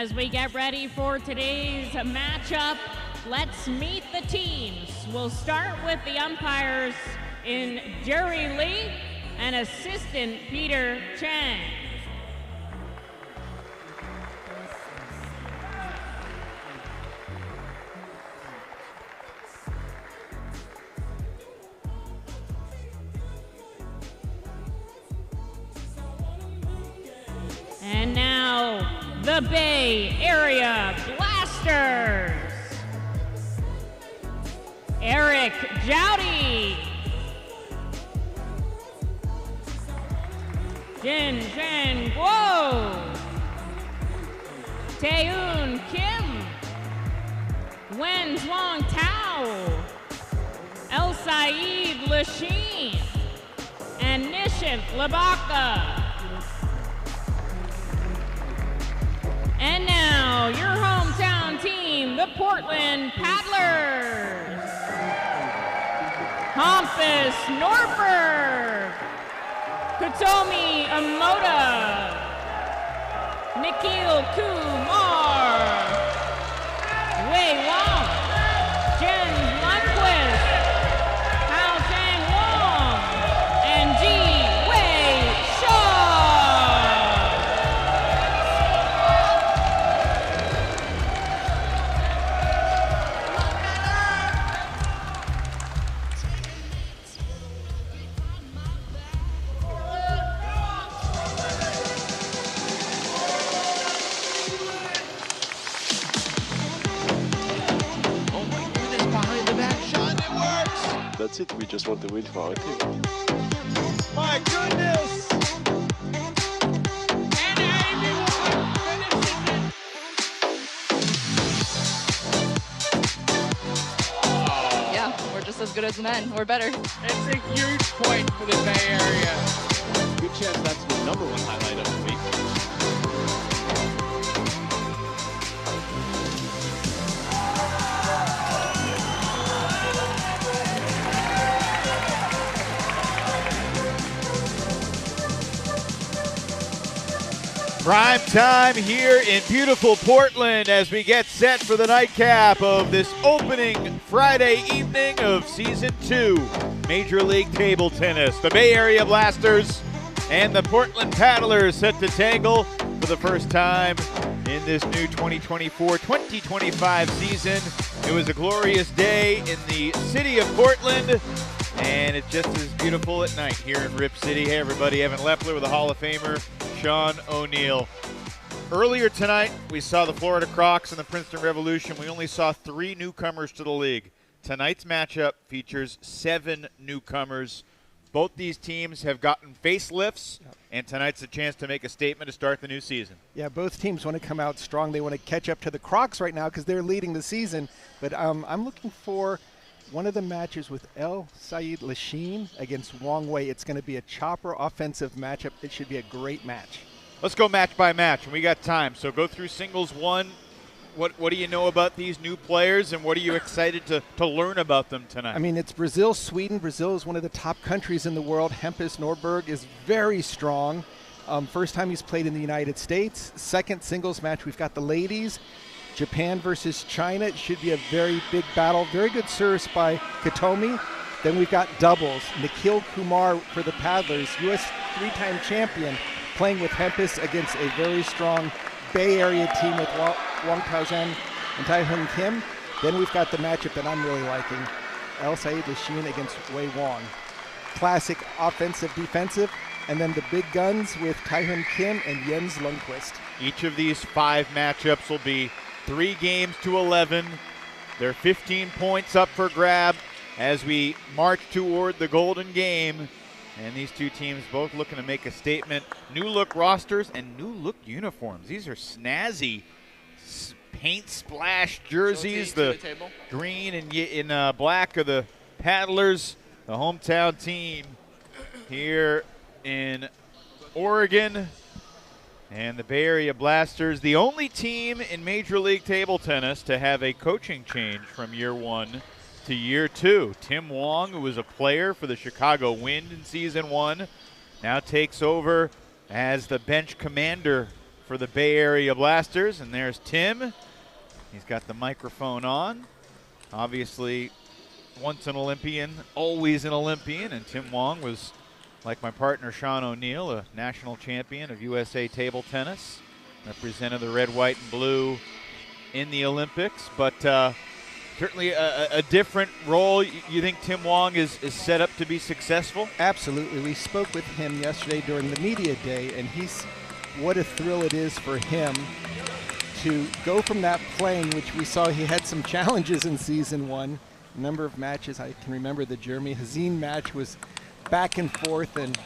As we get ready for today's matchup, let's meet the teams. We'll start with the umpires in Jerry Lee and assistant Peter Chang. And now, the Bay Area Blasters. Eric Jowdy. Jin Jen Guo. Taehoon Kim. Wenzhang Tao. El Said Lasheen. And Nishant Labaka. And now, your hometown team, the Portland Paddlers. Hampus Norberg. Kutomi Amoda. Nikhil Kumar. Wei Wong. Jen Lundquist. Hao Zhang Wong. And Jiwei Xia. That's it, we just want to win for our team. My goodness! And everyone finishes it! Yeah, we're just as good as men. We're better. It's a huge point for the Bay Area. Good chance that's the number one highlight of the week. Prime time here in beautiful Portland as we get set for the nightcap of this opening Friday evening of Season 2 Major League Table Tennis. The Bay Area Blasters and the Portland Paddlers set to tangle for the first time in this new 2024-2025 season. It was a glorious day in the city of Portland, and it's just as beautiful at night here in Rip City. Hey everybody, Evan Lepler with the Hall of Famer Sean O'Neill. Earlier tonight, we saw the Florida Crocs and the Princeton Revolution. We only saw 3 newcomers to the league. Tonight's matchup features 7 newcomers. Both these teams have gotten facelifts, and tonight's a chance to make a statement to start the new season. Yeah, both teams want to come out strong. They want to catch up to the Crocs right now because they're leading the season. But I'm looking for one of the matches with El Said Lasheen against Wong Wei. It's going to be a chopper offensive matchup. It should be a great match. Let's go match by match, and we got time. So go through singles one. What do you know about these new players, and what are you excited to learn about them tonight? I mean, it's Brazil, Sweden. Brazil is one of the top countries in the world. Hampus Norberg is very strong. First time he's played in the United States. Second singles match, we've got the ladies. Japan versus China. It should be a very big battle. Very good serves by Kutomi. Then we've got doubles. Nikhil Kumar for the Paddlers, U.S. 3-time champion, playing with Hampus against a very strong Bay Area team with Wong Taozhen and Taehoon Kim. Then we've got the matchup that I'm really liking, El Said Lasheen against Wei Wong. Classic offensive, defensive, and then the big guns with Taehoon Kim and Jens Lundquist. Each of these 5 matchups will be 3 games to 11. They're 15 points up for grab as we march toward the golden game. And these two teams both looking to make a statement. New look rosters and new look uniforms. These are snazzy paint splash jerseys. The green and in black are the Paddlers, the hometown team here in Oregon. And the Bay Area Blasters, the only team in Major League Table Tennis to have a coaching change from year 1 to year 2. Tim Wong, who was a player for the Chicago Wind in Season 1, now takes over as the bench commander for the Bay Area Blasters. And there's Tim. He's got the microphone on. Obviously, once an Olympian, always an Olympian. And Tim Wong was, like my partner Sean O'Neill, a national champion of USA table tennis. Represented the red, white, and blue in the Olympics. But certainly a different role. You think Tim Wong is set up to be successful? Absolutely. We spoke with him yesterday during the media day, and what a thrill it is for him to go from that playing, which we saw he had some challenges in season one. A number of matches. I can remember the Jeremy Hazin match was back and forth and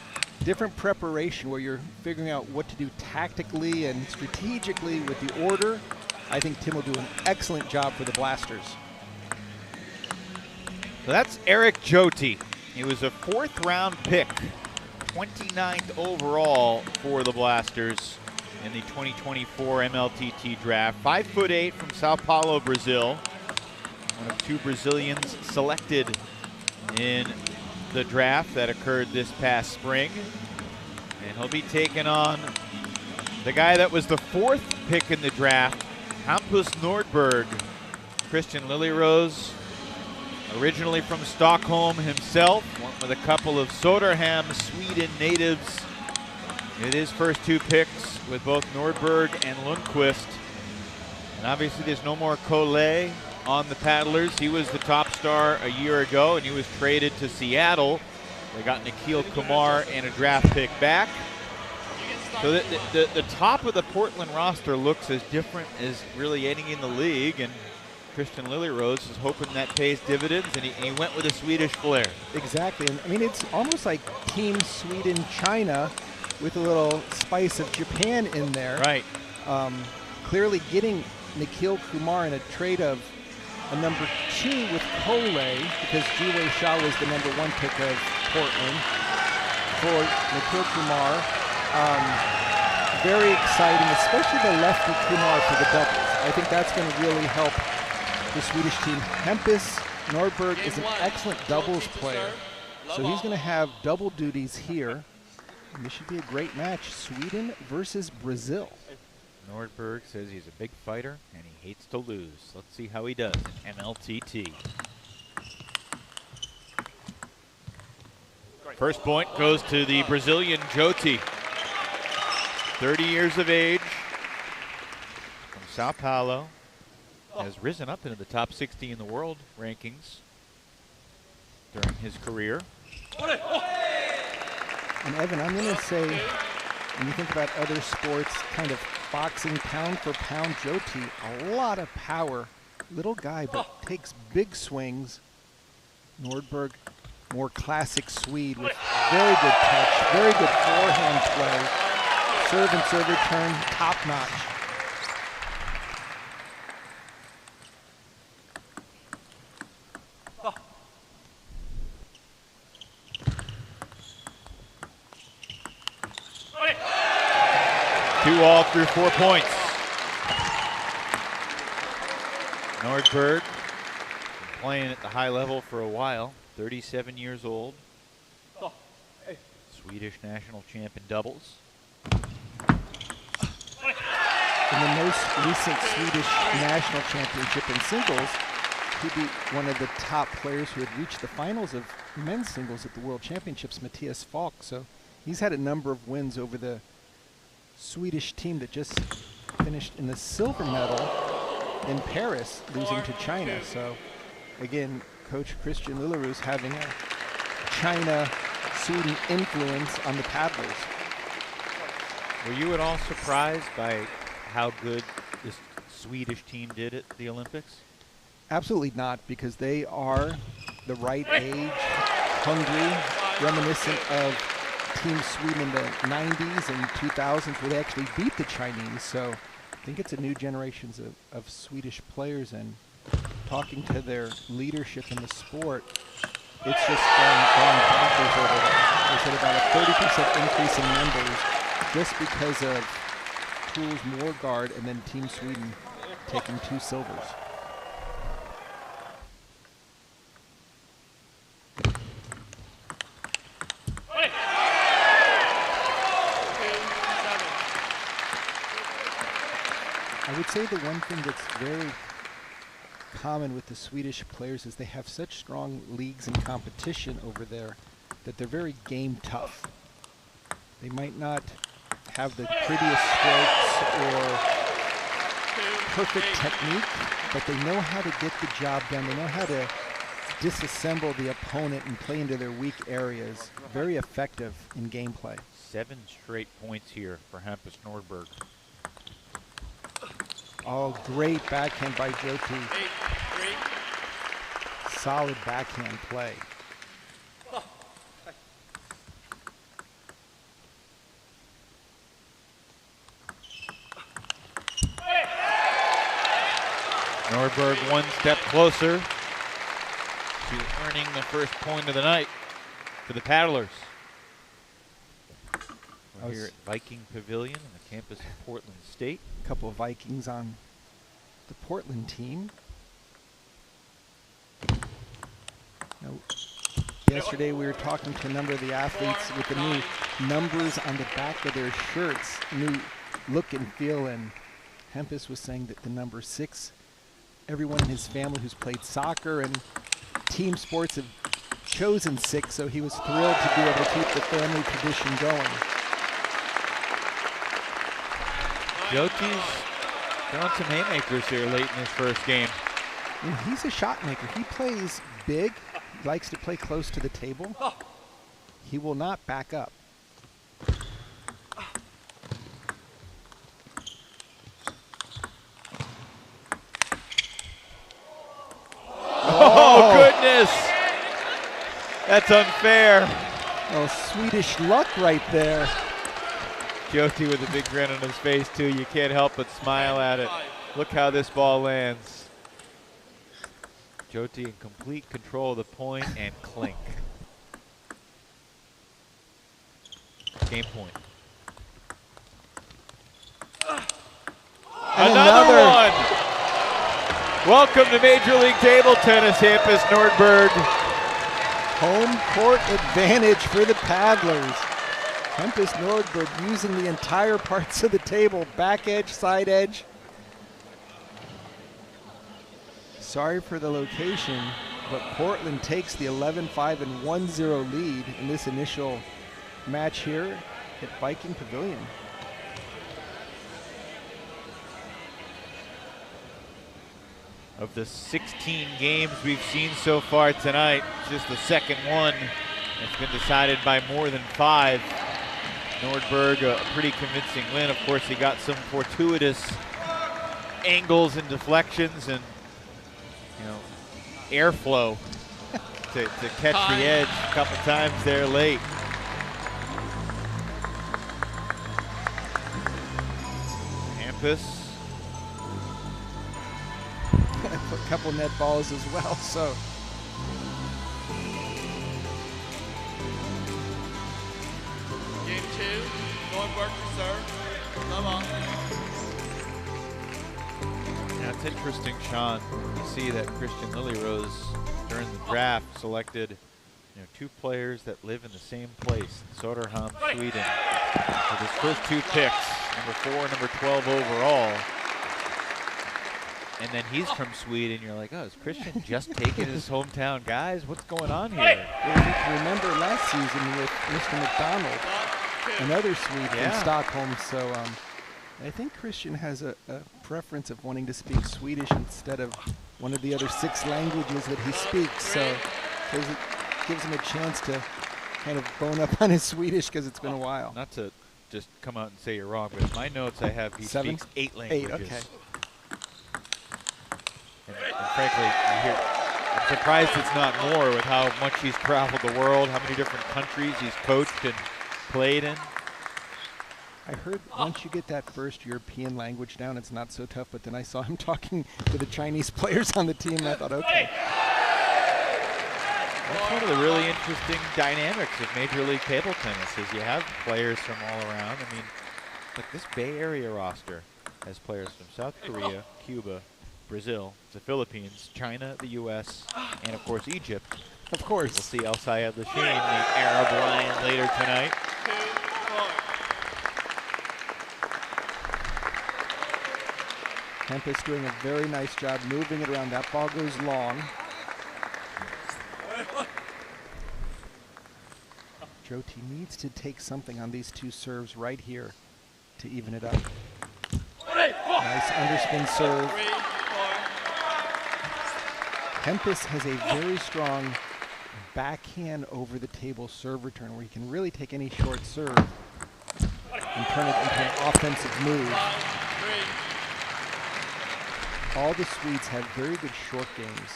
different preparation where you're figuring out what to do tactically and strategically with the order. I think Tim will do an excellent job for the Blasters. So that's Eric Joti. He was a 4th round pick, 29th overall for the Blasters in the 2024 MLTT draft. 5'8" from Sao Paulo, Brazil. One of 2 Brazilians selected in the draft that occurred this past spring. And he'll be taking on the guy that was the 4th pick in the draft, Hampus Nordberg. Christian Liljerose, originally from Stockholm himself, went with a couple of Söderhamn, Sweden natives. It is first 2 picks with both Nordberg and Lundqvist. And obviously there's no more Collet on the paddlers. He was the top star a year ago, and he was traded to Seattle. They got Nikhil Kumar and a draft pick back. So the top of the Portland roster looks as different as really any in the league, and Christian Liljerose is hoping that pays dividends, and he went with a Swedish flair. Exactly, and I mean, it's almost like Team Sweden-China with a little spice of Japan in there. Right. Clearly getting Nikhil Kumar in a trade of a number 2 with Collet, because Jiwei Xia was the number 1 pick of Portland for Nikhil Kumar. Very exciting, especially the lefty Kumar for the doubles. I think that's going to really help the Swedish team. Hampus Nordberg is an excellent doubles player, so he's going to have double duties here. And this should be a great match, Sweden versus Brazil. Nordberg says he's a big fighter and he hates to lose. Let's see how he does in MLTT. First point goes to the Brazilian Joti. 30 years of age, from Sao Paulo, has risen up into the top 60 in the world rankings during his career. And Evan, I'm going to say, when you think about other sports, kind of boxing pound for pound, Joti, a lot of power. Little guy, but takes big swings. Nordberg, more classic Swede with very good touch, very good forehand play. Serve and serve return, top notch. Two all through 4 points. Nordberg playing at the high level for a while, 37 years old. Swedish national champ in doubles. In the most recent Swedish national championship in singles, he'd be one of the top players who had reached the finals of men's singles at the World Championships, Matthias Falk. So he's had a number of wins over the Swedish team that just finished in the silver medal in Paris, losing to China. So again, Coach Christian Liljerose having a China-Sweden influence on the paddlers. Were you at all surprised by how good this Swedish team did at the Olympics? Absolutely not, because they are the right age, hungry, reminiscent of Team Sweden in the 90s and 2000s, where they actually beat the Chinese. So I think it's a new generation of Swedish players, and talking to their leadership in the sport, it's just gone bonkers over there. They said about a 30% increase in members just because of Truls Morgard and then Team Sweden taking 2 silvers. would say the one thing that's very common with the Swedish players is they have such strong leagues and competition over there that they're very game tough. They might not have the prettiest strokes or perfect technique, but they know how to get the job done. They know how to disassemble the opponent and play into their weak areas. Very effective in gameplay. 7 straight points here for Hampus Nordberg. Oh, great backhand by Jyoti. Solid backhand play. Nordberg one step closer to earning the first point of the night for the paddlers. We're here at Viking Pavilion on the campus of Portland State. A couple of Vikings on the Portland team. Now, yesterday we were talking to a number of the athletes with the new numbers on the back of their shirts, new look and feel, and Hampus was saying that the number 6, everyone in his family who's played soccer and team sports have chosen 6, so he was thrilled to be able to keep the family tradition going. Jyoti's throwing some haymakers here late in his first game. And he's a shot maker. He plays big, likes to play close to the table. He will not back up. Oh, goodness! That's unfair. Oh, Swedish luck right there. Jyoti with a big grin on his face, too. You can't help but smile at it. Look how this ball lands. Jyoti in complete control of the point and clink. Game point. Another one! Welcome to Major League Table Tennis, Hampus Nordberg. Home court advantage for the paddlers. Hampus Nordberg using the entire parts of the table, back edge, side edge. Sorry for the location, but Portland takes the 11-5 and 1-0 lead in this initial match here at Viking Pavilion. Of the 16 games we've seen so far tonight, just the second one that's been decided by more than 5. Nordberg, a pretty convincing win. Of course, he got some fortuitous angles and deflections and, you know, airflow to catch the edge a couple times there late. Hampus. A couple net balls as well, so. Game 2, Nordberg to serve. Love on. Now it's interesting, Sean. You see that Christian Lilyrose during the draft selected, 2 players that live in the same place, in Söderhamn, Sweden, with his first 2 picks, number 4 and number 12 overall. And then he's from Sweden. You're like, oh, is Christian just taking his hometown guys? What's going on here? Well, remember last season with Mr. McDonald, another Swede from Stockholm. So I think Christian has a preference of wanting to speak Swedish instead of one of the other 6 languages that he speaks. So it gives him a chance to kind of bone up on his Swedish because it's been a while. Not to just come out and say you're wrong, but in my notes I have he speaks 8 languages. 8, okay. And frankly, I'm surprised it's not more with how much he's traveled the world, how many different countries he's coached and played in. I heard once you get that first European language down, it's not so tough, but then I saw him talking to the Chinese players on the team, and I thought, okay. That's one of the really interesting dynamics of Major League Table Tennis is you have players from all around. I mean, look, this Bay Area roster has players from South Korea, Cuba, Brazil, the Philippines, China, the U.S., and of course Egypt. Of course. We'll see El Sayed Lasheen, the Arab Lion, later tonight. Tempest doing a very nice job moving it around. That ball goes long. Jyoti needs to take something on these two serves right here to even it up. Nice underspin serve. Tempest has a very strong backhand over the table serve return where he can really take any short serve and turn it into an offensive move. All the Swedes have very good short games.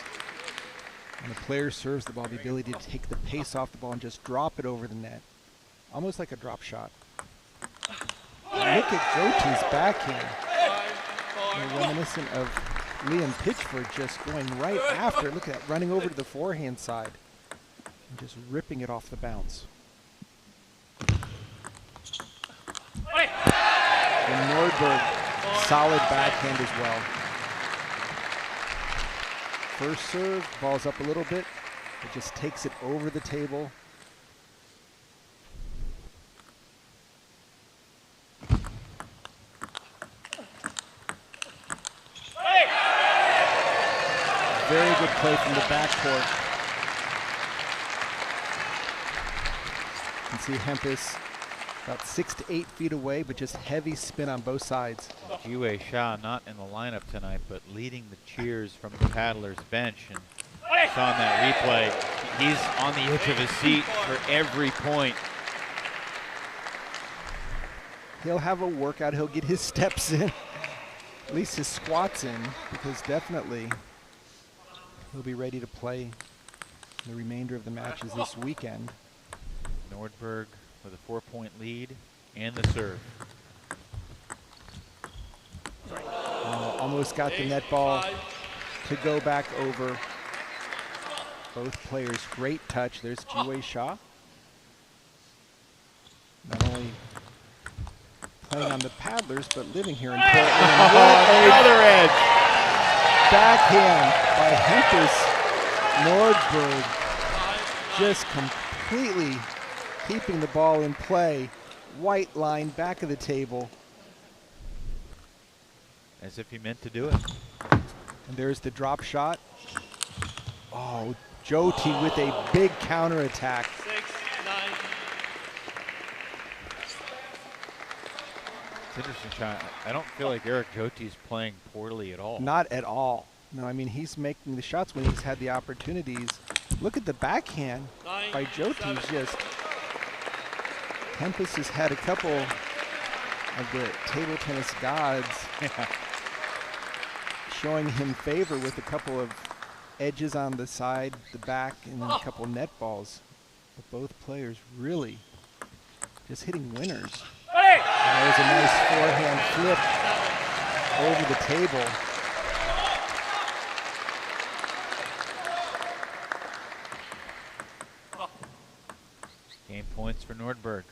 When a player serves the ball, the ability to take the pace off the ball and just drop it over the net. Almost like a drop shot. Look at Jyoti's backhand. They're reminiscent of Liam Pitchford just going right after. Look at that, running over to the forehand side and just ripping it off the bounce. And Nordberg, solid backhand as well. First serve, ball's up a little bit. It just takes it over the table. Very good play from the backcourt. You can see Hempis about 6 to 8 feet away, but just heavy spin on both sides. Jiwei Xia not in the lineup tonight, but leading the cheers from the Paddlers bench. And saw in that replay, he's on the edge of his seat for every point. He'll have a workout. He'll get his steps in, at least his squats in, because definitely he'll be ready to play the remainder of the matches this weekend. Nordberg with a 4-point lead and the serve. Almost got the net ball to go back over. Both players, great touch. There's Jiwei Xia. Not only playing on the Paddlers, but living here in Portland. Another edge. Backhand by Hempis Nordberg. Just completely keeping the ball in play. White line, back of the table. As if he meant to do it. And there's the drop shot. Oh, Jyoti with a big counterattack. It's interesting, Sean. I don't feel like Eric Jyoti's playing poorly at all. Not at all. No, I mean, he's making the shots when he's had the opportunities. Look at the backhand by Jyoti. Just Hempis has had a couple of the table tennis gods showing him favor with a couple of edges on the side, the back, and then a couple net balls. But both players really just hitting winners. That was a nice forehand flip over the table. Game points for Nordberg.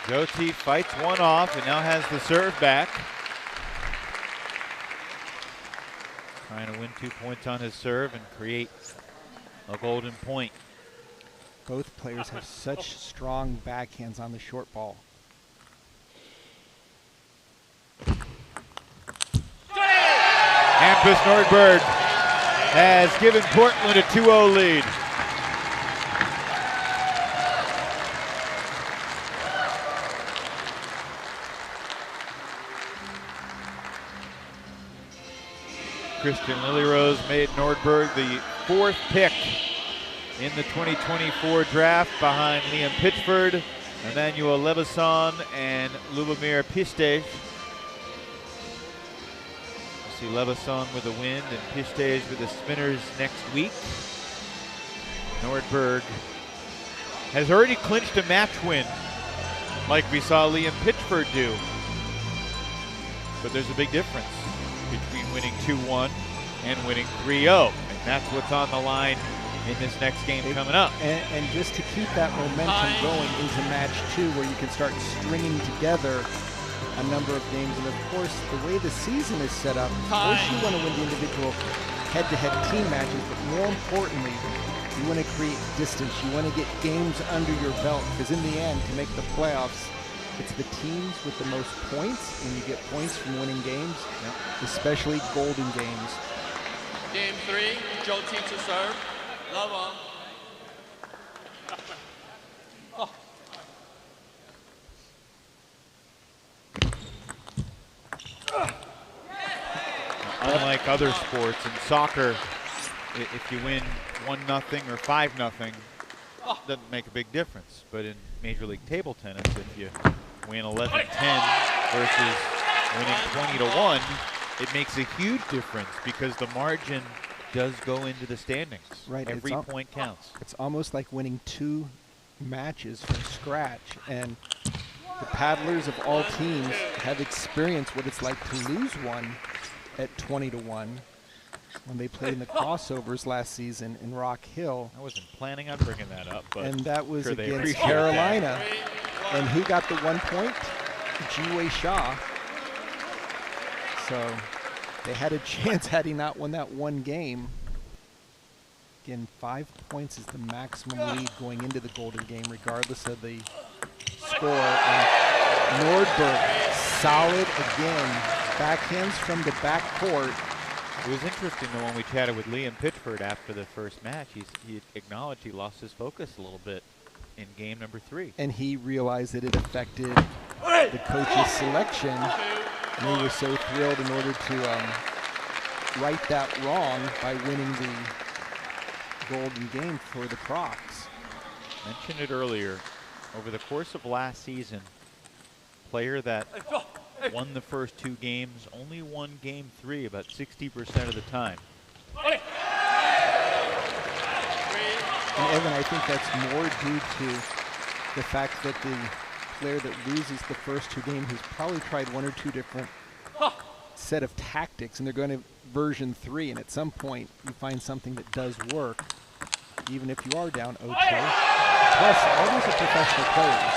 Jyoti fights one off and now has the serve back. Trying to win 2 points on his serve and create a golden point. Both players have such strong backhands on the short ball. Hampus Nordberg has given Portland a 2-0 lead. Christian Lilyrose made Nordberg the 4th pick in the 2024 draft behind Liam Pitchford, Emmanuel Leveson, and Lubomir Pistej. You see Leveson with a win and Pistej with the spinners next week. Nordberg has already clinched a match win, like we saw Liam Pitchford do. But there's a big difference between winning 2-1 and winning 3-0. And that's what's on the line in this next game coming up. And just to keep that momentum going into match 2 where you can start stringing together a number of games. And of course, the way the season is set up, first you want to win the individual head-to-head team matches, but more importantly, You want to create distance. You want to get games under your belt, because in the end, to make the playoffs, it's the teams with the most points, and you get points from winning games, especially golden games. Game 3, Jyoti to serve. Love on. Unlike other sports, in soccer, if you win 1-0 or 5-0, doesn't make a big difference. But in Major League Table Tennis, if you win 11-10 versus winning 20-1, it makes a huge difference because the margin does go into the standings. Right. Every point counts. It's almost like winning 2 matches from scratch, and the paddlers of all teams have experienced what it's like to lose one at 20-1 when they played in the crossovers last season in Rock Hill. I wasn't planning on bringing that up, but and that was sure against Carolina. And who got the 1 point? Jiwei Xia. So they had a chance had he not won that 1 game. Again, 5 points is the maximum lead going into the golden game, regardless of the score. And Nordberg, solid again. Backhands from the backcourt. It was interesting though when we chatted with Liam Pitchford after the first match. He acknowledged he lost his focus a little bit in game number 3. And he realized that it affected the coach's selection. And he was so thrilled in order to right that wrong by winning the golden game for the Crocs. Mentioned it earlier. Over the course of last season, player that won the first 2 games only won game 3 about 60% of the time. And Evan, I think that's more due to the fact that the player that loses the first 2 games has probably tried 1 or 2 different set of tactics, and they're going to version 3, and at some point you find something that does work, even if you are down 0-2. Plus, all these are professional players.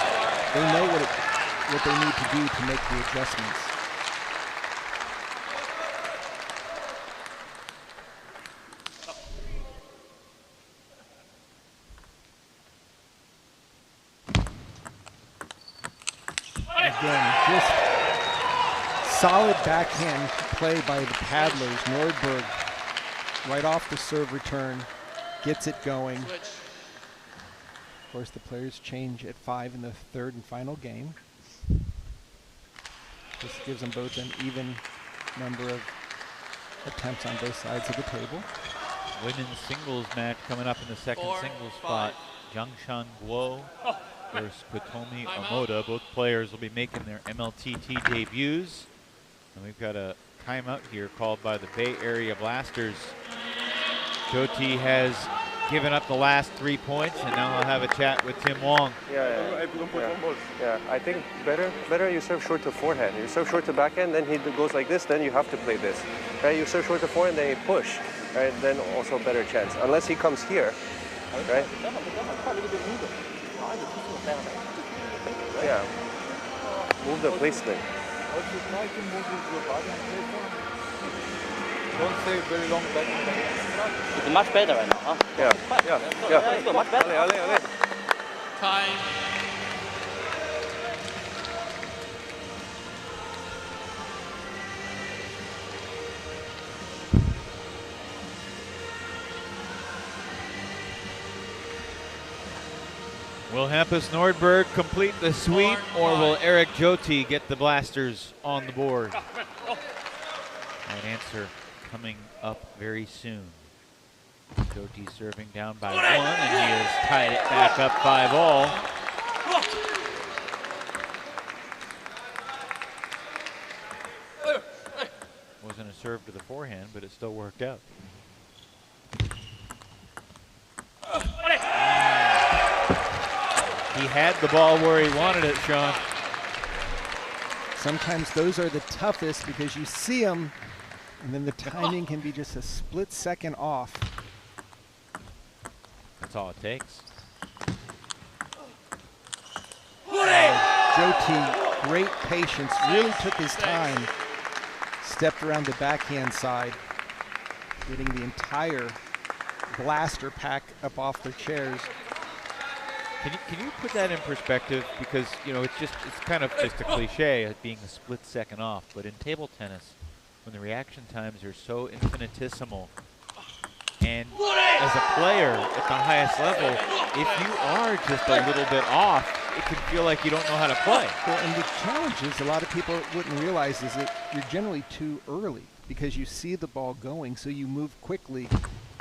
They know what they need to do to make the adjustments. Again, just solid backhand play by the paddlers. Nordberg, right off the serve return, gets it going. Of course, the players change at 5 in the 3rd and final game. This gives them both an even number of attempts on both sides of the table. Women's singles match coming up in the second singles spot. Jiangshan Guo versus Kotomi Omoda. Both players will be making their MLTT debuts. And we've got a timeout here called by the Bay Area Blasters. Jyoti has given up the last 3 points, and now I'll have a chat with Tim Wong. Yeah, I think better you serve short to forehand. You serve short to backhand, then he goes like this, then you have to play this. Right? You serve short to forehand, then he push. Right? Then also better chance. Unless he comes here, right? Yeah. Move the placement. Don't stay very long back. It's much better right now, huh? Yeah. It's much better. Ale. Time. Will Hampus Nordberg complete the sweep, or will Eric Jyoti get the Blasters on the board? That answer coming up very soon. Jyoti serving down by 1, and he has tied it back up 5-all. Wasn't a serve to the forehand, but it still worked out. He had the ball where he wanted it, Sean. Sometimes those are the toughest because you see them, and then the timing can be just a split second off. That's all it takes. Jyoti, great patience, really took his time, stepped around the backhand side, getting the entire blaster pack up off their chairs. Can you put that in perspective? Because, you know, it's kind of just a cliche, being a split second off. But in table tennis, when the reaction times are so infinitesimal, and as a player at the highest level, if you are just a little bit off, it can feel like you don't know how to play. Well, and the challenge is a lot of people wouldn't realize is that you're generally too early because you see the ball going, so you move quickly,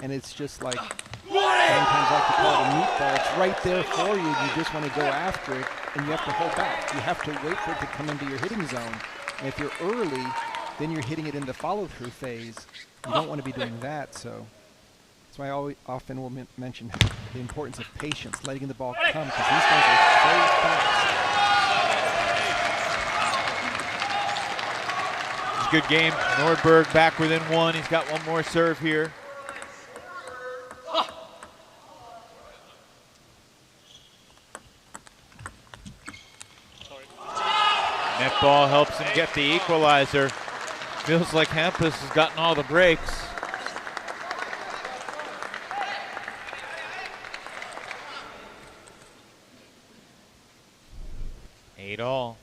and it's just like sometimes like to call it a meatball. It's right there for you. You just want to go after it, and you have to hold back. You have to wait for it to come into your hitting zone. And if you're early, then you're hitting it in the follow-through phase. You don't want to be doing that, so that's why I often will mention the importance of patience, letting the ball come, because these guys are so fast. It's a good game. Nordberg back within one. He's got one more serve here. Net ball helps him get the equalizer. Feels like Hampus has gotten all the breaks. Eight all.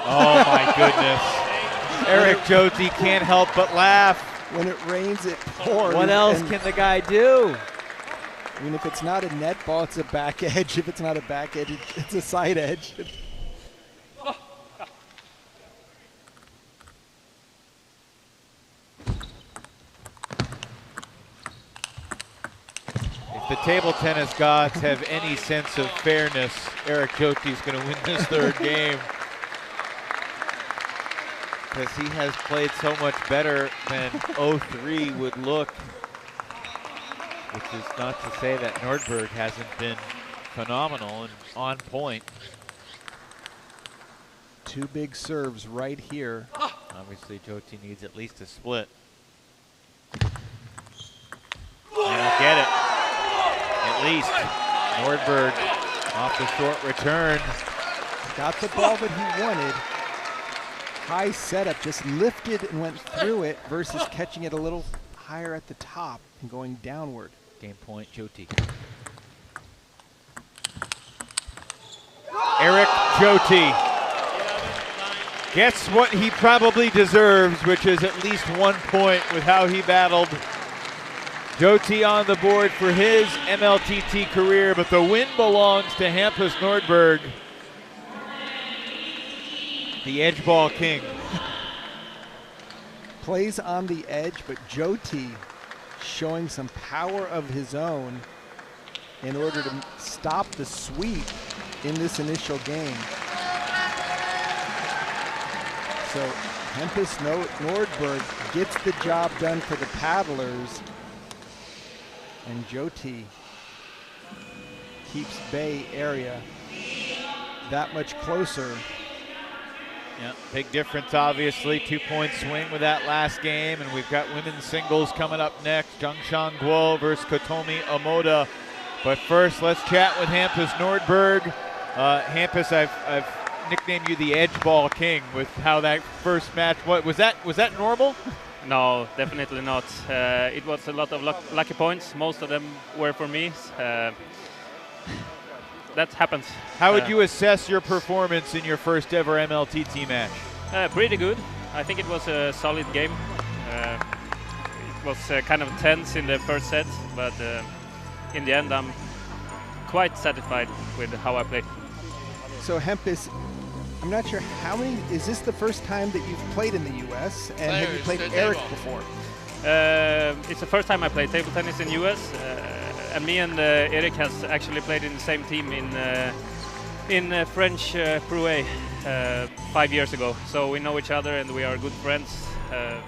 Oh my goodness. Eric Joti can't help but laugh. When it rains, it pours. What else can the guy do? I mean, if it's not a net ball, it's a back edge. If it's not a back edge, it's a side edge. If the table tennis gods have any sense of fairness, Eric Joti's going to win this third game. Because he has played so much better than 0-3 would look. Which is not to say that Nordberg hasn't been phenomenal and on point. Two big serves right here. Obviously, Joti needs at least a split. And he'll get it. At least. Nordberg off the short return. Got the ball that he wanted. High setup, just lifted and went through it versus catching it a little higher at the top and going downward. Game point, Joti. Eric Joti gets what he probably deserves, which is at least 1 point with how he battled. Joti on the board for his MLTT career, but the win belongs to Hampus Nordberg, the edge ball king. Plays on the edge, but Joti showing some power of his own in order to stop the sweep in this initial game. So Hampus Nordberg gets the job done for the paddlers, and Joti keeps Bay Area that much closer. Yeah, big difference, obviously. 2-point swing with that last game, and we've got women's singles coming up next. Zhengshan Guo versus Kotomi Omoda. But first, let's chat with Hampus Nordberg. Hampus, I've nicknamed you the Edge Ball King with how that first match. What was that? Was that normal? No, definitely not. It was a lot of lucky points. Most of them were for me. That happens. How would you assess your performance in your first ever MLTT match? Pretty good. I think it was a solid game. It was kind of tense in the first set, but in the end I'm quite satisfied with how I played. So Hampus, I'm not sure how many, is this the first time that you've played in the US, and have you played Eric before? It's the first time I played table tennis in US. And me and Eric has actually played in the same team in French Pro A 5 years ago. So we know each other and we are good friends.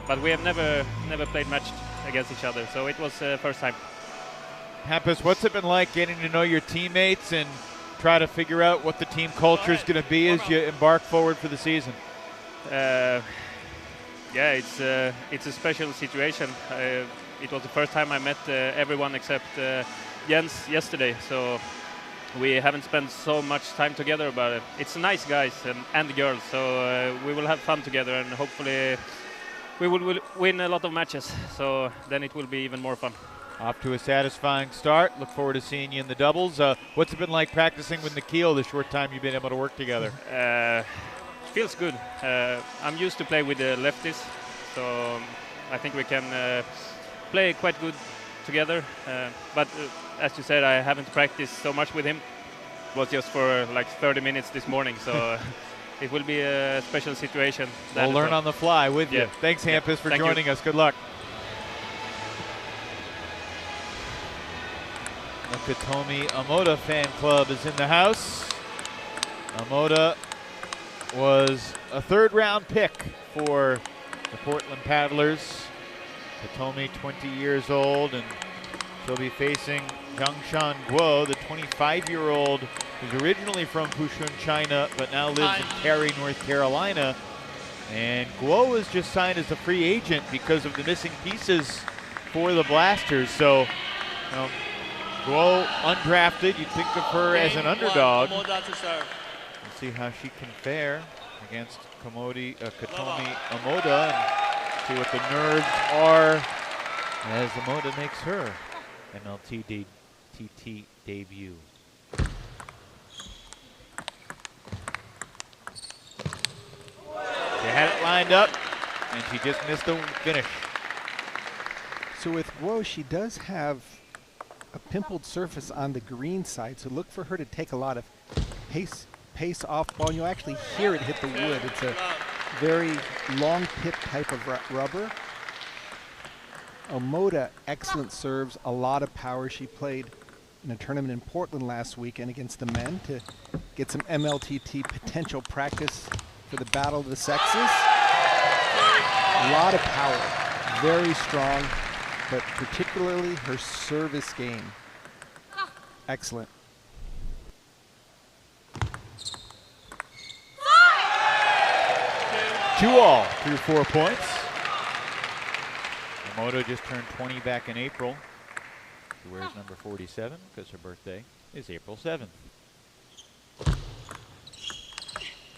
But we have never played match against each other. So it was first time. Hampus, what's it been like getting to know your teammates and try to figure out what the team culture is going to be as you embark forward for the season? Yeah, it's a special situation. It was the first time I met everyone except Jens yesterday, so we haven't spent so much time together, but it's nice guys and girls, so we will have fun together and hopefully we will win a lot of matches. So then it will be even more fun. Off to a satisfying start. Look forward to seeing you in the doubles. What's it been like practicing with Nikhil the short time you've been able to work together? Feels good. I'm used to play with the lefties, so I think we can play quite good together. But as you said, I haven't practiced so much with him. It was just for like 30 minutes this morning, so it will be a special situation. We'll learn on the fly with you. Thanks, Hampus, for joining us. Good luck. The Katomi Omoda fan club is in the house. Omoda was a third-round pick for the Portland Paddlers. Katomi, 20 years old, and she'll be facing Zhangshan Guo, the 25-year-old who's originally from Fushun, China, but now lives in Cary, North Carolina. And Guo was just signed as a free agent because of the missing pieces for the Blasters. So, Guo undrafted, you'd think of her as an underdog. We'll see how she can fare against Katomi Omoda and see what the nerves are as Omoda makes her MLTT debut. She had it lined up and she just missed the finish. So with Guo, she does have a pimpled surface on the green side, so look for her to take a lot of pace off ball. You'll actually hear it hit the wood. It's a very long pip type of rubber. Omoda, excellent serves, a lot of power. She played in a tournament in Portland last weekend against the men to get some MLTT potential practice for the battle of the sexes. A lot of power, very strong, but particularly her service game. Excellent. Two all through 4 points. Omoda just turned 20 back in April. She wears number 47 because her birthday is April 7th.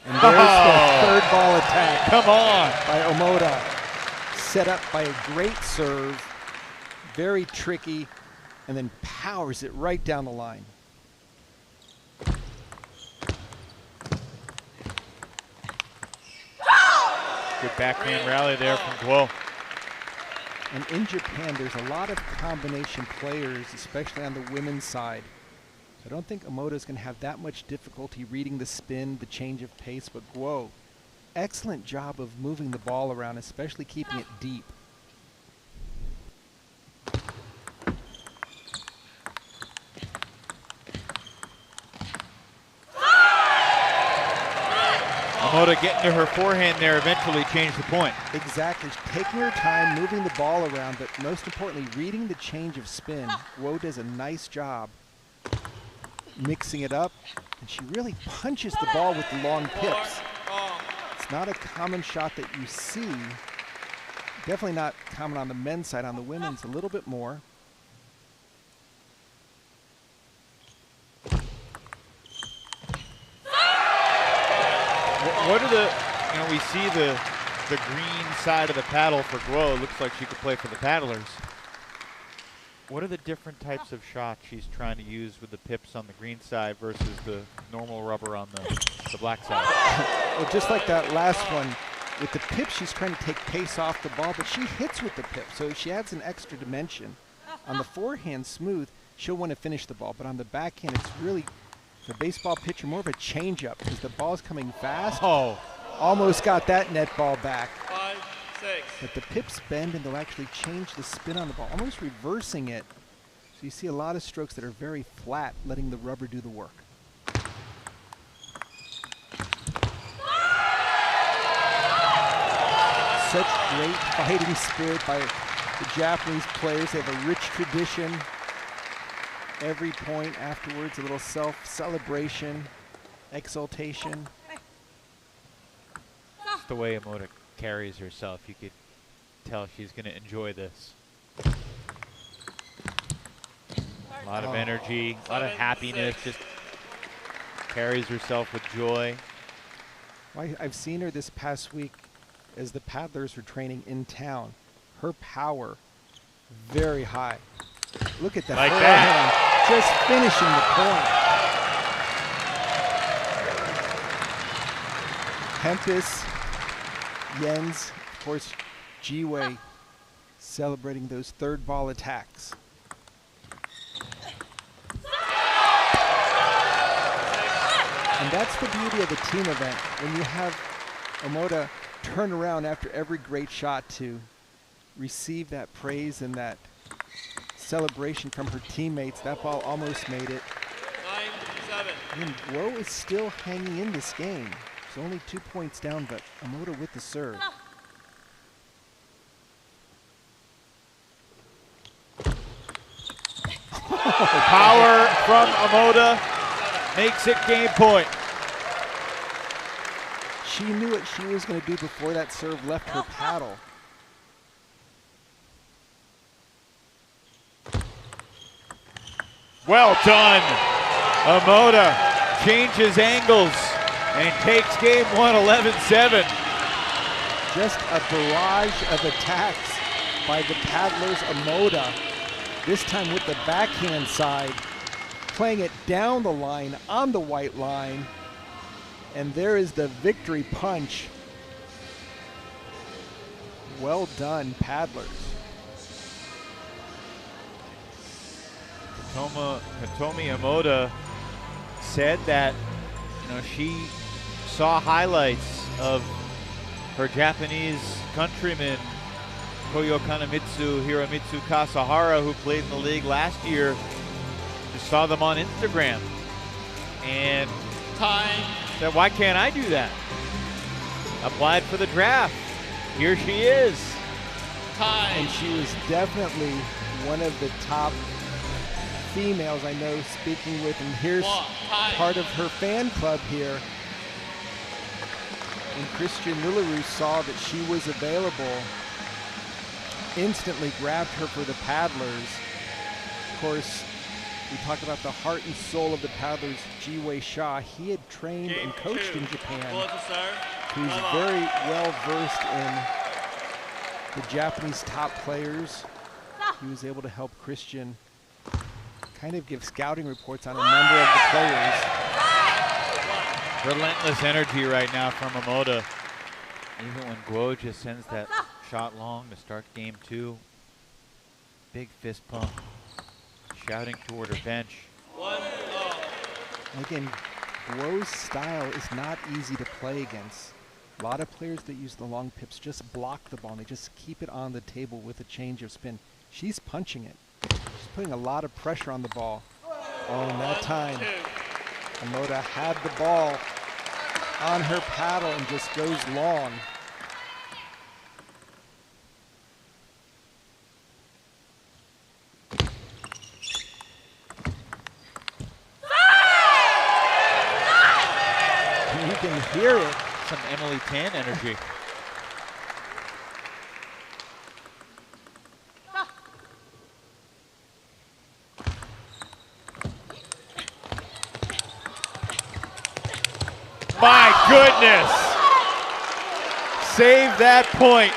And there's the third ball attack. Come on. By Omoda. Set up by a great serve. Very tricky. And then powers it right down the line. Good backhand rally there from Guo. And in Japan, there's a lot of combination players, especially on the women's side. I don't think Omoda's going to have that much difficulty reading the spin, the change of pace, but Guo, excellent job of moving the ball around, especially keeping it deep. Omoda getting to her forehand there eventually changed the point. Exactly. Taking her time, moving the ball around, but most importantly, reading the change of spin. Guo does a nice job mixing it up, and she really punches the ball with the long pips. It's not a common shot that you see. Definitely not common on the men's side. On the women's, a little bit more. What are the, we see the green side of the paddle for Guo. Looks like she could play for the Paddlers. What are the different types of shots she's trying to use with the pips on the green side versus the normal rubber on the black side? Well, just like that last one, with the pips, she's trying to take pace off the ball, but she hits with the pip, so she adds an extra dimension. On the forehand, smooth, she'll want to finish the ball, but on the backhand, it's really, the baseball pitcher, more of a changeup because the ball's coming fast. Oh. Almost got that net ball back. 5, 6. But the pips bend and they'll actually change the spin on the ball, almost reversing it. So you see a lot of strokes that are very flat, letting the rubber do the work. Such great fighting spirit by the Japanese players. They have a rich tradition. Every point afterwards, a little self-celebration, exultation. Just the way Omoda carries herself, you could tell she's going to enjoy this. A lot of energy, a lot of happiness, just carries herself with joy. Well, I've seen her this past week as the paddlers were training in town. Her power, very high. Look at that like forehand, just finishing the point. Hempis, Jens, of course, Jiwei celebrating those third ball attacks. And that's the beauty of the team event. When you have Omoda turn around after every great shot to receive that praise and that celebration from her teammates. That ball almost made it. 9-7. And Guo is still hanging in this game. She's only 2 points down, but Omoda with the serve. Power from Omoda makes it game point. She knew what she was going to do before that serve left her paddle. Well done. Omoda changes angles and takes game one 11-7. Just a barrage of attacks by the paddlers. Omoda, this time with the backhand side, playing it down the line on the white line. And there is the victory punch. Well done, paddlers. Hitomi Omoda said that she saw highlights of her Japanese countryman Koyo Kanemitsu, Hiromitsu Kasahara, who played in the league last year. Just saw them on Instagram and said, why can't I do that? Applied for the draft. Here she is. And she was definitely one of the top females I know speaking with, and here's part of her fan club here. When Christian Lularoux saw that she was available, instantly grabbed her for the paddlers. Of course, we talk about the heart and soul of the paddlers, Jiwei Xia. He had trained and coached in Japan. He's very well versed in the Japanese top players. He was able to help Christian kind of give scouting reports on a number of the players. Relentless energy right now from Omoda. Even when Guo just sends that shot long to start game two. Big fist pump. Shouting toward her bench. Again, Guo's style is not easy to play against. A lot of players that use the long pips just block the ball and they just keep it on the table with a change of spin. She's punching it. She's putting a lot of pressure on the ball. Oh, and that time, Omoda had the ball on her paddle and just goes long. You can hear it. Some Emily Tan energy. My goodness! Save that point.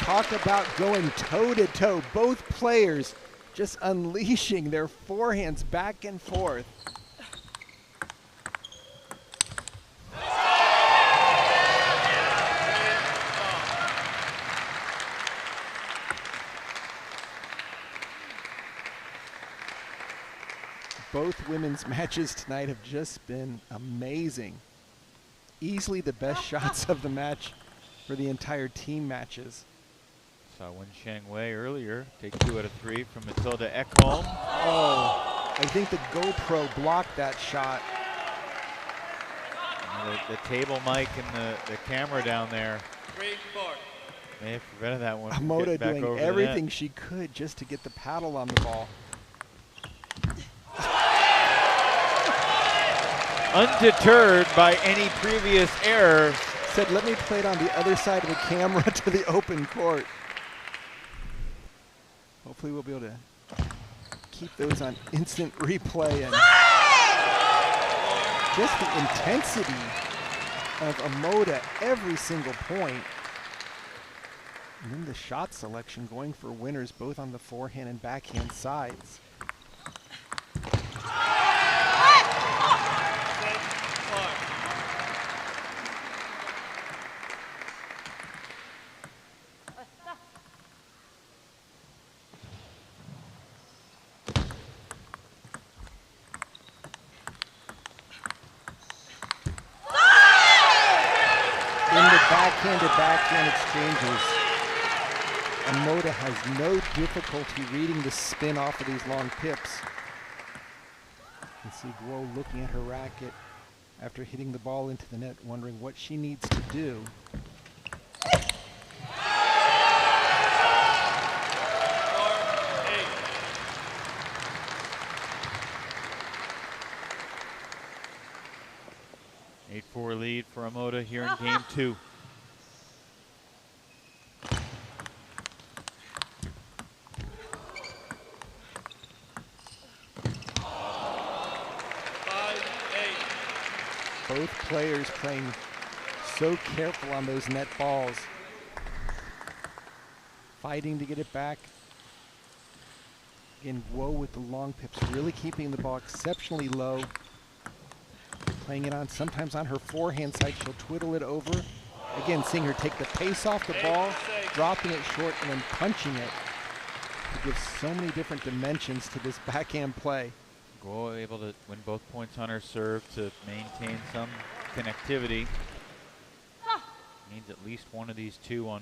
Talk about going toe-to-toe. Both players just unleashing their forehands back and forth. Both women's matches tonight have just been amazing. Easily the best shots of the match for the entire team matches. Saw Wenzhang Wei earlier take 2 out of 3 from Matilda Ekholm. Oh, I think the GoPro blocked that shot. The table mic and the camera down there. 3-4. May have prevented that one. Omoda doing everything she could just to get the paddle on the ball. Undeterred by any previous error. Said, let me play it on the other side of the camera to the open court. Hopefully we'll be able to keep those on instant replay. And just the intensity of Omoda every single point. And then the shot selection going for winners both on the forehand and backhand sides. Backhand exchanges, Omoda has no difficulty reading the spin off of these long pips. You can see Guo looking at her racket after hitting the ball into the net, wondering what she needs to do. Eight 8-4 lead for Omoda here in game 2. Both players playing so careful on those net balls. Fighting to get it back. Again, Guo with the long pips, really keeping the ball exceptionally low. Playing it on, sometimes on her forehand side, she'll twiddle it over. Again, seeing her take the pace off the ball, dropping it short and then punching it. It gives so many different dimensions to this backhand play. Guo able to win both points on her serve to maintain some connectivity. Needs at least one of these two on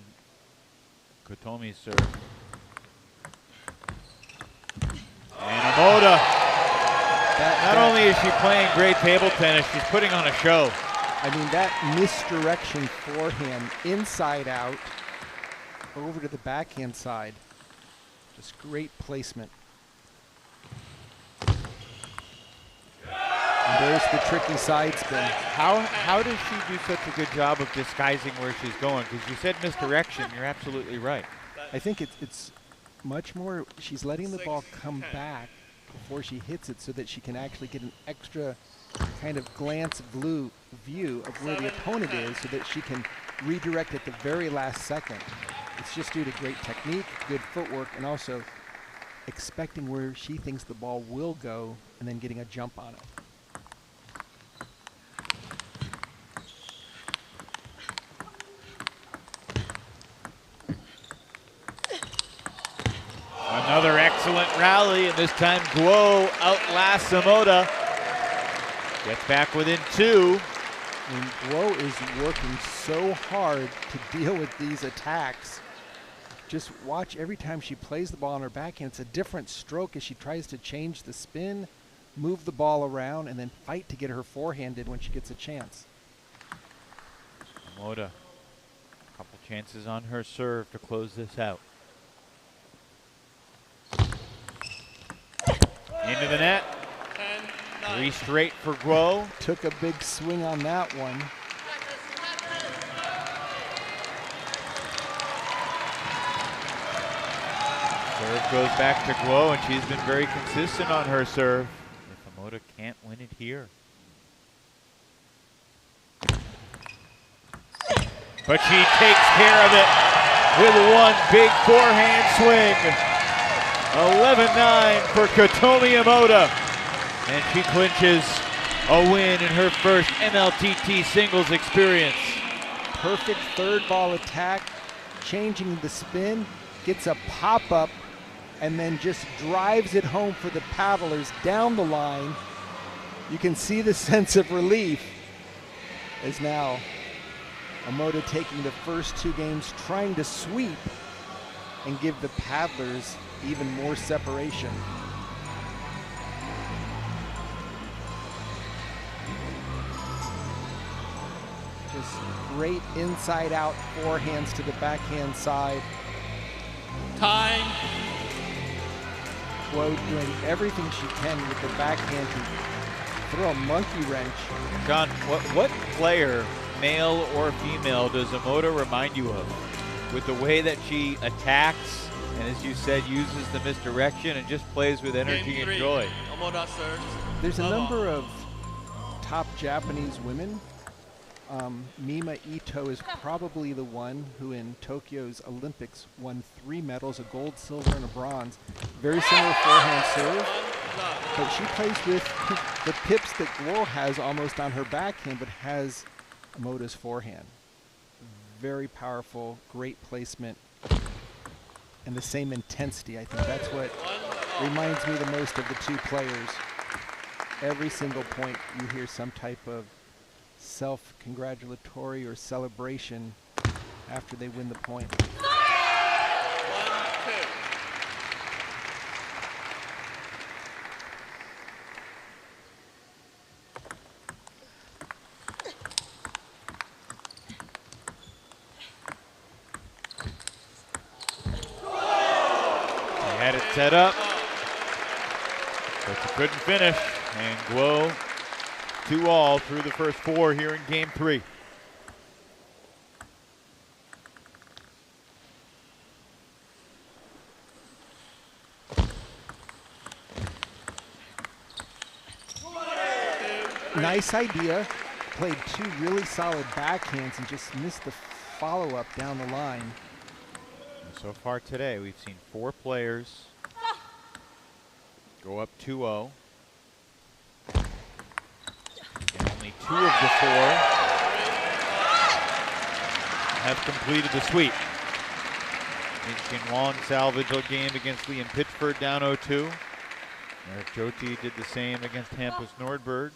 Kotomi's serve. And Omoda, not only is she playing great table tennis, she's putting on a show. I mean, that misdirection forehand, inside out, over to the backhand side. Just great placement. And there's the tricky side spin. How does she do such a good job of disguising where she's going? Because you said misdirection, you're absolutely right. I think it's much more, she's letting the ball come back before she hits it so that she can actually get an extra kind of glance view of where the opponent is so that she can redirect at the very last second. It's just due to great technique, good footwork, and also expecting where she thinks the ball will go and then getting a jump on it. Another excellent rally, and this time Guo outlasts Omoda. Gets back within 2. And Guo is working so hard to deal with these attacks. Just watch every time she plays the ball on her backhand, it's a different stroke as she tries to change the spin, move the ball around, and then fight to get her forehand in when she gets a chance. Omoda, a couple chances on her serve to close this out. Into the net. 3 straight for Guo. Took a big swing on that one. Serve goes back to Guo, and she's been very consistent on her serve. If Omoda can't win it here. But she takes care of it with one big forehand swing. 11-9 for Kotomi Omoda. And she clinches a win in her first MLTT singles experience. Perfect third ball attack, changing the spin, gets a pop-up, and then just drives it home for the paddlers down the line. You can see the sense of relief as now Omoda taking the first 2 games, trying to sweep and give the paddlers even more separation. Just great inside out forehands to the backhand side. Time. Guo doing everything she can with the backhand to throw a monkey wrench. John, what player, male or female, does Omoda remind you of? With the way that she attacks, and as you said, uses the misdirection and just plays with energy and joy. Omoda serves. There's a number of top Japanese women Mima Ito is probably the one who in Tokyo's Olympics won 3 medals, a gold, silver, and a bronze. Very similar forehand serve, but she plays with the pips that Guo has almost on her backhand, but has Omota's forehand. Very powerful, great placement, and the same intensity. I think that's what reminds me the most of the two players. Every single point you hear some type of self-congratulatory or celebration after they win the point. They had it set up, but you couldn't finish, and Guo 2-all through the first 4 here in game 3. Nice idea. Played 2 really solid backhands and just missed the follow-up down the line. So far today, we've seen 4 players go up 2-0. And only 2 of the 4 have completed the sweep. Wang salvaged a game against Liam Pitchford down 0-2. Eric Joti did the same against Hampus Nordberg.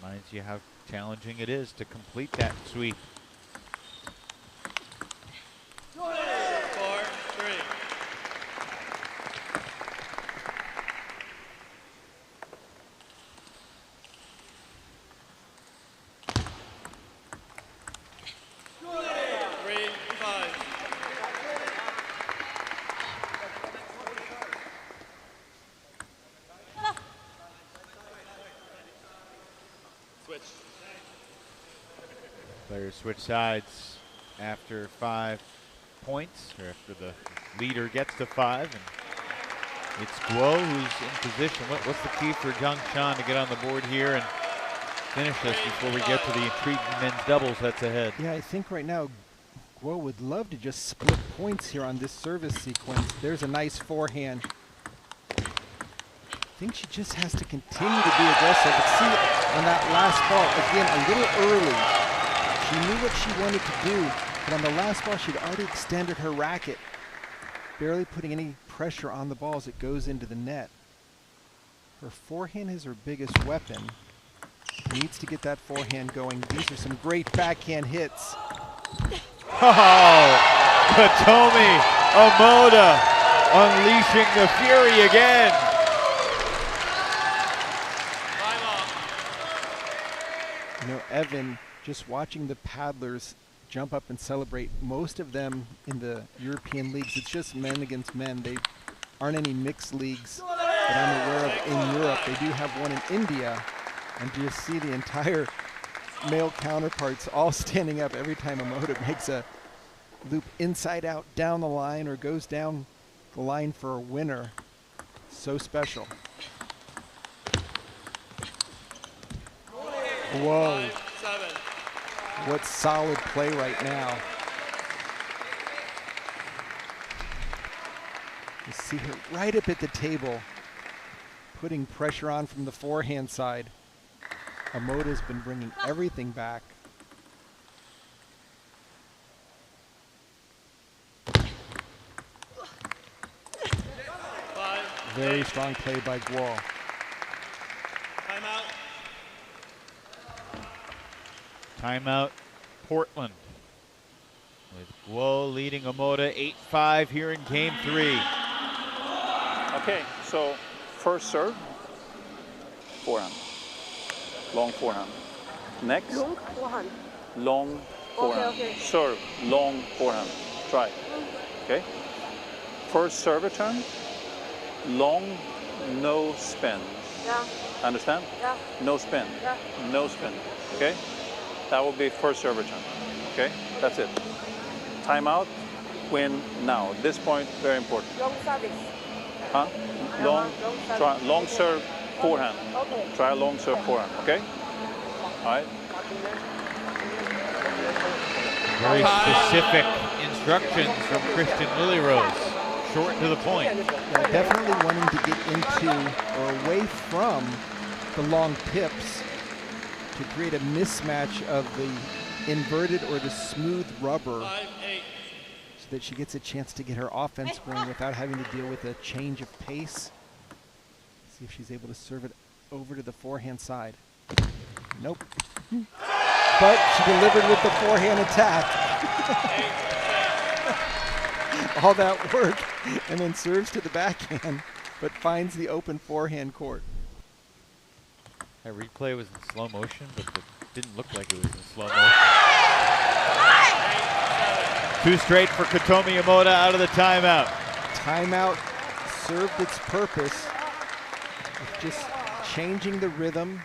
Reminds you how challenging it is to complete that sweep. 4-3. Players switch sides after 5 points, or after the leader gets to 5, and it's Guo who's in position. What's the key for Zhang Shan to get on the board here and finish this before we get to the intriguing men's doubles that's ahead? Yeah, I think right now Guo would love to just split points here on this service sequence. There's a nice forehand. I think she just has to continue to be aggressive. But see, on that last ball, again, a little early. She knew what she wanted to do, but on the last ball, she'd already extended her racket, barely putting any pressure on the ball as it goes into the net. Her forehand is her biggest weapon. Needs to get that forehand going. These are some great backhand hits. Oh, Hitomi Omota unleashing the fury again. You know, Evan, just watching the paddlers jump up and celebrate, most of them in the European leagues, it's just men against men. They aren't any mixed leagues that I'm aware of in Europe. They do have one in India, and you just see the entire male counterparts all standing up every time Omota makes a loop inside out down the line or goes down the line for a winner. So special. Whoa. What solid play right now. You see her right up at the table, putting pressure on from the forehand side. Omota's been bringing everything back. Very strong play by Guo. Timeout, Portland. With Guo leading Omota 8-5 here in game 3. Okay, so first serve, forehand. Long forehand. Next, long forehand. Long forehand. Okay. Serve, long forehand. Try. Okay. First serve return, long, no spin. Yeah. Understand? Yeah. No spin. Yeah. No spin. Okay. That will be first serve return. Okay. That's it. Timeout. Win now. This point very important. Long service. Huh? Long. Long service. Try long serve forehand. Okay. Try a long serve forehand. Okay. All right. Very specific instructions from Kristen Lilyrose. Short and to the point. Yeah, definitely wanting to get into or away from the long pips to create a mismatch of the inverted or the smooth rubber so that she gets a chance to get her offense going without having to deal with a change of pace. See if she's able to serve it over to the forehand side. Nope. But she delivered with the forehand attack. All that work, and then serves to the backhand, but finds the open forehand court. That replay was in slow motion, but it didn't look like it was in slow motion. 2 straight for Katomi Yamoda out of the timeout. Timeout served its purpose with just changing the rhythm.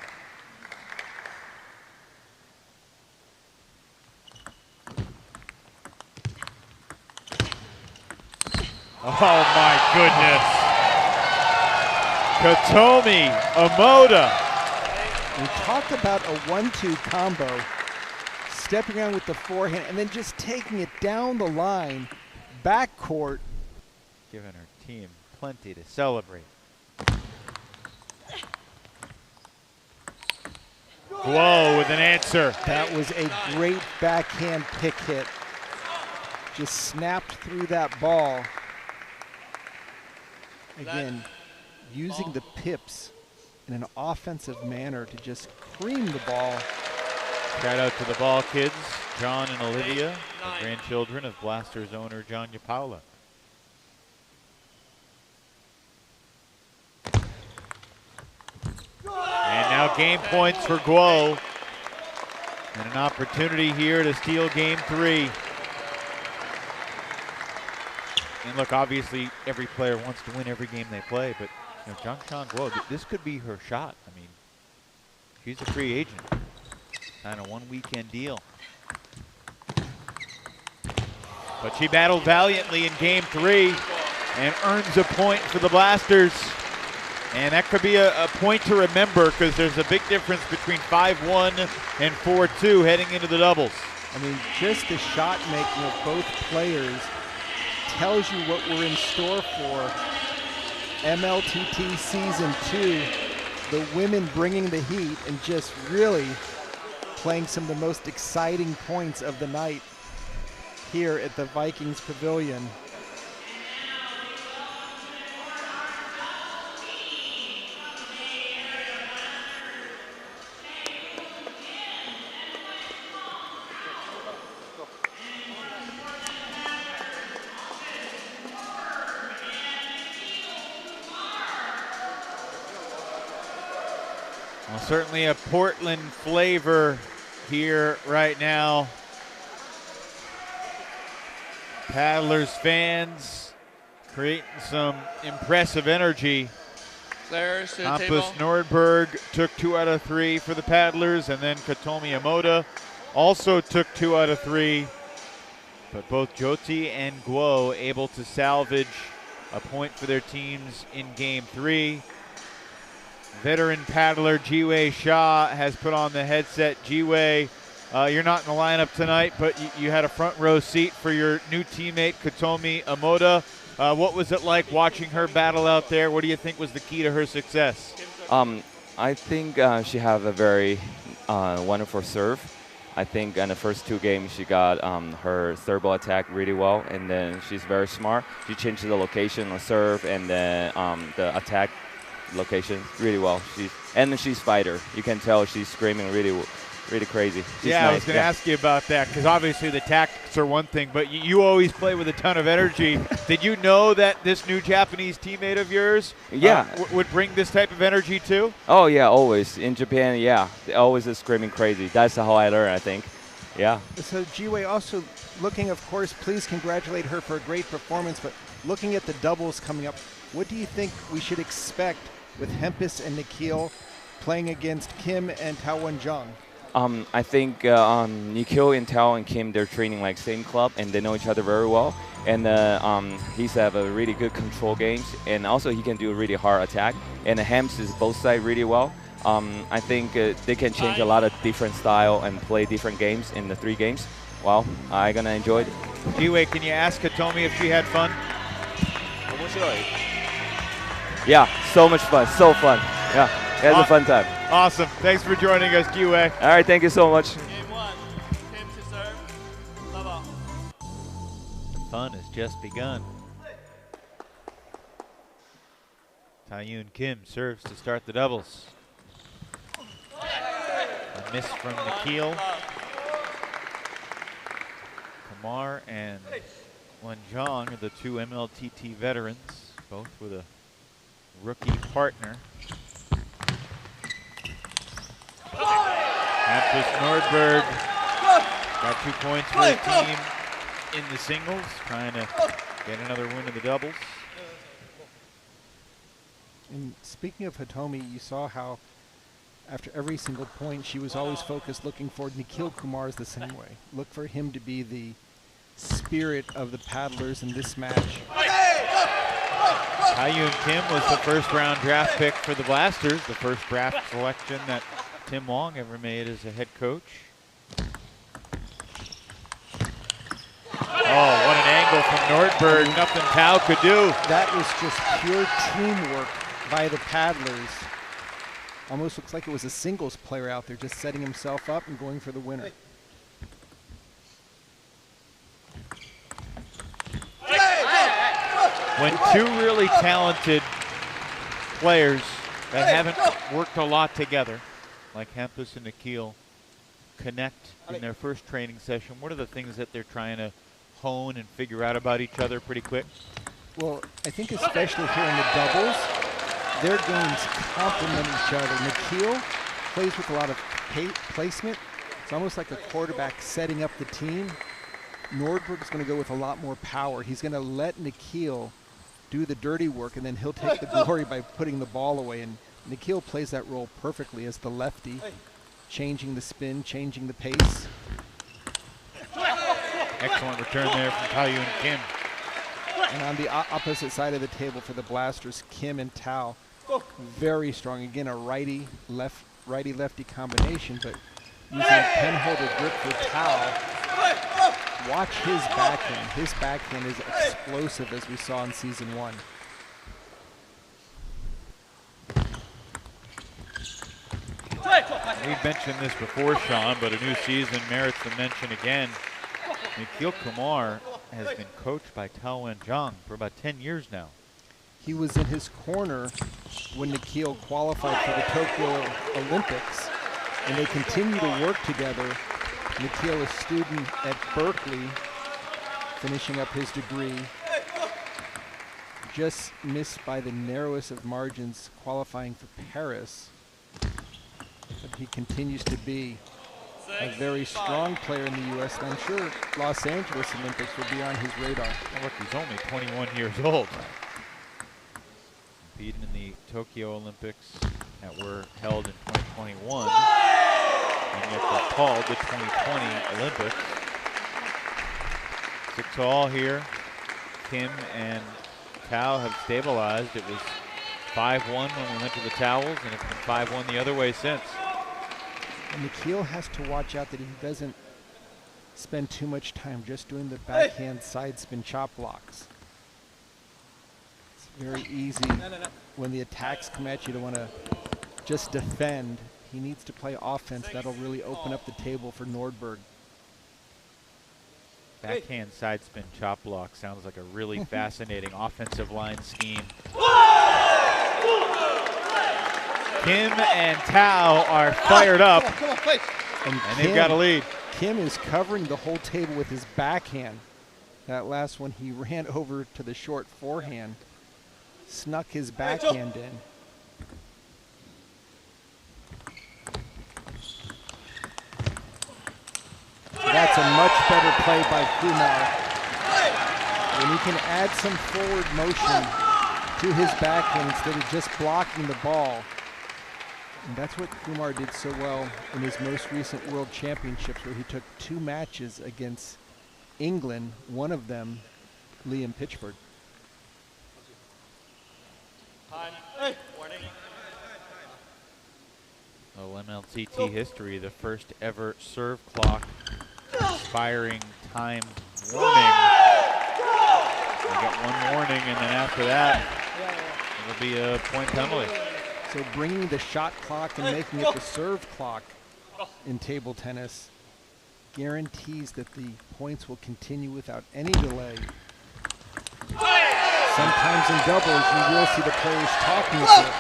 Oh my goodness. Katomi Yamoda. We talked about a 1-2 combo, stepping around with the forehand and then just taking it down the line, backcourt. Giving her team plenty to celebrate. Guo with an answer. That was a great backhand pick hit. Just snapped through that ball. Again, using the pips in an offensive manner to just cream the ball. Shout out to the ball kids, John and Olivia, the grandchildren of Blasters owner John Yapaula. And now game points for Guo. And an opportunity here to steal game 3. And look, obviously every player wants to win every game they play, but you know, Zhang Guo, this could be her shot. I mean, she's a free agent. Kind of one weekend deal. But she battled valiantly in game 3 and earns a point for the Blasters. And that could be a point to remember because there's a big difference between 5-1 and 4-2 heading into the doubles. I mean, just the shot making of both players tells you what we're in store for. MLTT Season 2, the women bringing the heat and just really playing some of the most exciting points of the night here at the Vikings Pavilion. Well, certainly a Portland flavor here right now. Paddlers fans creating some impressive energy. Players to the Hampus table. Nordberg took 2 out of 3 for the Paddlers, and then Katomi Yamoda also took 2 out of 3. But both Jyoti and Guo able to salvage a point for their teams in game 3. Veteran paddler Jiwei Xia has put on the headset. Jiwei, you're not in the lineup tonight, but you had a front row seat for your new teammate Katomi Yamoda. What was it like watching her battle out there? What do you think was the key to her success? I think she have a very wonderful serve. I think in the first 2 games she got her third ball attack really well, and then she's very smart. She changed the location of serve and then the attack location really well. She's fighter. You can tell she's screaming really crazy. She's yeah, nice. I was going to ask you about that because obviously the tactics are one thing, but you always play with a ton of energy. Did you know that this new Japanese teammate of yours would bring this type of energy too? Oh yeah, always. In Japan, yeah, they always is screaming crazy. That's how I learned, I think. Yeah. So Jiwei also looking, of course, please congratulate her for a great performance, but looking at the doubles coming up, what do you think we should expect with Hempis and Nikhil playing against Kim and Tao Wenzhang? I think Nikhil and Tao and Kim, they're training like same club and they know each other very well. And he's have a really good control games, and also he can do a really hard attack. And Hems is both sides really well. I think they can change a lot of different style and play different games in the 3 games. Well, I'm gonna enjoy it. Jiwei, can you ask Hitomi if she had fun? Yeah, so much fun, so fun. Yeah, it was a fun time. Awesome. Thanks for joining us, Jiwei. All right, thank you so much. Fun has just begun. Taeyoon Kim serves to start the doubles. A miss from Nikhil. Kumar and Wenzhang are the 2 MLTT veterans, both with a rookie partner. Hampus Nordberg got 2 points for the team in the singles, trying to get another win in the doubles. And speaking of Hitomi, you saw how after every single point, she was always focused looking for Nikhil Kumar's the same way. Look for him to be the spirit of the paddlers in this match. Taeyoon Kim was the first-round draft pick for the Blasters, the first draft selection that Tim Wong ever made as a head coach. Oh, what an angle from Nordberg. Nothing Tao could do. That was just pure teamwork by the paddlers. Almost looks like it was a singles player out there just setting himself up and going for the winner. When 2 really talented players that haven't worked a lot together, like Hampus and Nikhil, connect in their first training session, what are the things that they're trying to hone and figure out about each other pretty quick? Well, I think especially here in the doubles, their games complement each other. Nikhil plays with a lot of placement. It's almost like a quarterback setting up the team. Nordberg's going to go with a lot more power. He's going to let Nikhil do the dirty work, and then he'll take the glory by putting the ball away. And Nikhil plays that role perfectly as the lefty, changing the spin, changing the pace. Excellent return there from Taeyoon Kim. And on the opposite side of the table for the Blasters, Kim and Tao, very strong. Again, a righty-lefty combination, but using a pen-holder grip for Tao. Watch his backhand. His backhand is explosive, as we saw in season 1. We've mentioned this before, Sean, but a new season merits the mention again. Nikhil Kumar has been coached by Tao Wenzhang for about 10 years now. He was in his corner when Nikhil qualified for the Tokyo Olympics, and they continue to work together. Nikhil, a student at Berkeley, finishing up his degree, just missed by the narrowest of margins qualifying for Paris. But he continues to be a very strong player in the U.S., and I'm sure Los Angeles Olympics will be on his radar. Oh, look, he's only 21 years old. Competing in the Tokyo Olympics that were held in 2021, and yet they're called the 2020 Olympics. 6-all here. Kim and Tao have stabilized. It was 5-1 when we went to the towels, and it's been 5-1 the other way since. And Nikhil has to watch out that he doesn't spend too much time just doing the backhand side spin chop blocks. It's very easy when the attacks come at you to want to just defend. He needs to play offense. That'll really open up the table for Nordberg. Backhand side spin chop block sounds like a really fascinating offensive line scheme. Kim and Tao are fired up, and they've got a lead. Kim is covering the whole table with his backhand. That last one, he ran over to the short forehand, snuck his backhand in. That's a much better play by Kumar. When he can add some forward motion to his backhand instead of just blocking the ball. And that's what Kumar did so well in his most recent World Championships, where he took 2 matches against England, one of them Liam Pitchford. Time. Warning. Oh, MLTT history, the first ever serve clock expiring time warning. You get one warning, and then after that, it'll be a point penalty. So bringing the shot clock and making it the serve clock in table tennis guarantees that the points will continue without any delay. Sometimes in doubles, you will see the players talking a bit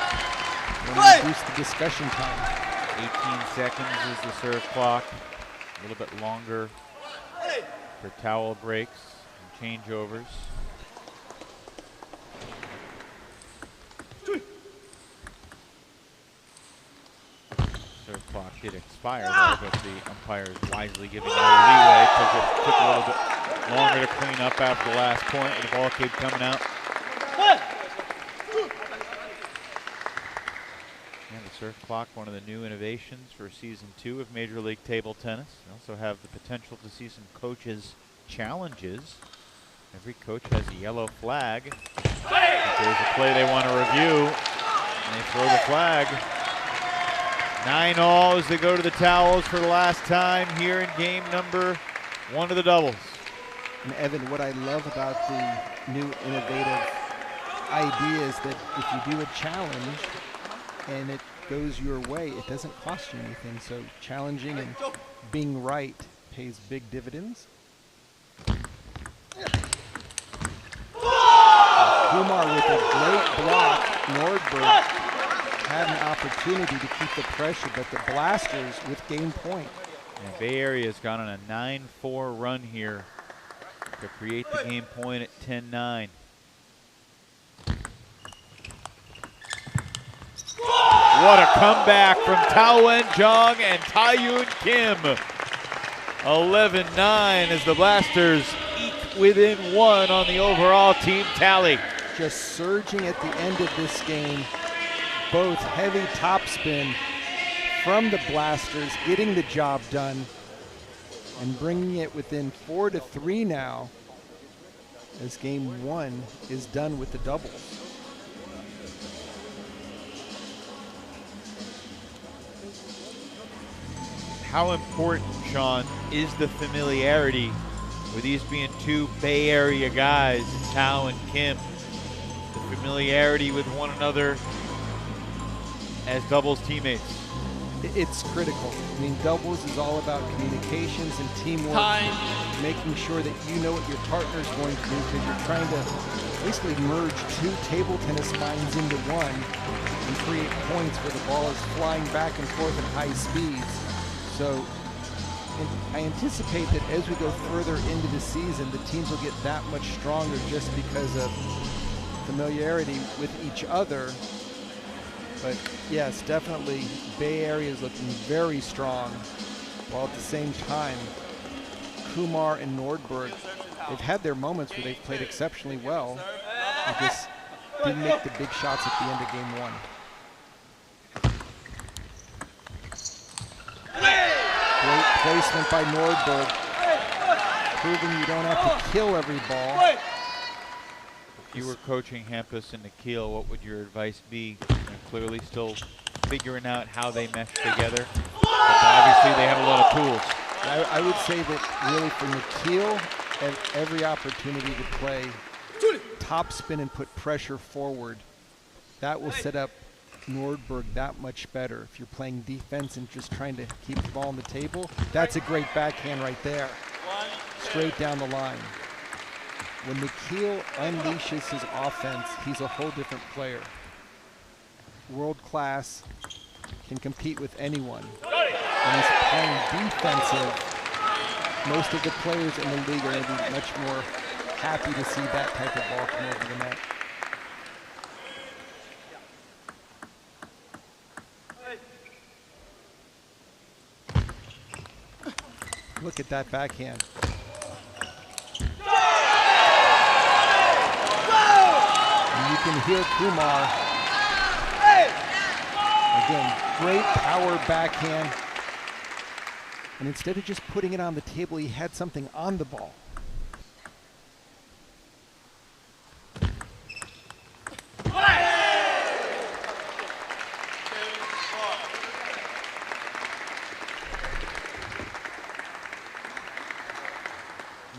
and reduce the discussion time. 18 seconds is the serve clock. A little bit longer for towel breaks and changeovers. Serve clock did expire though, but the umpires wisely giving a little leeway because it took a little bit longer to clean up after the last point and the ball kept coming out. And the serve clock, one of the new innovations for season 2 of Major League Table Tennis. We also have the potential to see some coaches' challenges. Every coach has a yellow flag. If there's a play they want to review, and they throw the flag. 9-all as they go to the towels for the last time here in game number 1 of the doubles. And Evan, what I love about the new innovative idea is that if you do a challenge and it goes your way, it doesn't cost you anything. So challenging and being right pays big dividends. Kumar with a great block. Nordberg had an opportunity to keep the pressure, but the Blasters with game point. And Bay Area has gone on a 9-4 run here to create the game point at 10-9. What a comeback from Tao Wenzhang and Taeyoon Kim. 11-9 as the Blasters eke within 1 on the overall team tally. Just surging at the end of this game. Both heavy topspin from the Blasters, getting the job done and bringing it within 4-3 now as game 1 is done with the doubles. How important, Sean, is the familiarity with these being 2 Bay Area guys, Tao and Kim? The familiarity with one another as doubles teammates. It's critical. I mean, doubles is all about communications and teamwork. Making sure that you know what your partner is going to do, because you're trying to basically merge 2 table tennis minds into one and create points where the ball is flying back and forth at high speeds. So I anticipate that as we go further into the season, the teams will get that much stronger just because of familiarity with each other. But yes, definitely Bay Area is looking very strong, while at the same time, Kumar and Nordberg, they've had their moments where they've played exceptionally well. They just didn't make the big shots at the end of game 1. Great placement by Nordberg, proving you don't have to kill every ball. If you were coaching Hampus and Nikhil, what would your advice be? They're clearly still figuring out how they mesh together, but obviously they have a lot of tools. I would say that really for Nikhil, every opportunity to play topspin and put pressure forward, that will set up Nordberg that much better. If you're playing defense and just trying to keep the ball on the table, that's a great backhand right there. Straight down the line. When Nikhil unleashes his offense, he's a whole different player. World class, can compete with anyone. When he's playing defensive, most of the players in the league are going to be much more happy to see that type of ball come over the net. Look at that backhand. And you can hear Kumar. Again, great power backhand. And instead of just putting it on the table, he had something on the ball.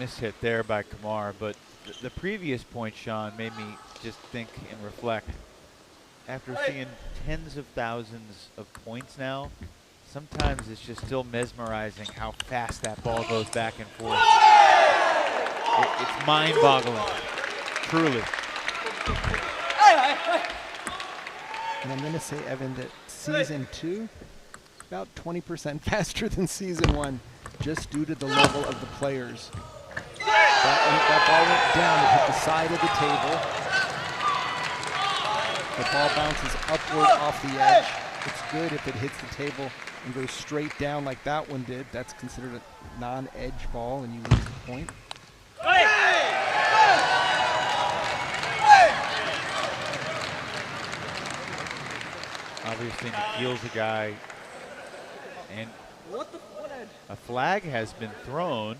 mishit there by Kamar, but the previous point, Sean, made me just think and reflect. After seeing tens of thousands of points now, sometimes it's just still mesmerizing how fast that ball goes back and forth. It's mind-boggling, truly. And I'm going to say, Evan, that Season 2, about 20% faster than Season 1, just due to the level of the players. That ball went down, it hit the side of the table. The ball bounces upward off the edge. It's good if it hits the table and goes straight down like that one did. That's considered a non-edge ball and you lose the point. Obviously, McKeel's a guy, and a flag has been thrown.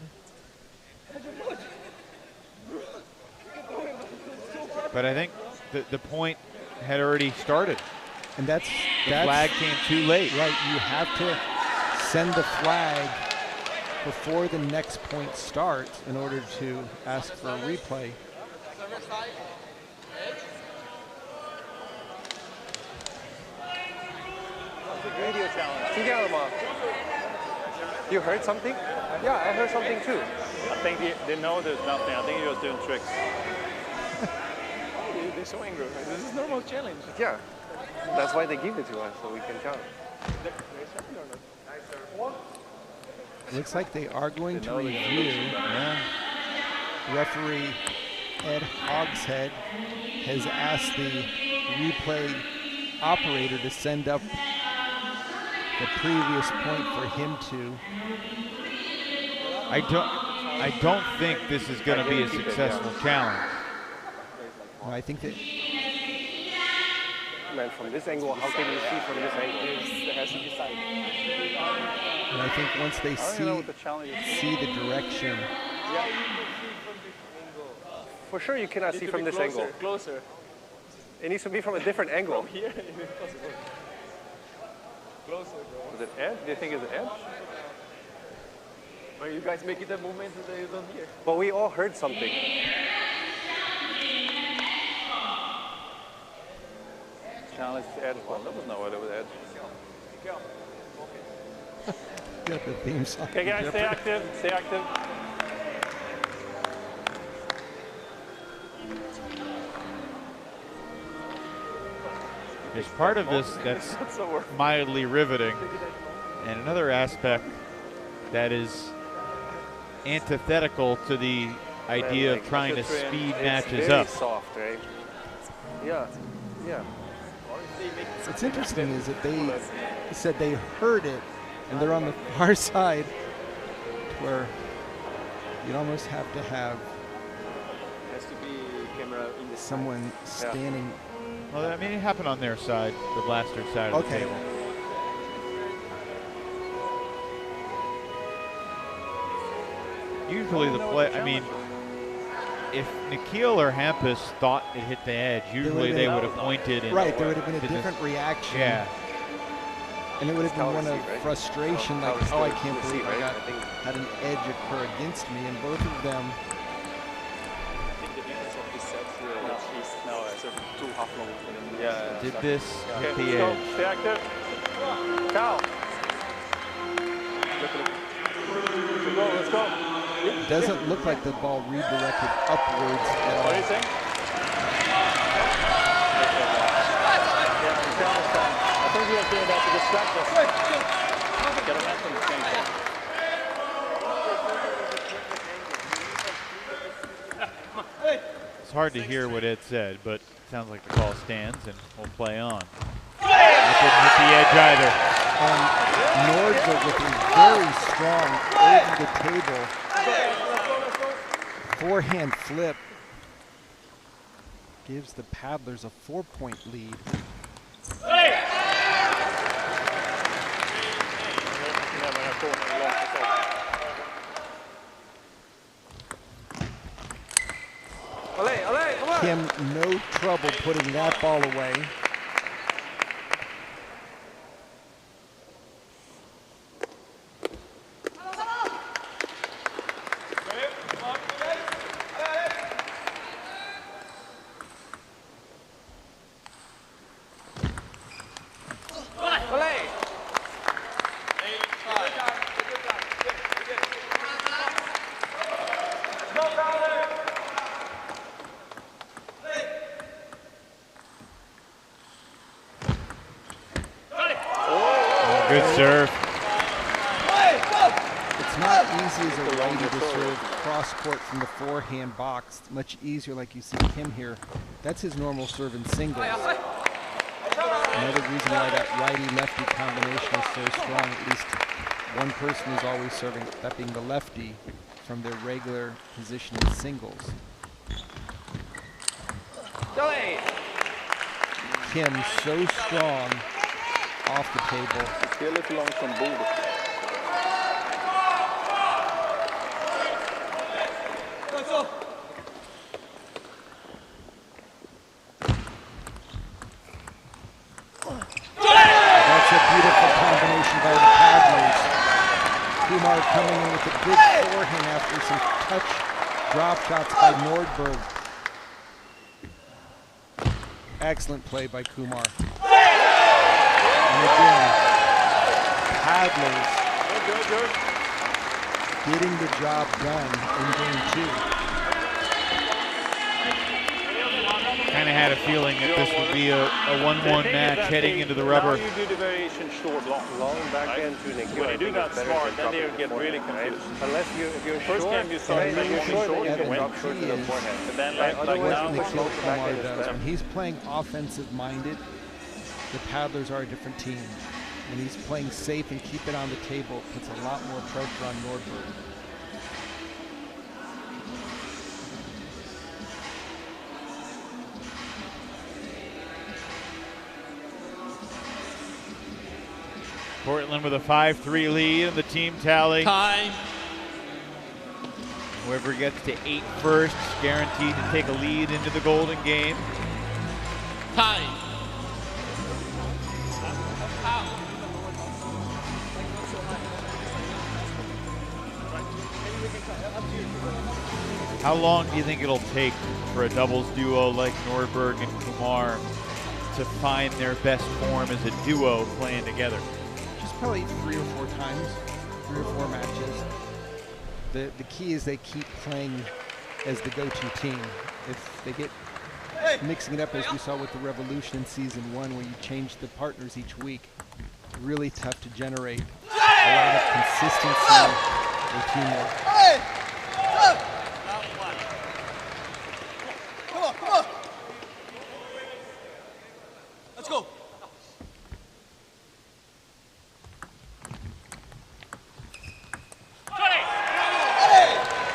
But I think the point had already started. And the flag came too late. Right, you have to send the flag before the next point starts in order to ask for a replay. Radio challenge. You heard something? Yeah, I heard something too. I think they know there's nothing. I think he was doing tricks. They're so angry. This is normal challenge. Yeah, that's why they give it to us, so we can challenge. Looks like they are going to review. Referee Ed Hogshead has asked the replay operator to send up the previous point for him to. I don't think this is going to be a successful challenge. Well, I think that. Man, from this angle, how can you see from this angle? It has to be side. And I think once they see the direction. For sure, you cannot see from this angle. Closer. It needs to be from a different angle. From here, impossible. Closer, bro. Is it edge? Do you think it's edge? Well, you guys make it a movement that you don't hear. But we all heard something. Challenge is edge. Well, there was no way it was edge. Got the theme song. Okay, guys, stay active. Stay active. There's part of this that's mildly riveting, and another aspect that is antithetical to the idea of trying to speed matches up. Soft, right? Yeah, yeah. What's interesting is that they said they heard it, and they're on the far side, where you'd almost have to have someone standing. Well, I mean, it happened on their side, the blaster side of the table. Usually the play, I mean, if Nikhil or Hampus thought it hit the edge, usually they would have pointed. Right, there would have been a different reaction. Yeah. And it would have been one of frustration, like, oh, I can't believe I had an edge occur against me, and both of them. Did this hit the edge? Stay active. Cal. Let's go. It doesn't look like the ball redirected upwards at all. What do you think? I think he was doing that to distract us. Get a match on the same thing. It's hard to hear what Ed said, but it sounds like the call stands, and we'll play on. That didn't hit the edge either. Nordberg with a very strong over the table forehand flip gives the paddlers a 4-point lead. Kim, no trouble putting that ball away. Good serve. It's not easy as a righty to serve cross-court from the forehand box. It's much easier like you see Kim here. That's his normal serve in singles. Another reason why that righty-lefty combination is so strong, at least one person is always serving, that being the lefty, from their regular position in singles. Kim so strong off the table. Still lite långt från bordet. That's a beautiful combination by the paddlers. Kumar coming in with a good forehand after some touch drop shots by Nordberg. Excellent play by Kumar. And again, paddlers getting the job done in game 2. Kind of had a feeling that this would be a 1-1 match heading into the rubber. Now you do the variation short, long. Long backhand to Nick. When you do that smart, then they get really confused. Unless if you're First short, game you start if playing you're short, short, you then can you win. can drop short to the forehand. And then Right, like Otherwise, now, when push low to Kumar backhand is does, better. when he's playing offensive-minded, the paddlers are a different team. When he's playing safe and keep it on the table, it puts a lot more pressure on Nordberg. Portland with a 5-3 lead in the team tally. Time. Whoever gets to 8 first is guaranteed to take a lead into the golden game. Time. How long do you think it'll take for a doubles duo like Nordberg and Kumar to find their best form as a duo playing together? Just probably 3 or 4 times, 3 or 4 matches. The key is they keep playing as the go-to team. If they get mixing it up as we saw with the Revolution in season 1, where you change the partners each week, really tough to generate a lot of consistency or teamwork. Let's go.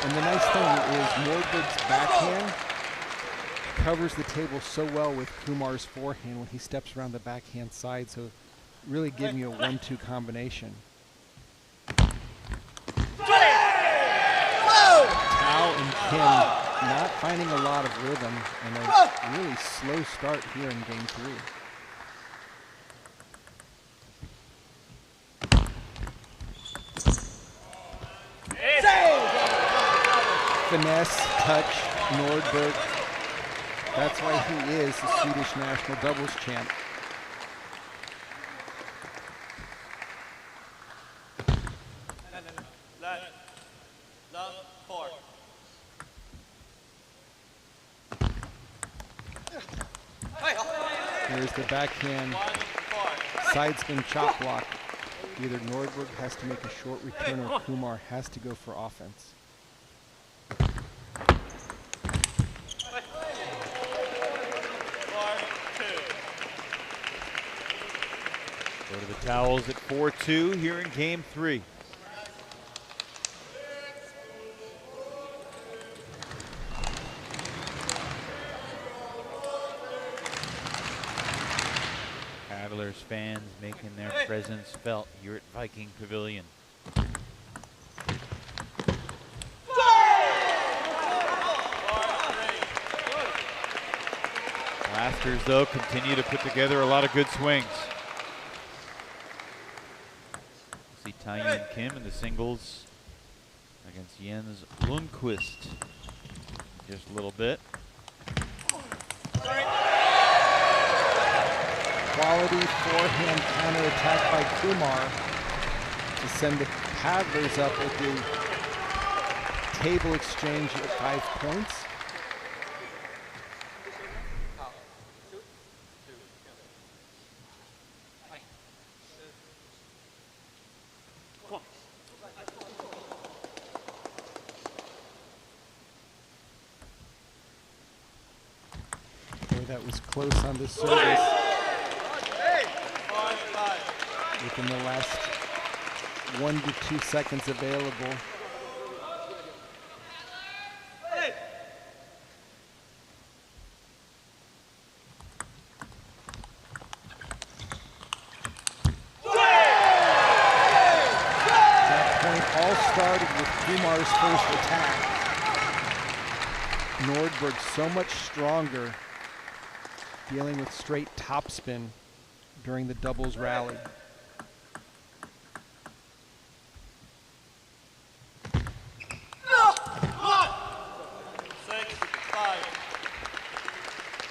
And the nice thing is Nordberg's backhand covers the table so well with Kumar's forehand when he steps around the backhand side, so really giving you a 1-2 combination. Tao and Kim not finding a lot of rhythm and a really slow start here in game 3. Finesse, touch, Nordberg. That's why he is the Swedish national doubles champ. Here's the backhand side spin chop block. Either Nordberg has to make a short return or Kumar has to go for offense. Go to the towels at 4-2 here in game 3. Paddlers fans making their presence felt here at Viking Pavilion. Blasters, though, continue to put together a lot of good swings. See Taeyoon Kim in the singles against Jens Lundqvist. Just a little bit. Quality forehand counterattack by Kumar to send the paddlers up at the table exchange at 5 points. that was close on the service. Within the last 1 to 2 seconds available. That point all started with Kumar's first attack. Nordberg so much stronger dealing with straight topspin during the doubles rally.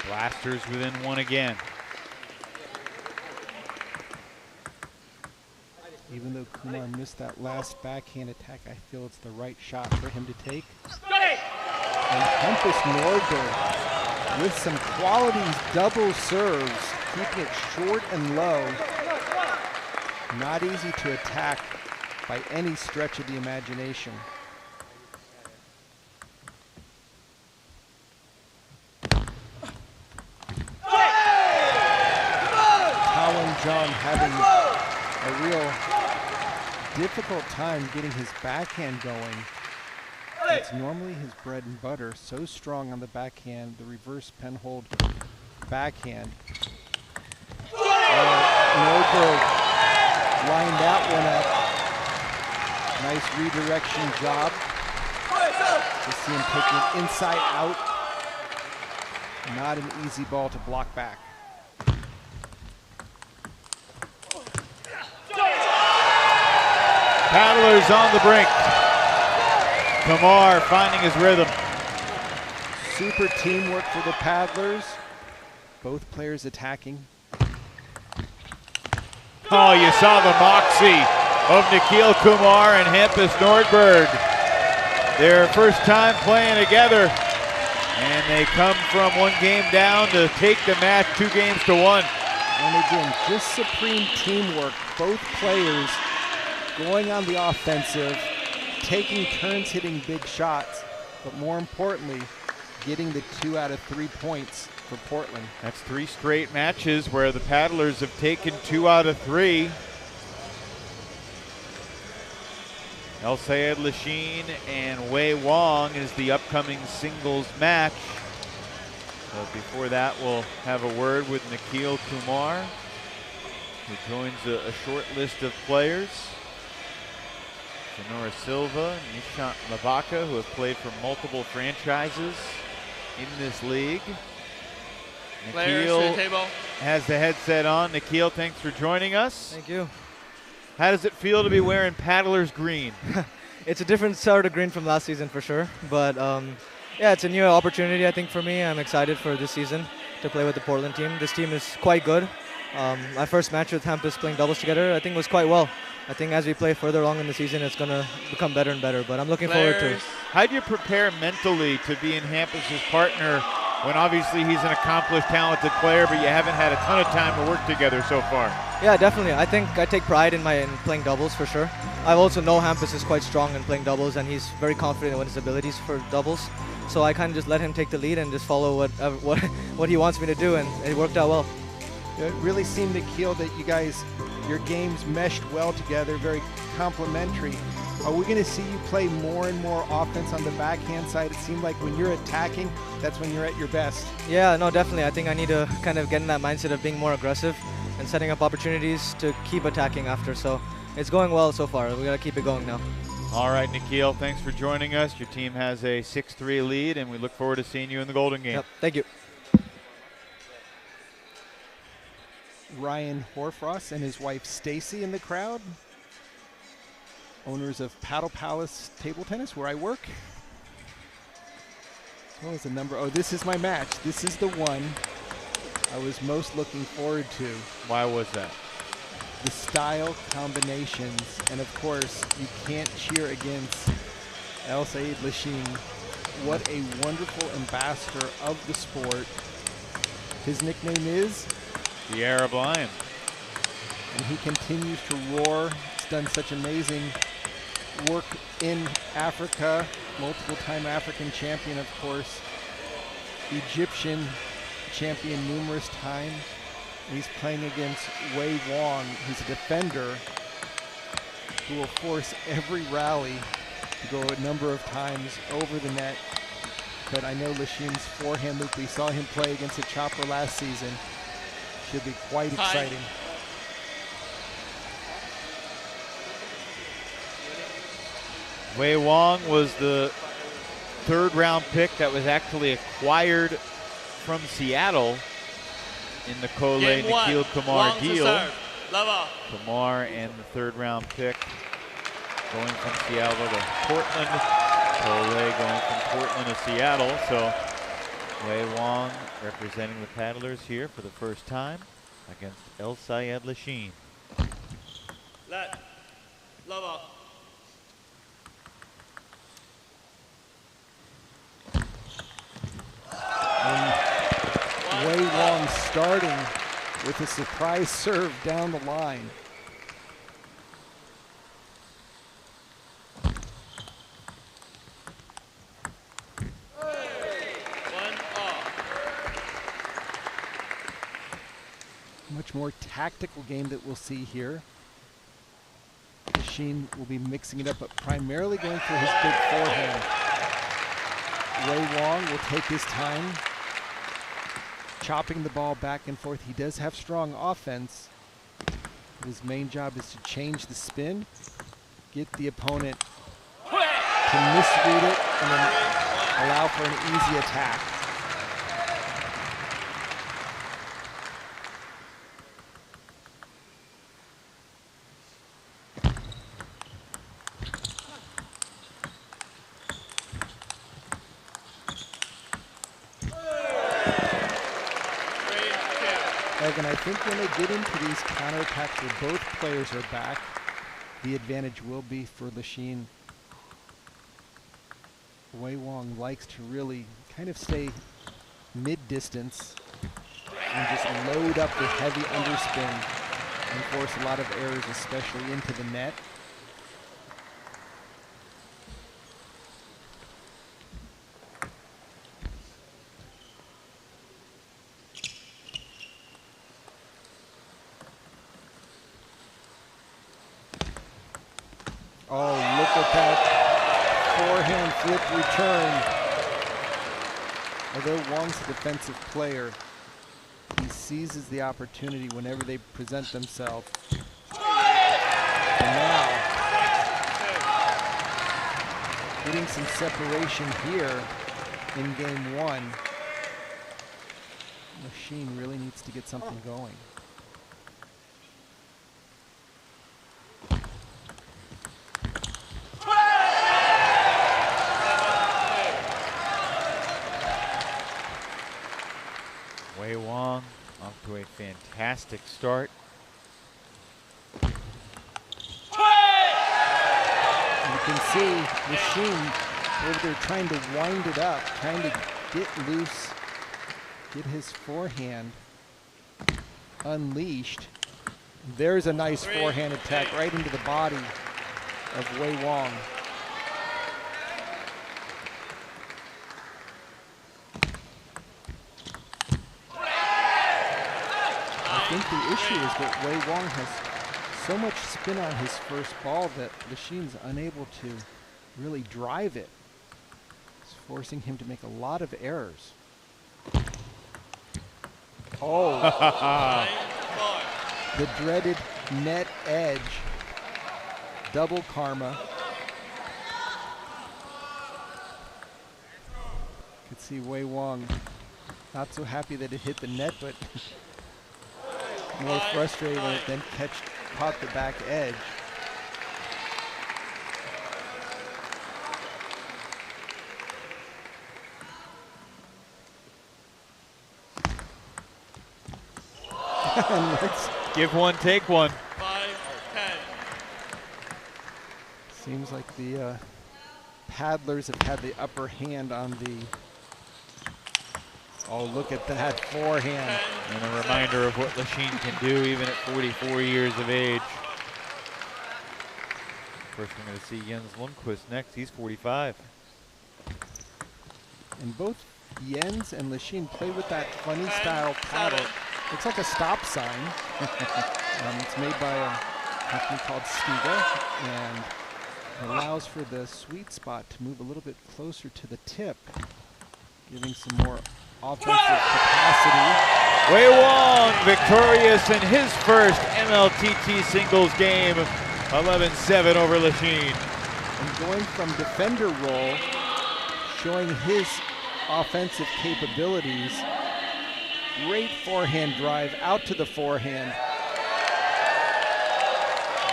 Blasters within one again. Even though Kumar missed that last backhand attack, I feel it's the right shot for him to take. And Hampus Nordberg with some quality double serves, keeping it short and low. Not easy to attack by any stretch of the imagination. John having a real difficult time getting his backhand going. It's normally his bread and butter. So strong on the backhand, the reverse penhold backhand. Nordberg lined that one up. Nice redirection job. You see him taking it inside out. Not an easy ball to block back. Paddlers on the brink. Kumar finding his rhythm. Super teamwork for the Paddlers. Both players attacking. Oh, you saw the moxie of Nikhil Kumar and Hampus Nordberg. Their first time playing together. And they come from one game down to take the match 2 games to 1. And again, just supreme teamwork. Both players going on the offensive, taking turns hitting big shots, but more importantly, getting the 2 out of 3 points for Portland. That's 3 straight matches where the Paddlers have taken 2 out of 3. El Sayed Lachine and Wei Wong is the upcoming singles match. But before that, we'll have a word with Nikhil Kumar, who joins a short list of players. Sonora Silva, Nishant Lavaka, who have played for multiple franchises in this league. Nikhil has the headset on. Nikhil, thanks for joining us. Thank you. How does it feel to be wearing Paddlers green? It's a different sort of green from last season for sure, but yeah, it's a new opportunity I think for me. I'm excited for this season to play with the Portland team. This team is quite good. My first match with Hampus playing doubles together, I think was quite well. I think as we play further along in the season, it's going to become better and better, but I'm looking forward to it. How do you prepare mentally to be in Hampus's partner when obviously he's an accomplished, talented player, but you haven't had a ton of time to work together so far? Yeah, definitely. I think I take pride in playing doubles for sure. I also know Hampus is quite strong in playing doubles, and he's very confident in his abilities for doubles. So I kind of just let him take the lead and just follow what he wants me to do, and it worked out well. It really seemed, Nikhil, that you guys, your games meshed well together, very complementary. Are we going to see you play more and more offense on the backhand side? It seemed like when you're attacking, that's when you're at your best. Yeah, no, definitely. I think I need to kind of get in that mindset of being more aggressive and setting up opportunities to keep attacking after. So it's going well so far. We got to keep it going now. All right, Nikhil, thanks for joining us. Your team has a 6-3 lead, and we look forward to seeing you in the Golden Game. Yep, thank you. Ryan Horfrost and his wife Stacy in the crowd, owners of Paddle Palace Table Tennis, where I work. What was the number? Oh, this is my match. This is the one I was most looking forward to. Why was that? The style combinations, and of course, you can't cheer against El Sayed Lachine. What a wonderful ambassador of the sport. His nickname is the Arab Lion. And he continues to roar. He's done such amazing work in Africa, multiple-time African champion, of course. Egyptian champion numerous times. He's playing against Wei Wang, who's a defender who will force every rally to go a number of times over the net. But I know Lixin's forehand loop, we saw him play against a chopper last season. Should be quite exciting. Wei Wang was the third-round pick that was actually acquired from Seattle in the Kole Nikhil Kumar deal. Kumar and the third-round pick going from Seattle to Portland. Kole going from Portland to Seattle. So Wei Wang representing the paddlers here for the first time against El Sayed Lixin. Wei Wang starting with a surprise serve down the line. Much more tactical game that we'll see here. Lixin will be mixing it up, but primarily going for his big forehand. Wei Wang will take his time, chopping the ball back and forth. He does have strong offense. His main job is to change the spin, get the opponent to misread it, and then allow for an easy attack. And I think when they get into these counterattacks where both players are back, the advantage will be for Lixin. Wei Wang likes to really kind of stay mid-distance and just load up the heavy underspin and force a lot of errors, especially into the net. Oh, look at that forehand flip return. Although Wang's a defensive player, he seizes the opportunity whenever they present themselves. And now, getting some separation here in game one. Lixin really needs to get something going. Wei Wang off to a fantastic start. You can see Lixin over there trying to wind it up, trying to get loose, get his forehand unleashed. There's a nice forehand attack right into the body of Wei Wang. I think the issue is that Wei Wang has so much spin on his first ball that Lixin's unable to really drive it. It's forcing him to make a lot of errors. Oh, the dreaded net edge. Double karma. You could see Wei Wang not so happy that it hit the net, but more frustrated when it then caught the back edge. Let's give one, take one. 5-10. Seems like the paddlers have had the upper hand on the. Oh, look at that forehand. And a reminder of what Lixin can do even at 44 years of age. First, we're going to see Jens Lundqvist next. He's 45. And both Jens and Lachine play with that funny style paddle. Looks like a stop sign. It's made by a company called Stiga, and it allows for the sweet spot to move a little bit closer to the tip, giving some more offensive capacity. Wei Wang victorious in his first MLTT singles game, 11-7 over Lachine. And going from defender role, showing his offensive capabilities. Great forehand drive out to the forehand.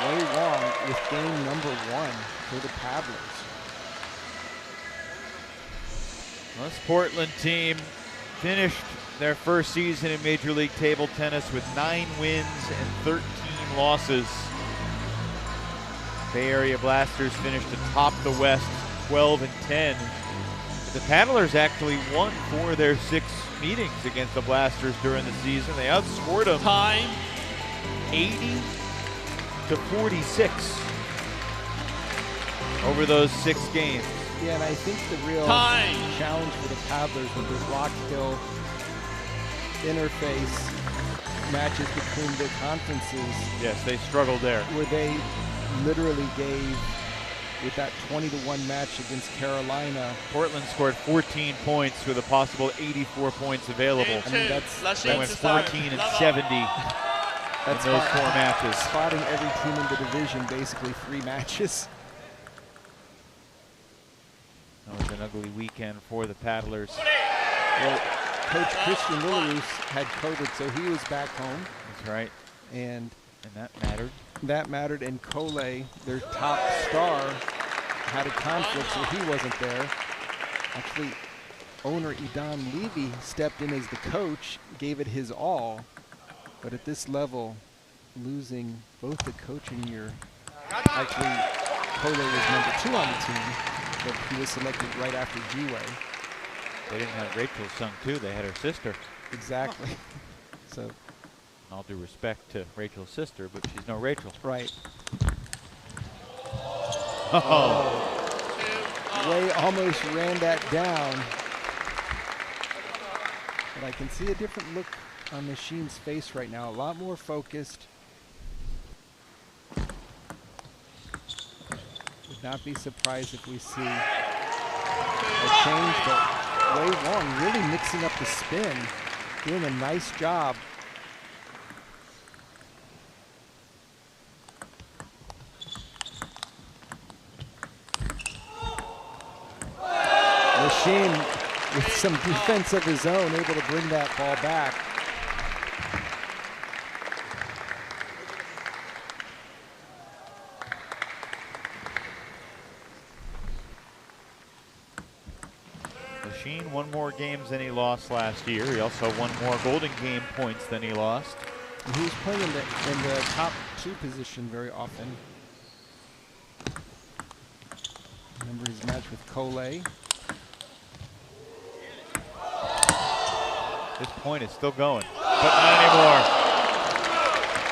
Wei Wang with game number 1 for the Paddlers. This Portland team finished their first season in Major League Table Tennis with 9 wins and 13 losses. Bay Area Blasters finished atop the West, 12-10. The Paddlers actually won 4 of their 6 meetings against the Blasters during the season. They outscored them 80-46 over those 6 games. Yeah, and I think the real challenge for the Paddlers with the Rock Hill interface matches between the conferences. Yes, they struggled there. Where they literally gave, with that 20-1 match against Carolina. Portland scored 14 points with a possible 84 points available. I mean, they went 14 and 70 in those 4 matches. Spotting every team in the division, basically 3 matches. That was an ugly weekend for the Paddlers. Well, Coach Christian Lillarus had COVID, so he was back home. That's right. And that mattered. That mattered, and Cole, their top star, had a conflict, so he wasn't there. Actually, owner Idan Levy stepped in as the coach, gave it his all, but at this level, losing both the coaching year. Actually, Cole was number 2 on the team, but he was selected right after Jiwei. They didn't have Rachel's son too, they had her sister. Exactly. So, all due respect to Rachel's sister, but she's no Rachel. Right. Oh. Wei almost ran that down. But I can see a different look on Machine's face right now, a lot more focused. Would not be surprised if we see a change, but Wei Wang really mixing up the spin, doing a nice job. Machine with some defense of his own, able to bring that ball back. Machine won more games than he lost last year. He also won more Golden Game points than he lost. And he was playing in the top 2 position very often. Remember his match with Cole. This point is still going, but not anymore.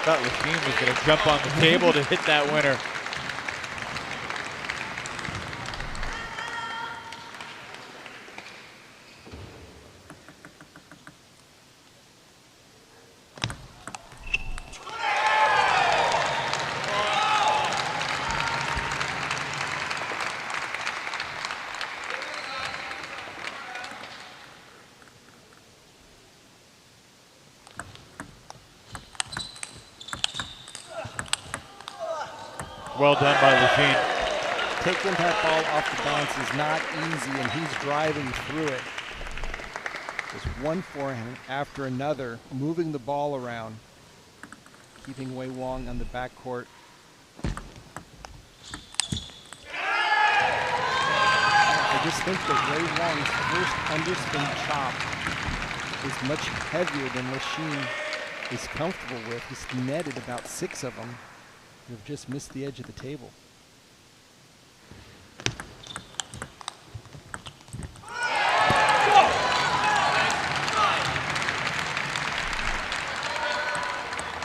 Thought Lachine was going to jump on the table to hit that winner. Well done by Lachine. Taking that ball off the bounce is not easy, and he's driving through it. Just one forehand after another, moving the ball around, keeping Wei Wang on the backcourt. I just think that Wei Wang's first underspin chop is much heavier than Lachine is comfortable with. He's netted about 6 of them. You've just missed the edge of the table.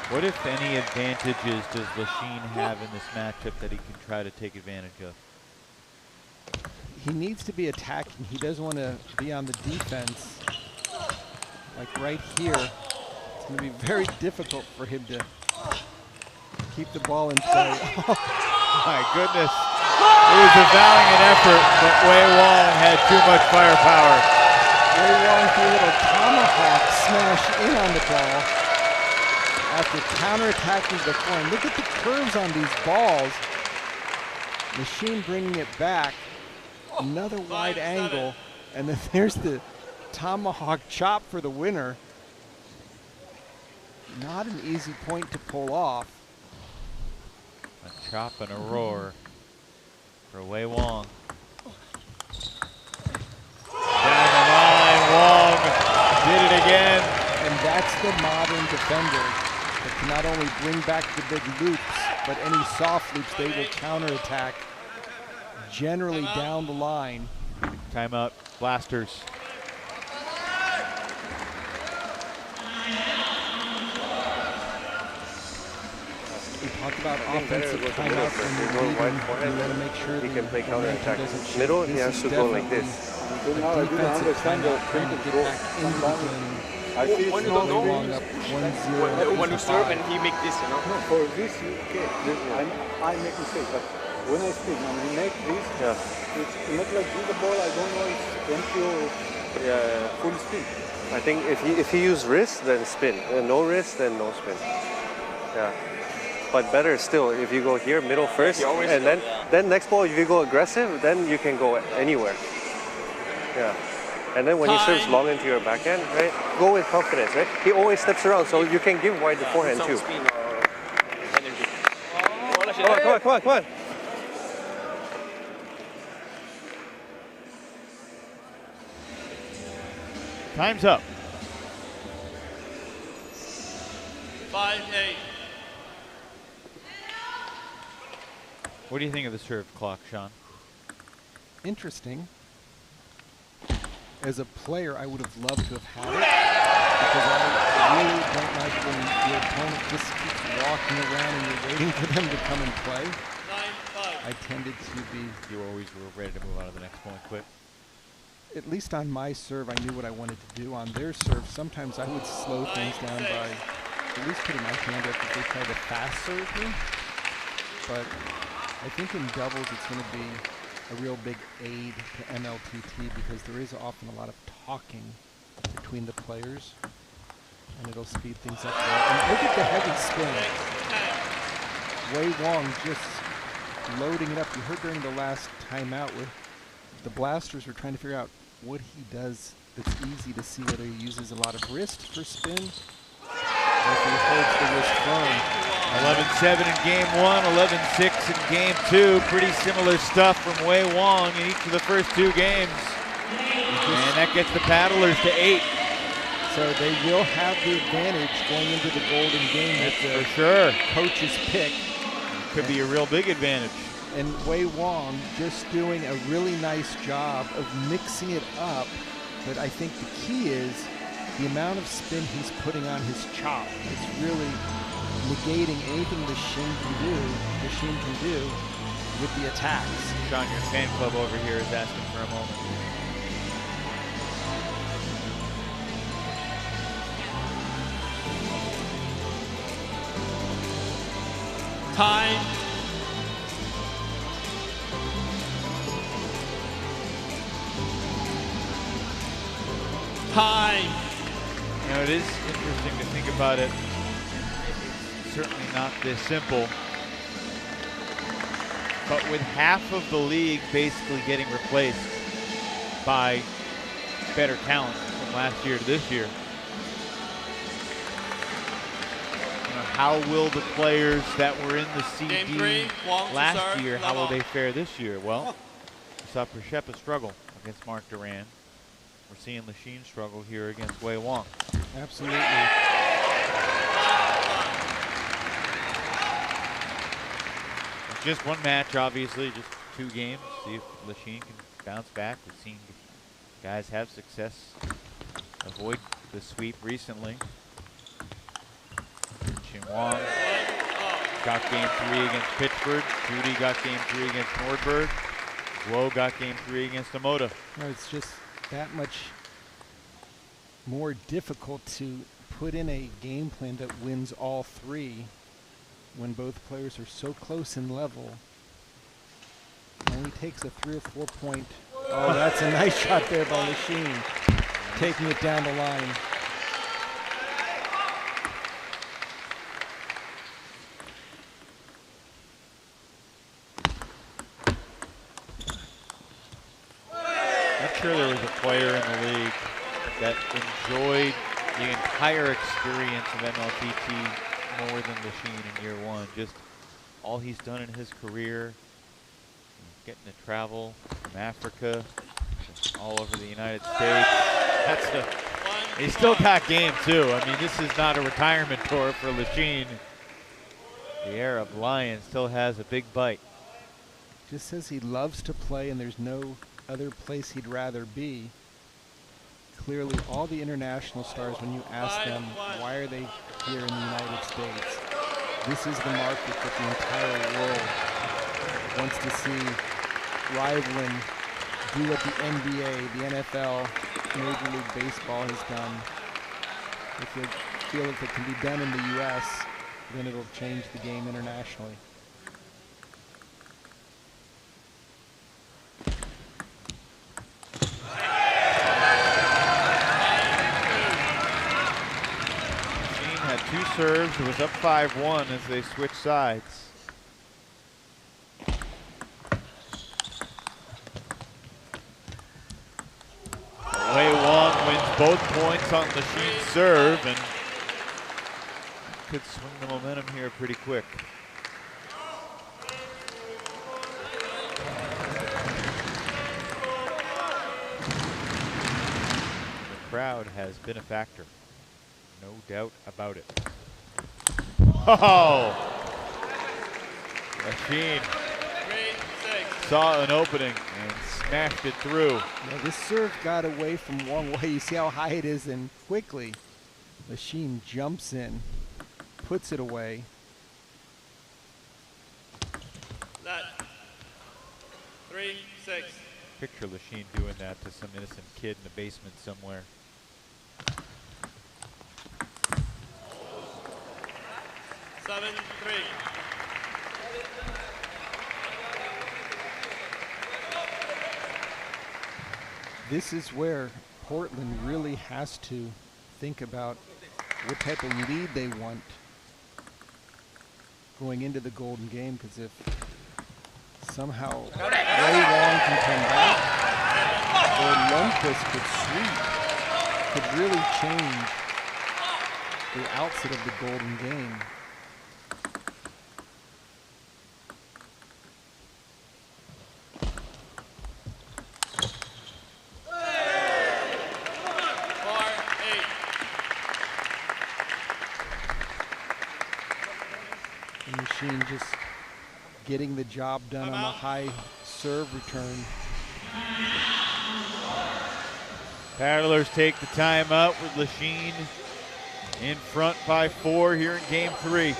What, if any, advantages does Lachine have in this matchup that he can try to take advantage of? He needs to be attacking. He doesn't want to be on the defense. Like right here, it's going to be very difficult for him to keep the ball in play. My goodness. It was a valiant effort, but Wei Wong had too much firepower. Wei Wong threw a little tomahawk smash in on the ball after counterattacking the forehand. Look at the curves on these balls. Machine bringing it back. Another wide angle. And then there's the tomahawk chop for the winner. Not an easy point to pull off. A chop and a roar for Wei Wong. Down the line, Wong did it again. And that's the modern defender that can not only bring back the big loops, but any soft loops they will counterattack generally down the line. Timeout, Blasters. We talked about offensive timeouts when you're leading. You want to make sure he can play the counterattack. doesn't Middle, shift. he has to go like this. The defensive timeout trying to get back into the game. When you don't know, Up 1-0. when you serve and he make this, you know. No, for this, okay, I make mistake, but when I speak, when we make this, it's not like this, the ball, I don't know if empty or full spin. I think if he use wrist, then spin. No wrist, then no spin. Yeah. But better still, if you go here, middle first, and then next ball, if you go aggressive, then you can go anywhere. Yeah. And then when he serves long into your backhand, right, go with confidence, right? He always steps around, so you can give wide the forehand too. Come on. Time's up. 5-8. What do you think of the serve clock, Sean? Interesting. As a player, I would have loved to have had it because I really don't like when your opponent just keeps walking around and you're waiting for them to come and play. 9-5. I tended to be... You always were ready to move on to the next point quick. At least on my serve, I knew what I wanted to do. On their serve, sometimes I would slow things down by at least putting my hand up if they try to fast serve me. But I think in doubles, it's going to be a real big aid to MLTT because there is often a lot of talking between the players, and it'll speed things up there. And look at the heavy spin. Wei Wong just loading it up. You heard during the last timeout where the Blasters were trying to figure out what he does that's easy to see, whether he uses a lot of wrist for spin or if he holds the wrist firm. 11-7 in game one, 11-6 in game two. Pretty similar stuff from Wei Wong in each of the first two games. And that gets the paddlers to 8. So they will have the advantage going into the golden game with the for sure coach's pick. Could be a real big advantage. And Wei Wong just doing a really nice job of mixing it up. But I think the key is the amount of spin he's putting on his chop. It's really negating anything the Shin can do with the attacks. Sean, your fan club over here is asking for a moment. Time. Time. You know, it is interesting to think about it. Certainly not this simple. But with half of the league basically getting replaced by better talent from last year to this year, you know, how will the players that were in the CD last year, how will they fare this year? Well, we saw Prashepa struggle against Mark Duran. We're seeing Lachine struggle here against Wei Wong. Absolutely. Just one match, obviously, just 2 games. See if Lachine can bounce back. We've seen guys have success, avoid the sweep recently. Chin Wong got game 3 against Pittsburgh. Judy got game 3 against Nordberg. Guo got game 3 against Omoda. No, it's just that much more difficult to put in a game plan that wins all 3 when both players are so close in level. Only takes a 3 or 4 point. Oh, that's a nice shot there by Lachine, taking it down the line. I'm sure there was a player in the league that enjoyed the entire experience of MLTT more than Lachine in year 1. Just all he's done in his career, getting to travel from Africa, all over the United States. He still got game too. I mean, this is not a retirement tour for Lachine. The heir of Lion still has a big bite. Just says he loves to play and there's no other place he'd rather be. Clearly, all the international stars, when you ask them why are they here in the United States, this is the market that the entire world wants to see rivaling, do what the NBA, the NFL, Major League Baseball has done. If they feel if it can be done in the U.S., then it'll change the game internationally. Machine had 2 serves. It was up 5-1 as they switched sides. Wei Wong wins both points on Lachine's serve and could swing the momentum here pretty quick. The crowd has been a factor, no doubt about it. Oh! Lachine saw an opening and smashed it through. Yeah, this serve got away from Wong Wei. You see how high it is, and quickly Lachine jumps in, puts it away. That 3-6. Picture Lachine doing that to some innocent kid in the basement somewhere. Seven, 3. This is where Portland really has to think about what type of lead they want going into the Golden Game, because if somehow Wei Wong can come back, or Lundqvist could sweep, could really change the outset of the Golden Game. Lachine just getting the job done on the high serve return. Paddlers take the timeout with Lachine in front by 4 here in game 3.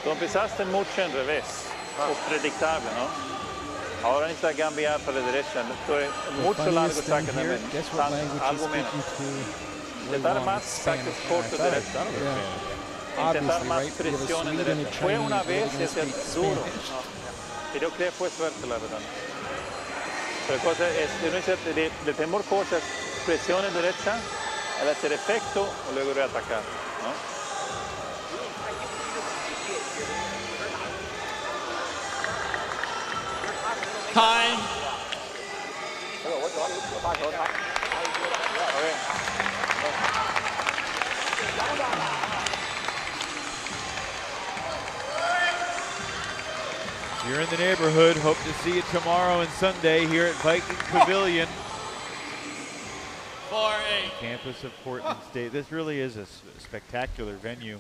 Tú empezaste mucho en revés, o predictable, ¿no? Ahora necesita cambiar para la derecha. Mucho largo saque también. Algo menos. Intentar más saques cortos derecha. Intentar más presión en derecha. Fue una vez y es duro. Y yo creo que fue suerte, la verdad. Pero cosa es, el temor cosa es presión en derecha, al hacer efecto, o luego reatacar, ¿no? Time. If you're in the neighborhood, hope to see you tomorrow and Sunday here at Viking Pavilion. 4-8. Campus of Portland State. This really is a spectacular venue.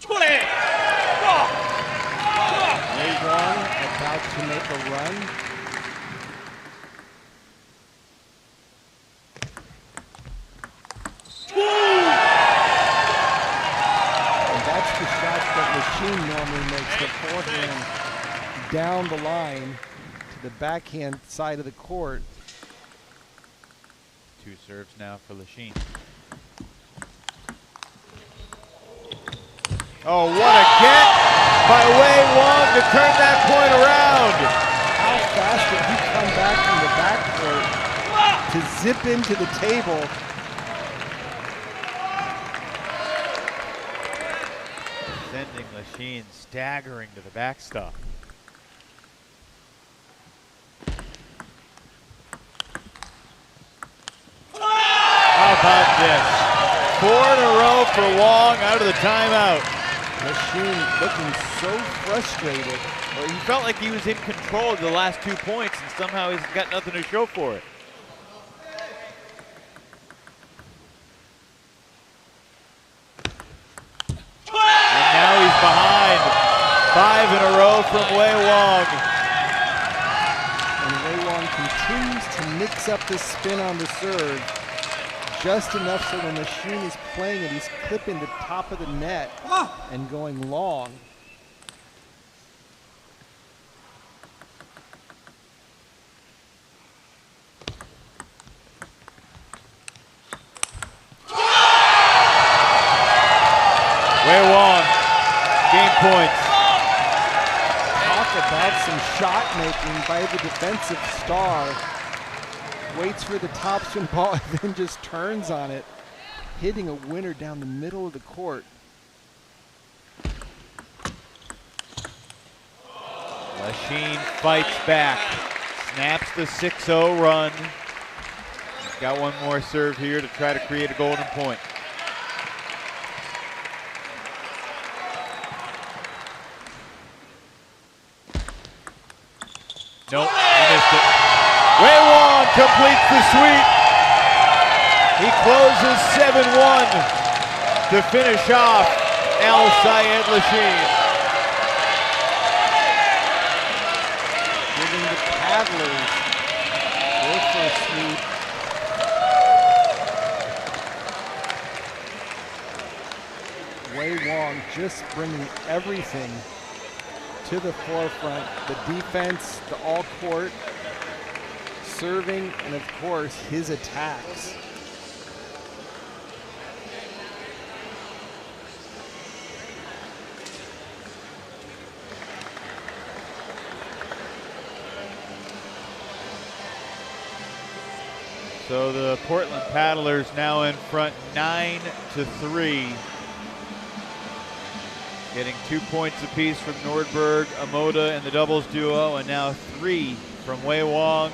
Wei Wong about to make a run. Lachine normally makes the forehand down the line to the backhand side of the court. 2 serves now for Lachine. Oh, what a get by Wei Wang to turn that point around. How fast did he come back from the backcourt to zip into the table? Sending Lachine staggering to the backstop. How about this? 4 in a row for Wang out of the timeout. Lachine looking so frustrated. Well, he felt like he was in control of the last 2 points, and somehow he's got nothing to show for it. And now he's behind. 5 in a row from Wei Wang. And Wei Wang continues to mix up the spin on the serve. Just enough so when Lachine is playing it, he's clipping the top of the net and going long. Wei Wang, game points. Talk about some shot making by the defensive star. Waits for the topspin ball and then just turns on it, hitting a winner down the middle of the court. Lachine fights back, snaps the 6-0 run. He's got one more serve here to try to create a golden point. Nope, he missed it. Wei Wang completes the sweep. He closes 7-1 to finish off Al Sayed Lachine. Giving the paddlers their first sweep. Wei Wang just bringing everything to the forefront. The defense, the all-court, serving, and of course, his attacks. So the Portland Paddlers now in front 9-3. Getting 2 points apiece from Nordberg, Amoda, and the doubles duo, and now 3 from Wei Wang.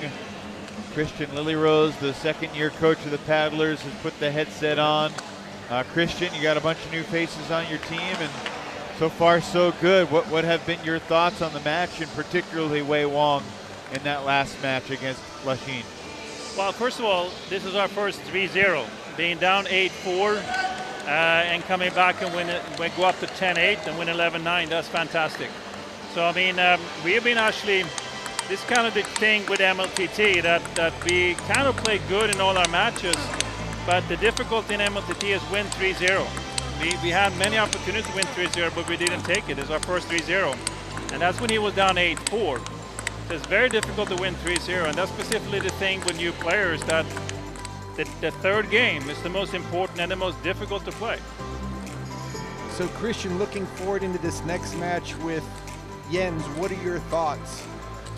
Christian Lilyrose, the second-year coach of the Paddlers, has put the headset on. Christian, you got a bunch of new faces on your team, and so far so good. What have been your thoughts on the match, and particularly Wei Wang in that last match against Lachine? Well, first of all, this is our first 3-0. Being down 8-4 and coming back and win it, we go up to 10-8 and win 11-9. That's fantastic. So I mean, we have been actually. This kind of the thing with MLTT that we kind of play good in all our matches, but the difficulty in MLTT is win 3-0. We had many opportunities to win 3-0, but we didn't take it. It's our first 3-0. And that's when he was down 8-4. So it's very difficult to win 3-0, and that's specifically the thing with new players, that the third game is the most important and the most difficult to play. So Christian, looking forward into this next match with Jens, what are your thoughts?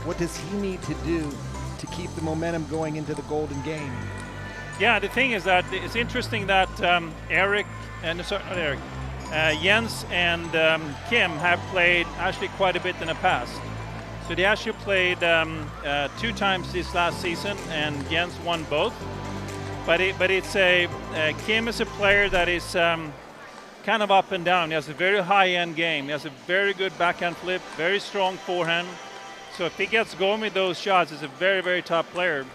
What does he need to do to keep the momentum going into the golden game? Yeah, the thing is that it's interesting that Jens and Kim have played actually quite a bit in the past. So they actually played 2 times this last season, and Jens won both. But Kim is a player that is kind of up and down. He has a very high-end game. He has a very good backhand flip, very strong forehand. So if he gets going with those shots, he's a very, very top player.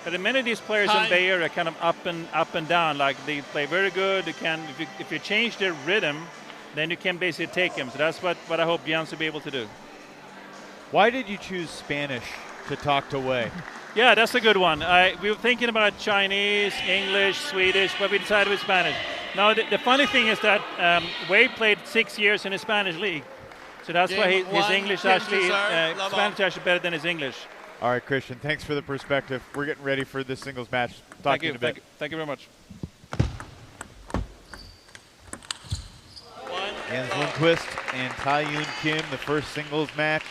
But many of these players in Bay Area are kind of up and down. Like they play very good. They can, if you change their rhythm, then you can basically take them. So that's what I hope Jens will be able to do. Why did you choose Spanish to talk to Wei? Yeah, that's a good one. We were thinking about Chinese, English, Swedish, but we decided with Spanish. Now, the funny thing is that Wei played 6 years in the Spanish league. So that's why his English actually, Spanish Spanish actually better than his English. All right, Christian, thanks for the perspective. We're getting ready for this singles match. Talk to you in a bit. Thank you very much. Jens Lundqvist and Tae-Yoon Kim, the first singles match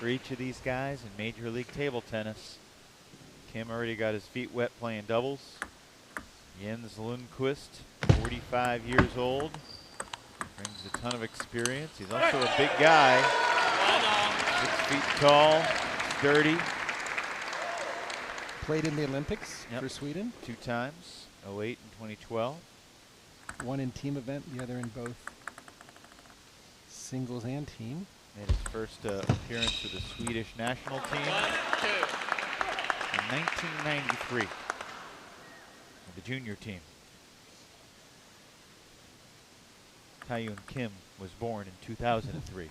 for each of these guys in Major League Table Tennis. Kim already got his feet wet playing doubles. Jens Lundqvist, 45 years old, brings a ton of experience. He's also a big guy, 6 feet tall, sturdy. Played in the Olympics for Sweden. 2 times, 08 and 2012. One in team event, the other in both singles and team. Made his first appearance for the Swedish national team in 1993, the junior team. Tae-Yoon Kim was born in 2003.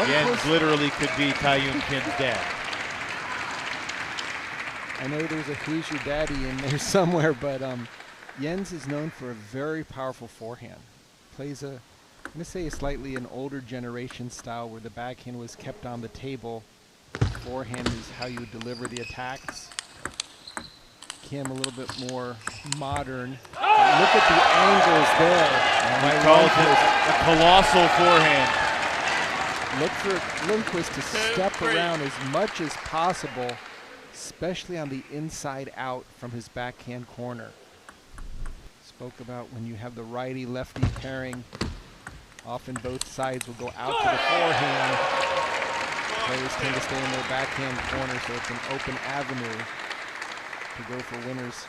Jens literally could be Tae-Yoon Kim's dad. I know there's a Who's Your Daddy in there somewhere, but Jens is known for a very powerful forehand. Plays I'm going to say slightly an older generation style where the backhand was kept on the table. Forehand is how you deliver the attacks. Kim a little bit more modern. Look at the angles there. He calls it a colossal forehand. Look for Lundqvist to step around as much as possible, especially on the inside out from his backhand corner. Spoke about when you have the righty-lefty pairing, often both sides will go out to the forehand. Players tend to stay in their backhand corner, so it's an open avenue to go for winners.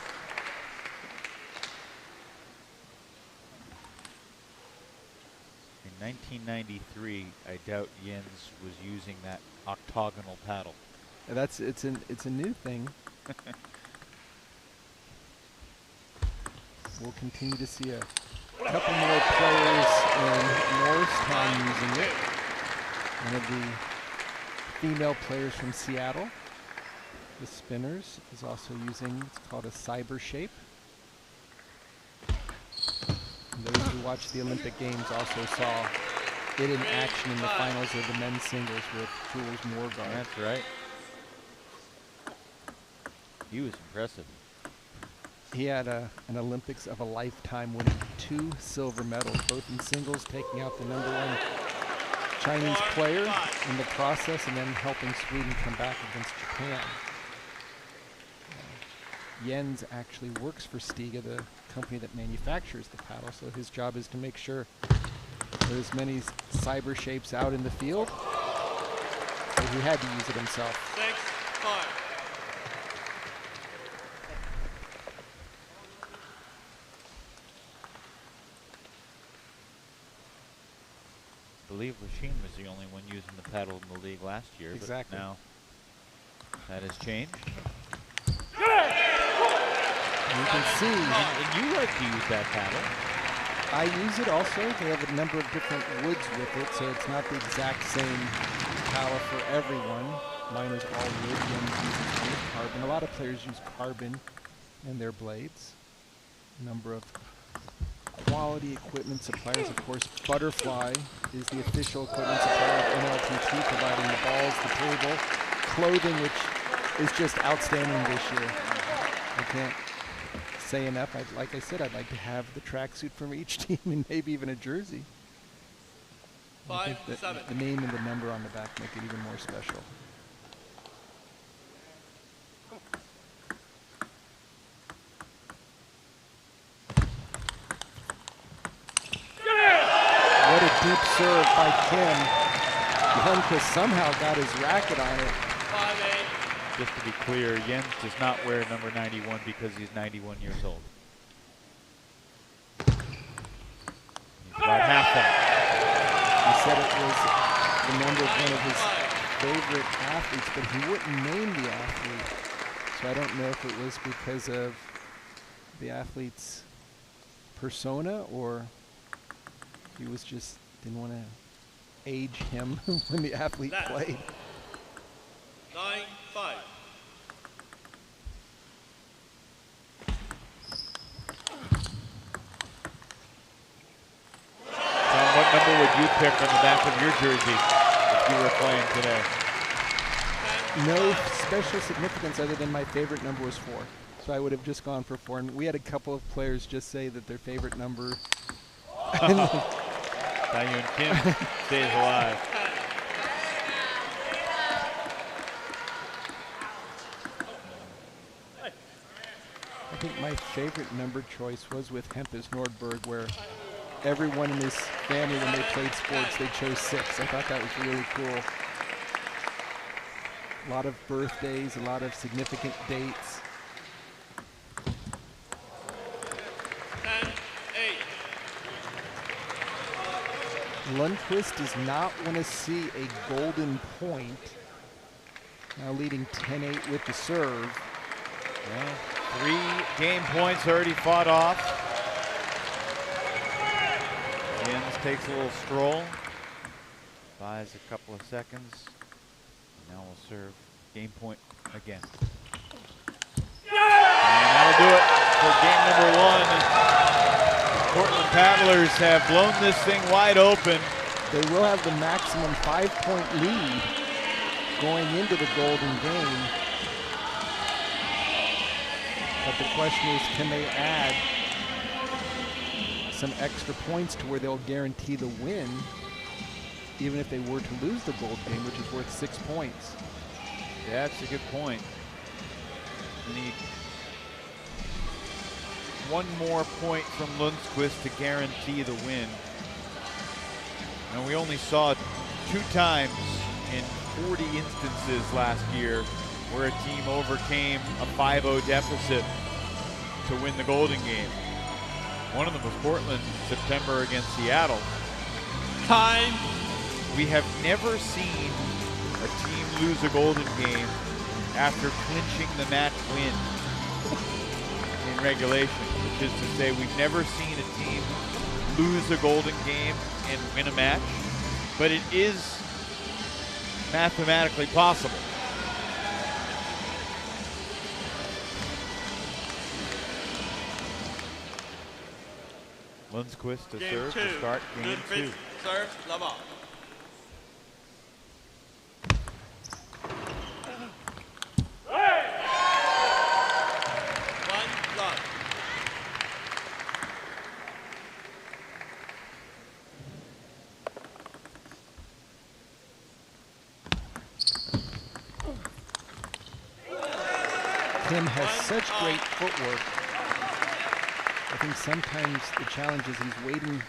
In 1993, I doubt Jens was using that octagonal paddle. It's a new thing. We'll continue to see a couple more players in Morristown using it. One of the female players from Seattle, the Spinners, is also using, it's called a cyber shape. And those who watched the Olympic Games also saw it in action in the finals of the men's singles with Jules Morgard. That's right. He was impressive. He had an Olympics of a lifetime, winning 2 silver medals, both in singles, taking out the #1 Chinese player in the process, and then helping Sweden come back against Japan. Jens actually works for Stiga, the company that manufactures the paddle, so his job is to make sure there's as many cyber shapes out in the field, but he had to use it himself. 6-5. I believe Lachine was the only one using the paddle in the league last year. Exactly. But now that has changed. You can see. And you like to use that paddle. I use it also. They have a number of different woods with it, so it's not the exact same paddle for everyone. Mine is all wood, Jens uses wood, carbon. A lot of players use carbon in their blades. A number of quality equipment suppliers. Of course, Butterfly is the official equipment supplier of MLTT, providing the balls, the table, clothing, which is just outstanding this year. I can't say enough. Like I said, I'd like to have the tracksuit from each team and maybe even a jersey. I think that the name and the number on the back make it even more special. What a deep serve by Kim. Lundqvist somehow got his racket on it. Just to be clear, Jens does not wear number 91 because he's 91 years old. He's about half that. He said it was the number of one of his favorite athletes, but he wouldn't name the athlete. So I don't know if it was because of the athlete's persona or he was just didn't want to age him when the athlete played. 9-5. pick on the back of your jersey if you were playing today? No special significance other than my favorite number was 4. So I would have just gone for 4. And we had a couple of players just say that their favorite number. Taehyun Kim stays alive. I think my favorite number choice was with Hempis Nordberg, where everyone in his family, when they played sports, they chose 6. I thought that was really cool. A lot of birthdays, a lot of significant dates. 10-8. Lundqvist does not want to see a golden point. Now leading 10-8 with the serve. Yeah. 3 game points already fought off. Jens takes a little stroll. Buys a couple of seconds. Now we'll serve game point again. And that'll do it for game number 1. Portland Paddlers have blown this thing wide open. They will have the maximum 5-point lead going into the golden game. But the question is, can they add some extra points to where they'll guarantee the win, even if they were to lose the gold game, which is worth 6 points? Yeah, that's a good point. We need 1 more point from Lundqvist to guarantee the win. And we only saw 2 times in 40 instances last year where a team overcame a 5-0 deficit to win the Golden Game. One of them was Portland in September against Seattle. Time. We have never seen a team lose a Golden Game after clinching the match win in regulation, which is to say we've never seen a team lose a Golden Game and win a match, but it is mathematically possible. Lundqvist to serve to start game 2. Serve, Lamar. Kim has such great footwork. I think sometimes the challenge is he's waiting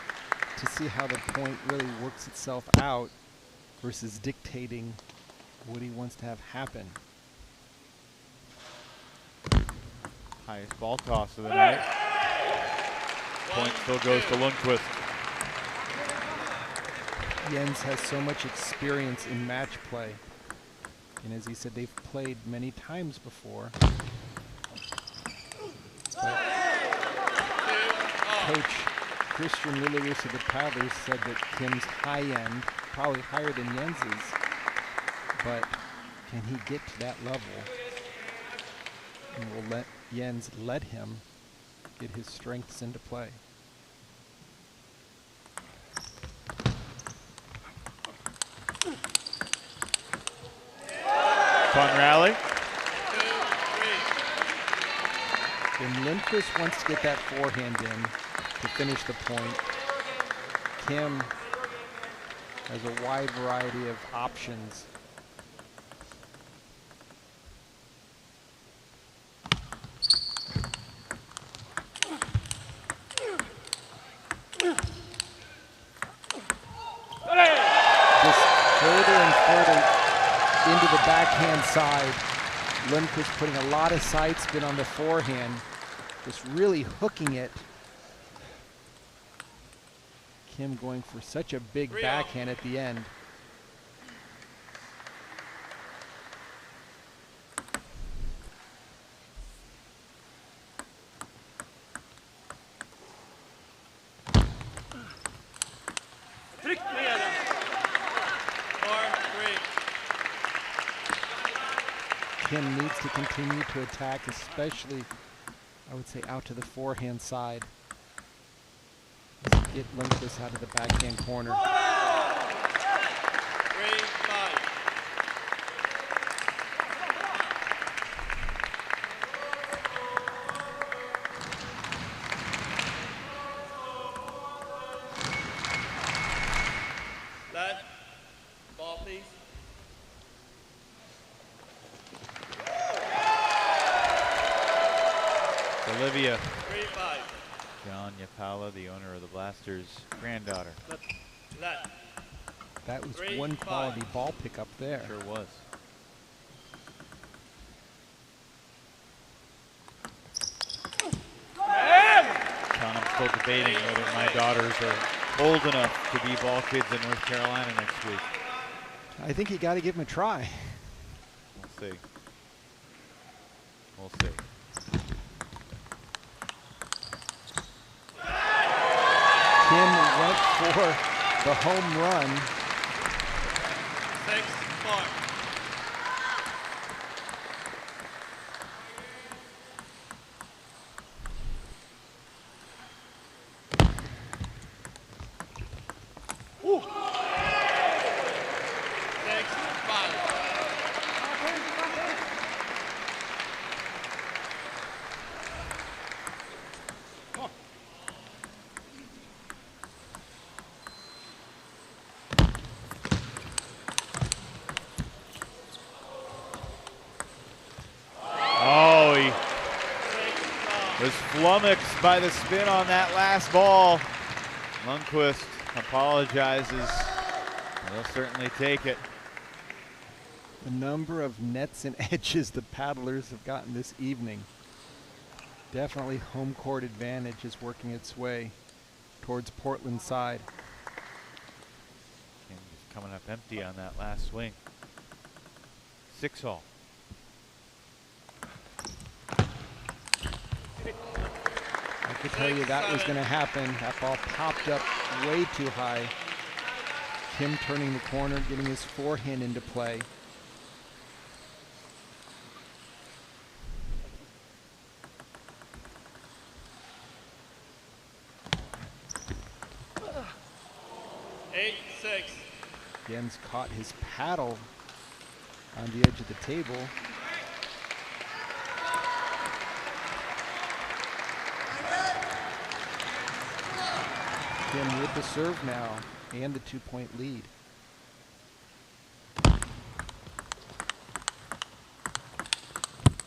to see how the point really works itself out versus dictating what he wants to have happen. Highest ball toss of the night. Point still goes to Lundqvist. Jens has so much experience in match play. And as he said, they've played many times before. But Coach Christian Lillerius of the Paddlers said that Kim's high end, probably higher than Jens's, but can he get to that level? And will let Jens let him get his strengths into play. Fun rally. When Lundqvist wants to get that forehand in to finish the point, Kim has a wide variety of options. Just further and further into the backhand side. Lundqvist putting a lot of side spin on the forehand, just really hooking it. Kim going for such a big backhand at the end. Kim needs to continue to attack, especially, I would say, out to the forehand side. Get Lundqvist out of the backhand corner. Olivia. John Yapala, the owner of the Blasters' granddaughter. That was one quality ball pickup there. Sure was. John, I'm still debating whether my daughters are old enough to be ball kids in North Carolina next week. I think you got to give him a try. We'll see. We'll see. Kim went for the home run. 6-4. Oh, he was flummoxed by the spin on that last ball. Lundqvist apologizes. He'll certainly take it. The number of nets and edges the paddlers have gotten this evening. Definitely home court advantage is working its way towards Portland's side. And just coming up empty on that last swing. 6-all. I could tell you that was going to happen. That ball popped up way too high. Kim turning the corner, getting his forehand into play. Jens caught his paddle on the edge of the table. Kim with the serve now and the 2-point lead.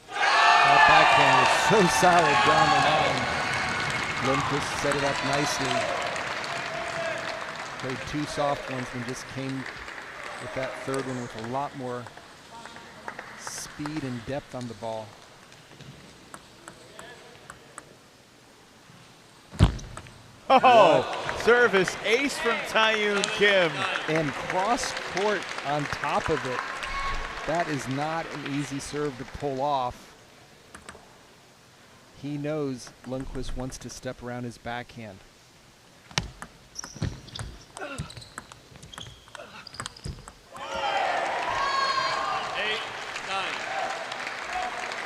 That backhand was so solid down the line. Lundqvist set it up nicely. Played 2 soft ones and just came with that third one with a lot more speed and depth on the ball. Oh, service ace from Taeyoon Kim. And cross court on top of it. That is not an easy serve to pull off. He knows Lundqvist wants to step around his backhand.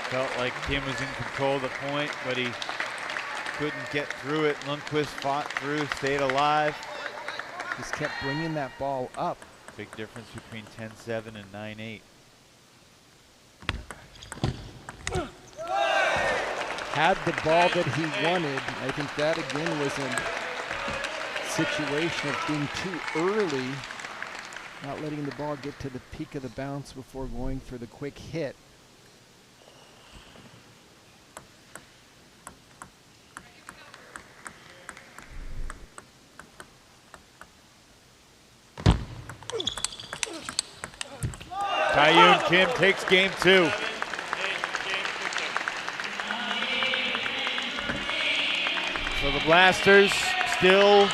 Felt like Kim was in control of the point, but he couldn't get through it. Lundqvist fought through, stayed alive. Just kept bringing that ball up. Big difference between 10-7 and 9-8. Had the ball that he wanted. I think that again was a situation of being too early, not letting the ball get to the peak of the bounce before going for the quick hit. Taeyoon Kim takes game 2. So the Blasters still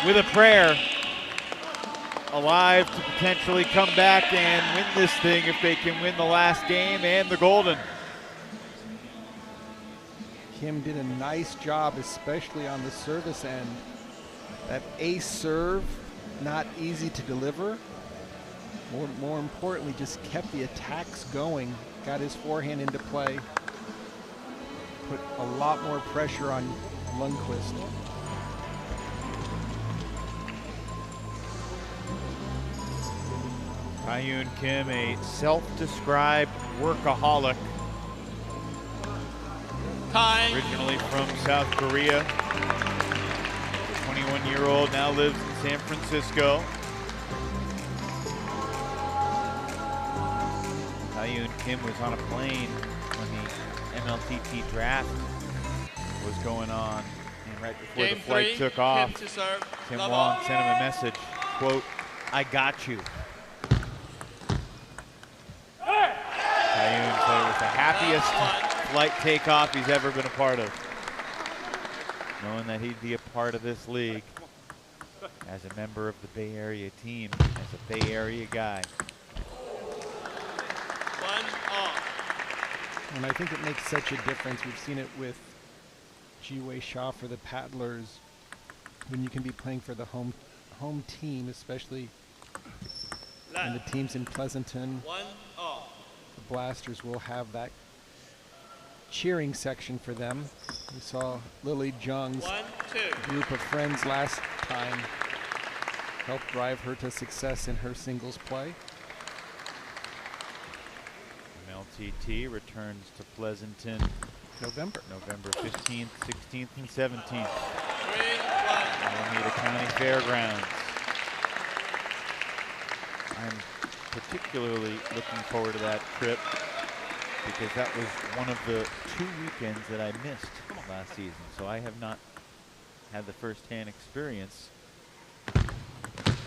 with a prayer, alive to potentially come back and win this thing if they can win the last game and the Golden. Kim did a nice job, especially on the service end. That ace serve, not easy to deliver. More importantly, just kept the attacks going, got his forehand into play, put a lot more pressure on Lundqvist. Taeyoon Kim, a self-described workaholic. Time. Originally from South Korea. 21-year-old, now lives in San Francisco. Taeyoon Kim was on a plane when he MLTT draft was going on, and right before Game the flight 3, took off, Kim to serve. Tim Love Wong all. sent him a message, quote, "I got you." Kayun said it was the happiest flight takeoff he's ever been a part of, knowing that he'd be a part of this league as a member of the Bay Area team, as a Bay Area guy. 1-all. And I think it makes such a difference. We've seen it with Jiwei Xia for the paddlers, when you can be playing for the home team, especially when the teams in Pleasanton. 1-all. The Blasters will have that cheering section for them. We saw Lily Jung's group of friends last time help drive her to success in her singles play. MLTT returns to Pleasanton November 15th, 16th, and 17th. Alameda County Fairgrounds. I'm particularly looking forward to that trip because that was one of the 2 weekends that I missed last season, so I have not had the first-hand experience.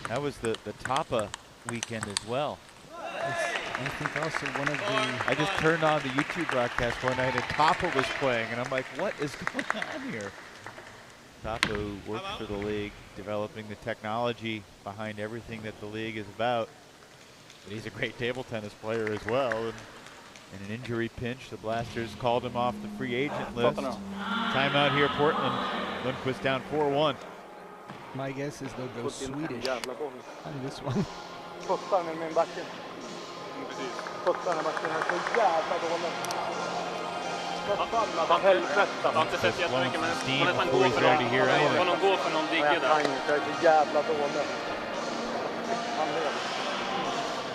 That was the Tapa weekend as well. I think also one of the... I just turned on the YouTube broadcast one night and Tapa was playing, and I'm like, what is going on here? Tapa, who works for the league, developing the technology behind everything that the league is about. But he's a great table tennis player as well. And in an injury pinch, the Blasters called him off the free agent list. Timeout here, Portland. Lundqvist down 4-1. My guess is they'll go Swedish on this one. Jag har inte sett jättemycket, men hon är fan gå för någon. Vad någon går för någon digger där.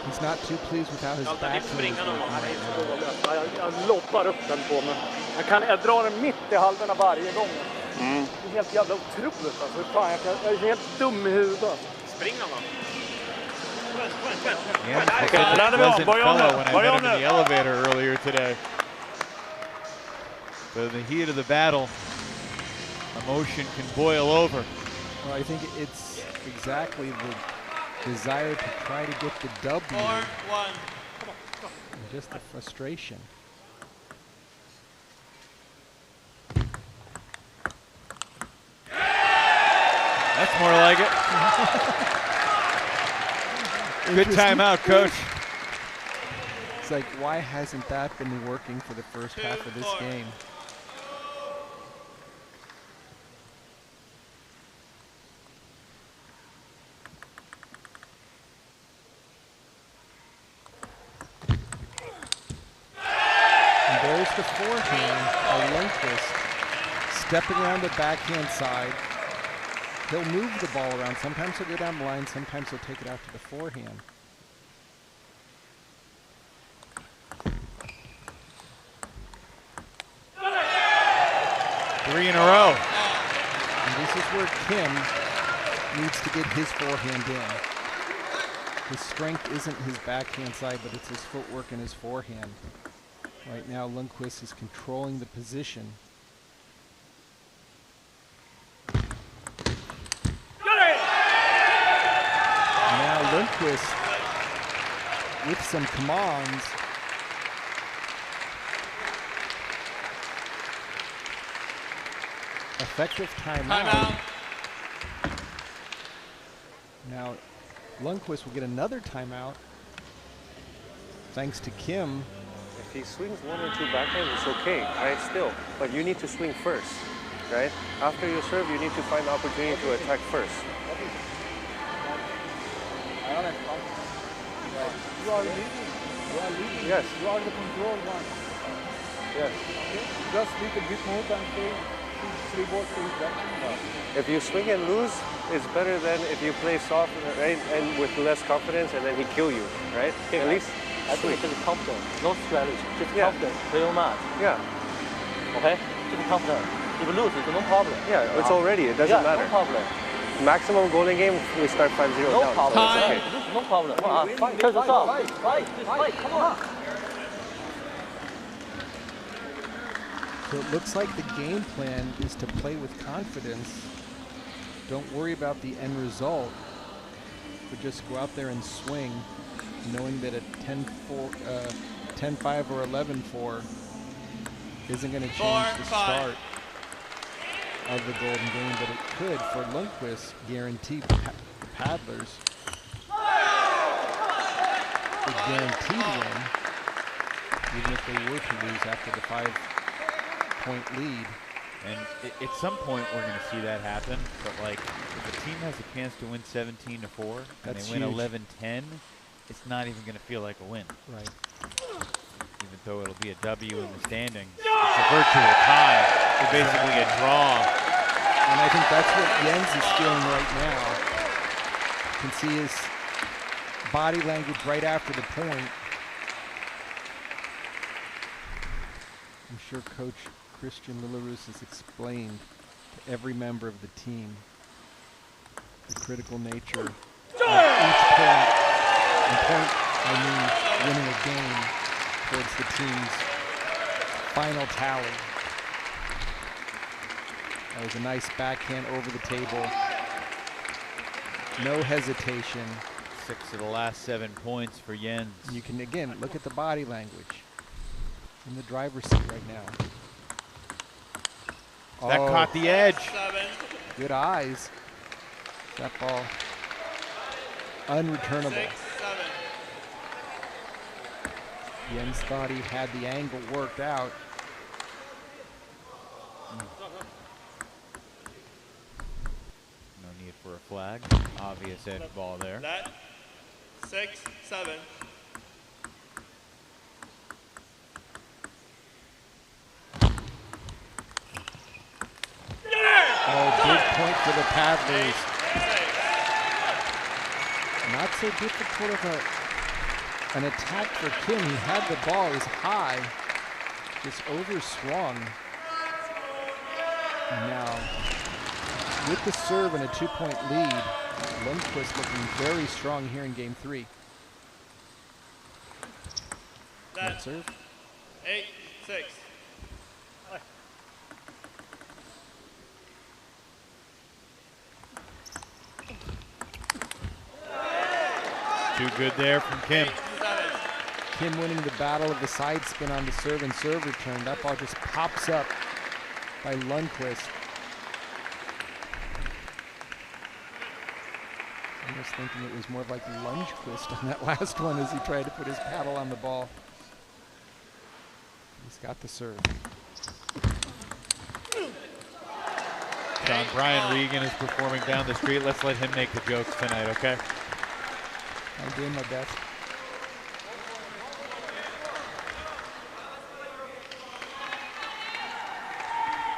He's not too pleased with how his back is. Jag loppar upp den på mig. Jag drar den mitt i halvorna varje gång. Det är helt jävla otroligt. Alltså. Fan, jag är helt dum i huvudet. Spring någon gång. Yeah, I pleasant fellow when I met him in the elevator earlier today. But in the heat of the battle, emotion can boil over. Well, I think it's exactly the desire to try to get the W. 4-1. And just the frustration. That's more like it. Good timeout, coach. It's like, why hasn't that been working for the first half of this game? And there's the forehand by Lundqvist. Stepping around the backhand side. He'll move the ball around. Sometimes he'll go down the line, sometimes he'll take it out to the forehand. Three in a row. And this is where Kim needs to get his forehand in. His strength isn't his backhand side, but it's his footwork and his forehand. Right now, Lundqvist is controlling the position. Now Lundqvist with some commands. Effective timeout. Now Lundqvist will get another timeout thanks to Kim. If he swings 1 or 2 backhands, it's okay, right, still. But you need to swing first, right? After you serve, you need to find the opportunity to attack first. You are leading. You are leading. Yes. You are the control one. Yes. Okay. Just little bit more than 3 balls to each direction. If you swing and lose, it's better than if you play soft, right, and with less confidence, and then he kill you, right? Okay, At least I think just confidence, no strategy, just confidence, play your match. Yeah. Okay, just confidence. If you lose, it's no problem. Yeah, it's already, it doesn't matter. No problem. Maximum goal in game, we start 5-0 no down. Problem. So it's okay. No problem. Fight, turn this off. Fight, come on. So it looks like the game plan is to play with confidence. Don't worry about the end result, but just go out there and swing, knowing that a 10-5 or 11-4 isn't going to change the start of the Golden Game, but it could, for Lundqvist, guarantee paddlers would guarantee the win, even if they were to lose after the 5-point lead. And at some point we're going to see that happen, but like if a team has a chance to win 17-4 and they win 11-10, it's not even going to feel like a win. Right. Even though it'll be a W in the standings. It's a virtual tie. It's basically a draw. And I think that's what Jens is feeling right now. You can see his body language right after the point. I'm sure Coach Christian Lillarus has explained to every member of the team the critical nature of each point. And point, I mean winning a game towards the team's final tally. That was a nice backhand over the table. No hesitation. 6 of the last 7 points for Jens. You can, again, look at the body language. In the driver's seat right now. That caught the edge. Good eyes. That ball unreturnable. Jens thought he had the angle worked out. No need for a flag. Obvious edge ball there. 6-7. Oh, big point for the Paddlers. Not so difficult of an attack for Kim. He had the ball, it was high, just overswung. And now, with the serve and a 2-point lead, Lundqvist looking very strong here in game 3. That serve. 8-6. Too good there from Kim. Kim winning the battle of the side spin on the serve and serve return. That ball just pops up by Lundqvist. I was thinking it was more like Lundqvist on that last one as he tried to put his paddle on the ball. He's got the serve. John Brian Regan is performing down the street. Let's let him make the jokes tonight, okay? I'm doing my best.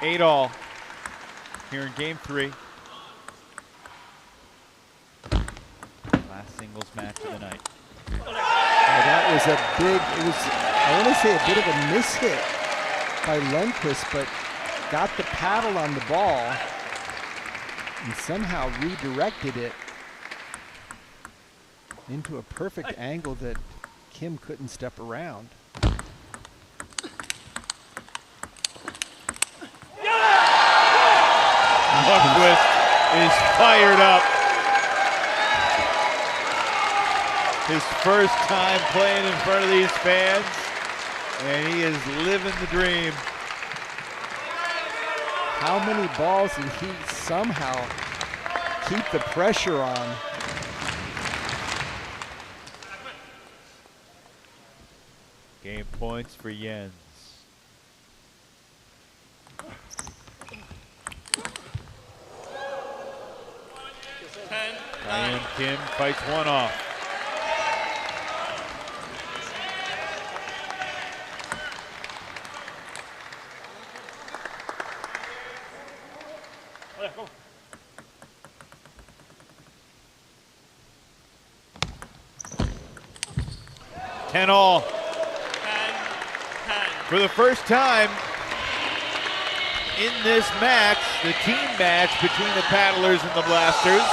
Eight all here in game 3. Last singles match of the night. That was a big, it was, I want to say a bit of a mishit by Lundqvist, but got the paddle on the ball and somehow redirected it into a perfect angle that Kim couldn't step around. Lundqvist is fired up. His first time playing in front of these fans, and he is living the dream. How many balls did he somehow keep the pressure on? Game points for Jens. Diane Kim fights one off. Ten all. For the first time in this match, the team match between the Paddlers and the Blasters,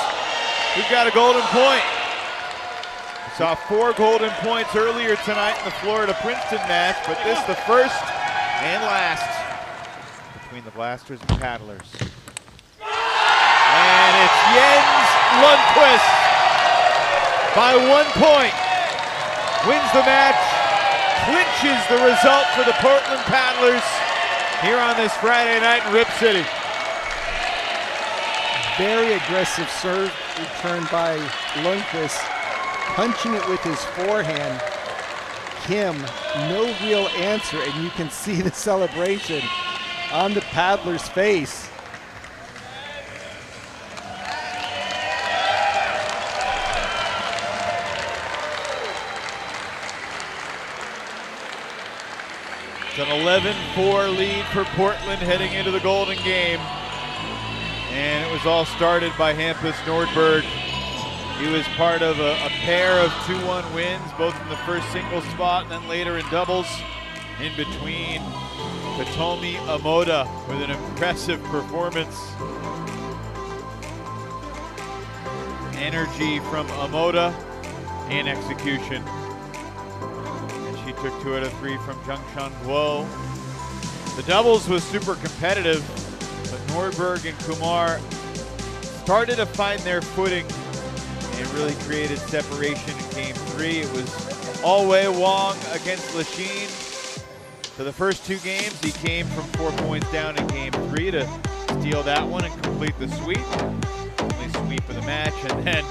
we've got a golden point. We saw 4 golden points earlier tonight in the Florida-Princeton match, but this the first and last. between the Blasters and Paddlers. And it's Jens Lundqvist by 1 point. Wins the match, clinches the result for the Portland Paddlers here on this Friday night in Rip City. Very aggressive serve return by Lundqvist, punching it with his forehand. Kim, no real answer, and you can see the celebration on the Paddler's face. It's an 11-4 lead for Portland heading into the Golden Game. And it was all started by Hampus Nordberg. He was part of a pair of 2-1 wins, both in the first singles spot and then later in doubles. In between, Hitomi Omoda with an impressive performance. Energy from Omoda and execution. And she took 2 out of 3 from Jungshan Guo. The doubles was super competitive, but Nordberg and Kumar started to find their footing and really created separation in game 3. It was Alwei Wang against Lachine. For the first 2 games, he came from 4 points down in game 3 to steal that one and complete the sweep. Only sweep of the match. And then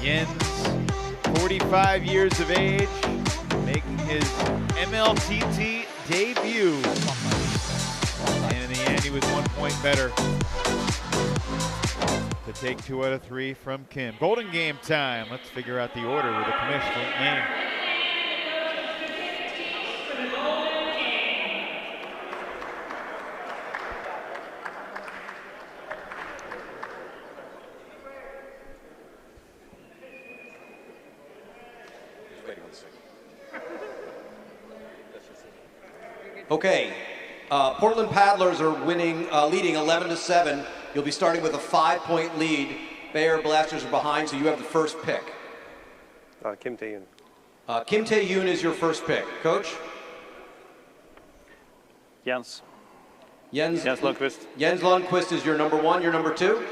Jens, 45 years of age, making his MLTT debut. And in the end, he was 1 point better to take 2 out of 3 from Kim. Golden Game time. Let's figure out the order with the commissioner name. Okay, Portland Paddlers are leading 11-7. You'll be starting with a 5-point lead. Bayer Blasters are behind, so you have the first pick. Kim Tae-yoon. Kim Tae-yoon is your first pick. Coach? Jens. Jens Lundqvist. Jens Lundqvist is your number 1. Your number 2?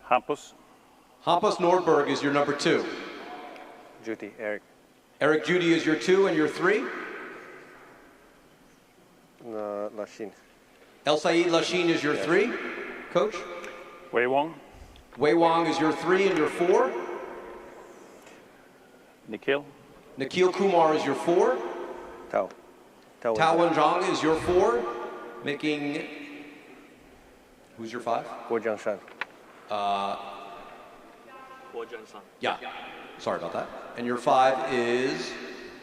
Hampus. Hampus Nordberg is your number 2. Judy, Eric. Eric Judy is your 2, and your 3? Lachine. El Sayed Lachine is your 3. Coach? Wei Wang. Wei Wang is your 3 and your 4. Nikhil. Nikhil Kumar is your 4. Tao. Tao Wenzhang is your 4. Making, who's your 5? Guo Jiangshan. Yeah, sorry about that. And your 5 is?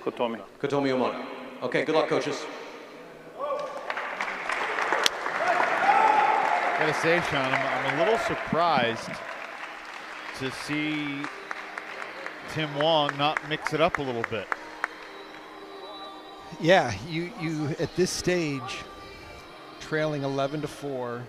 Kotomi. Kotomi Omoda. Okay, good luck, coaches. Gotta say, Sean, I'm a little surprised to see Tim Wong not mix it up a little bit. Yeah, you at this stage, trailing 11-4,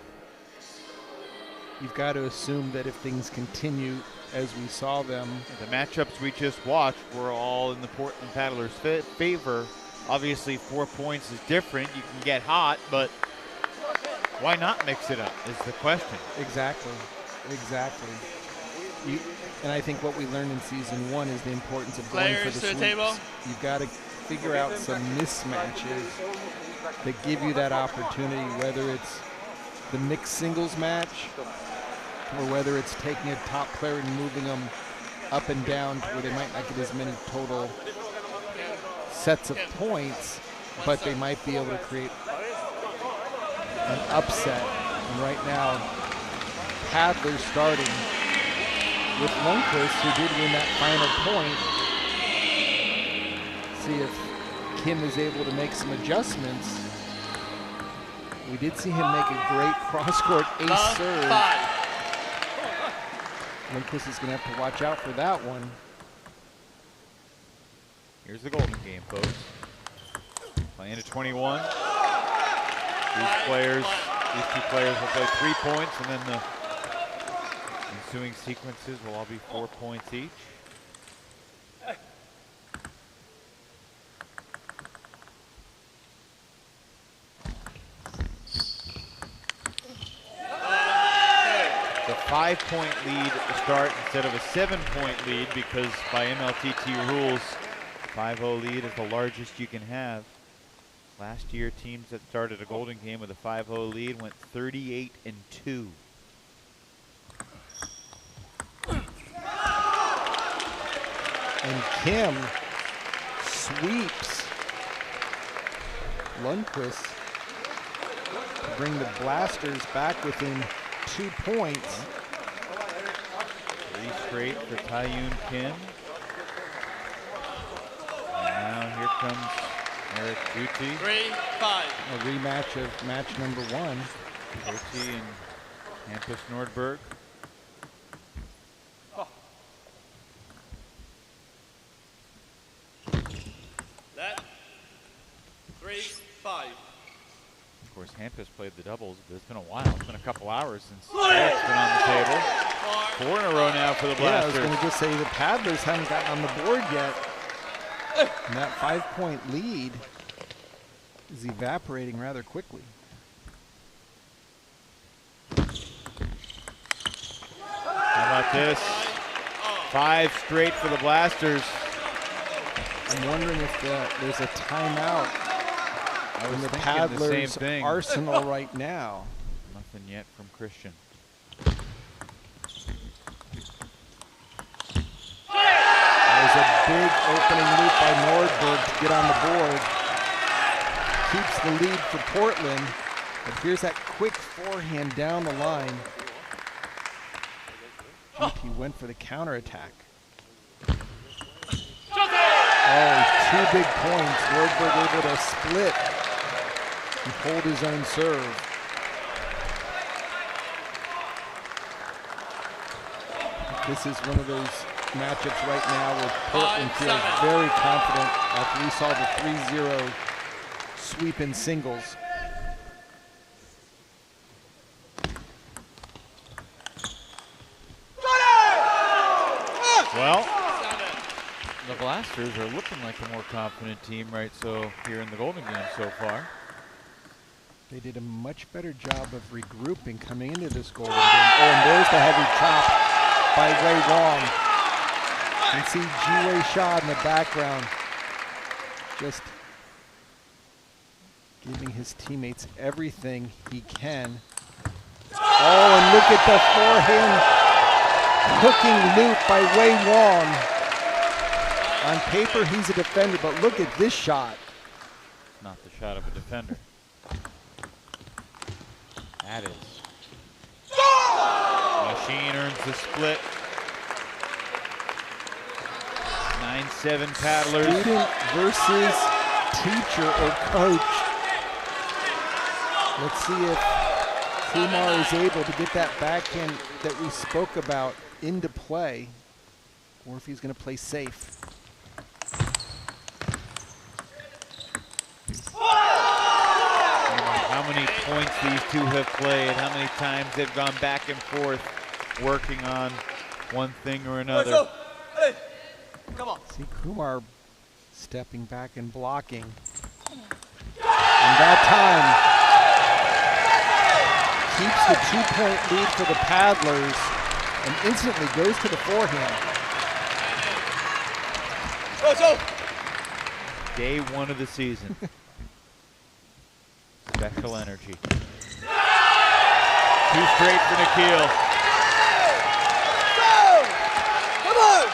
you've got to assume that if things continue as we saw them. The matchups we just watched were all in the Portland Paddlers' favor. Obviously, 4 points is different. You can get hot, but why not mix it up is the question. Exactly. And I think what we learned in season 1 is the importance of going for the sweeps. Table. You've got to figure out some mismatches that give you that opportunity, whether it's the mixed singles match or whether it's taking a top player and moving them up and down to where they might not get as many total sets of points, but they might be able to create an upset. And right now, Paddlers starting with Lundqvist, who did win that final point. See if Kim is able to make some adjustments. We did see him make a great cross-court ace serve. Lundqvist is going to have to watch out for that one. Here's the Golden Game, folks. Playing to 21. These two players will play 3 points, and then the ensuing sequences will all be 4 points each. 5-point lead at the start instead of a 7-point lead because by MLTT rules, 5-0 lead is the largest you can have. Last year, teams that started a Golden game with a 5-0 lead went 38-2. And Kim sweeps Lundqvist to bring the Blasters back within 2 points. 3 straight for Taeyoon Kim. And now here comes Eric Guti. 3-5. A rematch of match number 1. Guti and Hampus Nordberg. That 3-5. Of course, Hampus played the doubles, but it's been a while. It's been a couple hours since it's been on the table. 4 in a row now for the Blasters. Yeah, I was going to just say the Paddlers haven't gotten on the board yet. And that 5-point lead is evaporating rather quickly. How about this? 5 straight for the Blasters. I'm wondering if there's a timeout in the Paddlers' arsenal right now. Nothing yet from Christian. That was a big opening loop by Nordberg to get on the board. Keeps the lead for Portland. But here's that quick forehand down the line. GP went for the counterattack. Oh, 2 big points. Nordberg able to split and hold his own serve. This is one of those matchups right now where Portland feels very confident after we saw the 3-0 sweep in singles. Well, the Blasters are looking like a more confident team here in the Golden game so far. They did a much better job of regrouping coming into this Golden game. Oh, and there's the heavy chop by Wei Wong. You can see Jiwei Xia in the background, just giving his teammates everything he can. Oh, and look at the forehand hooking loop by Wei Wong. On paper, he's a defender, but look at this shot. Not the shot of a defender. That is. Machine earns the split. 9-7 Paddlers. Student versus teacher or coach. Let's see if Kumar is able to get that backhand that we spoke about into play, or if he's going to play safe. How many points these two have played, how many times they've gone back and forth working on one thing or another. Come on. See Kumar stepping back and blocking. And that time keeps the 2-point lead for the Paddlers and instantly goes to the forehand. Day 1 of the season. Special energy. 2 straight for Nikhil. Come on!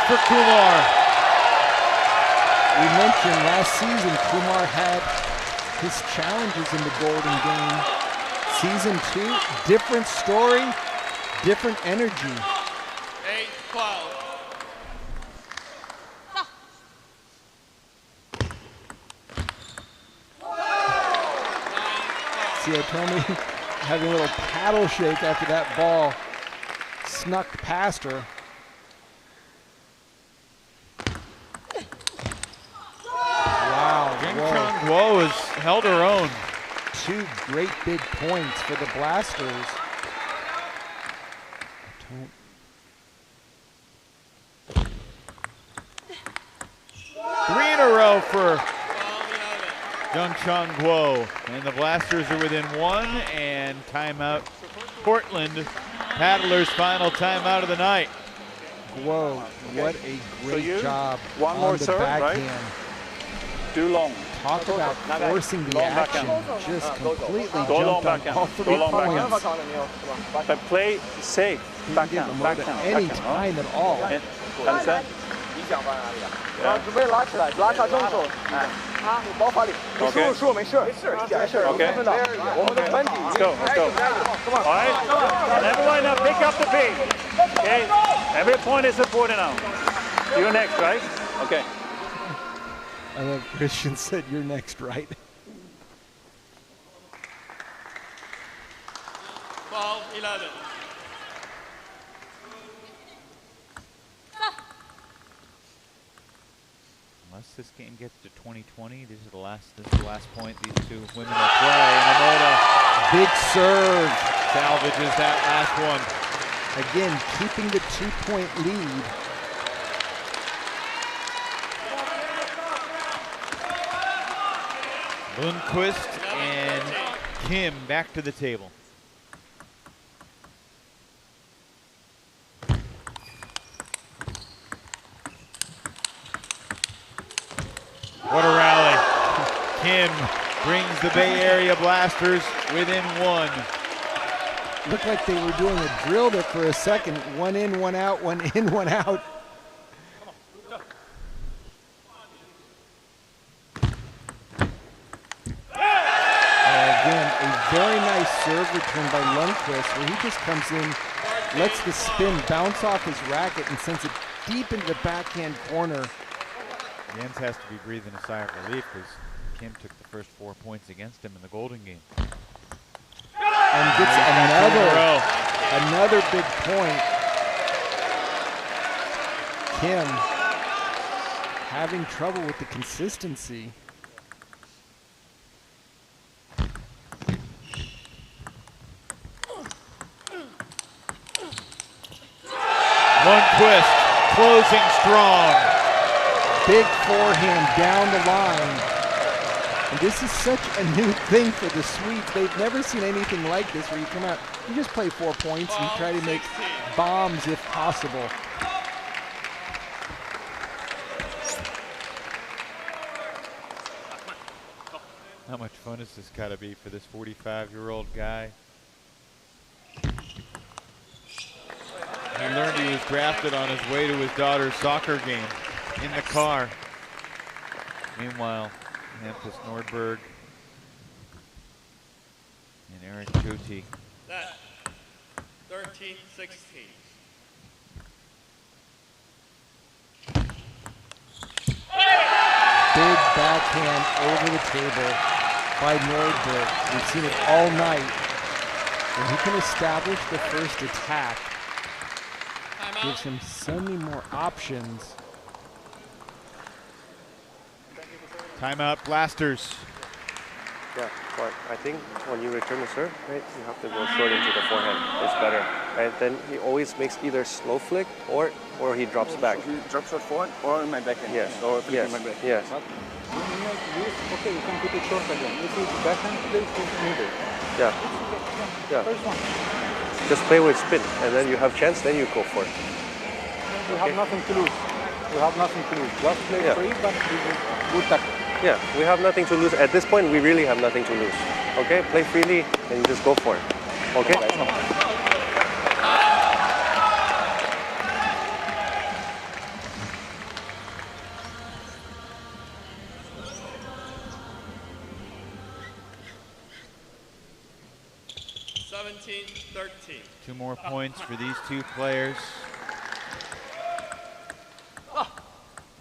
For Kumar. We mentioned last season Kumar had his challenges in the Golden game. Season 2, different story, different energy. 8-12. See, Otomi having a little paddle shake after that ball snuck past her. Whoa has held her own. 2 great big points for the Blasters. in a row for Wenzhang Tao. And the Blasters are within one, and timeout. Portland Paddlers' final timeout of the night. Whoa, what a great job one on more the serve, backhand. Right? Too long. Talk about forcing the action. Just completely jumped on all 3 points. But play safe. Backhand, backhand, any backhand, time at all. Understand? 准备拉起来，拉下中手，他有爆发力，你输就输，没事，没事，一点没事，有分的，我们的团体。Let's go, let's go. All right, and everyone now pick up the pace. Okay, every point is important now. You're next, right? Okay. I love Christian said, "You're next, right?" 12-11. Unless this game gets to 2020, this is the last point these two women will play. And Amoda, big serve, salvages that last one. Again, keeping the 2-point lead. Lundqvist and Kim back to the table. What a rally. Kim brings the Bay Area Blasters within one. Looked like they were doing a drill there for a second. One in, one out, one in, one out. Again, a very nice serve return by Lundqvist, where he just comes in, lets the spin bounce off his racket and sends it deep into the backhand corner. Jens has to be breathing a sigh of relief because Kim took the first 4 points against him in the Golden Game. And gets another big point. Kim having trouble with the consistency. Lundqvist closing strong. Big forehand down the line. And this is such a new thing for the Swedes. They've never seen anything like this where you come out, you just play 4 points and you try to make bombs if possible. How much fun has this got to be for this 45-year-old guy? He learned he was drafted on his way to his daughter's soccer game in the car. Meanwhile, Hampus Nordberg and Eric Chuti. That 13-16. Big backhand over the table by Nordberg. We've seen it all night. When he can establish the first attack, gives him so many more options. Timeout, Blasters. Yeah, but I think when you return the serve, right, you have to go short into the forehand. It's better. And then he always makes either slow flick or he drops back. So he drops short forward or in my backhand. Yes. Or yes. my backhand. Yes. But when you make this, okay, you can put it short again. If it's backhand, play for middle. Yeah. Yeah. First one. Just play with spin, and then you have chance, then you go for it. You have nothing to lose. You have nothing to lose. Just play free, but with a good tackle. Yeah, we have nothing to lose. At this point, we really have nothing to lose. Okay, play freely and you just go for it. Okay? Two more points for these two players.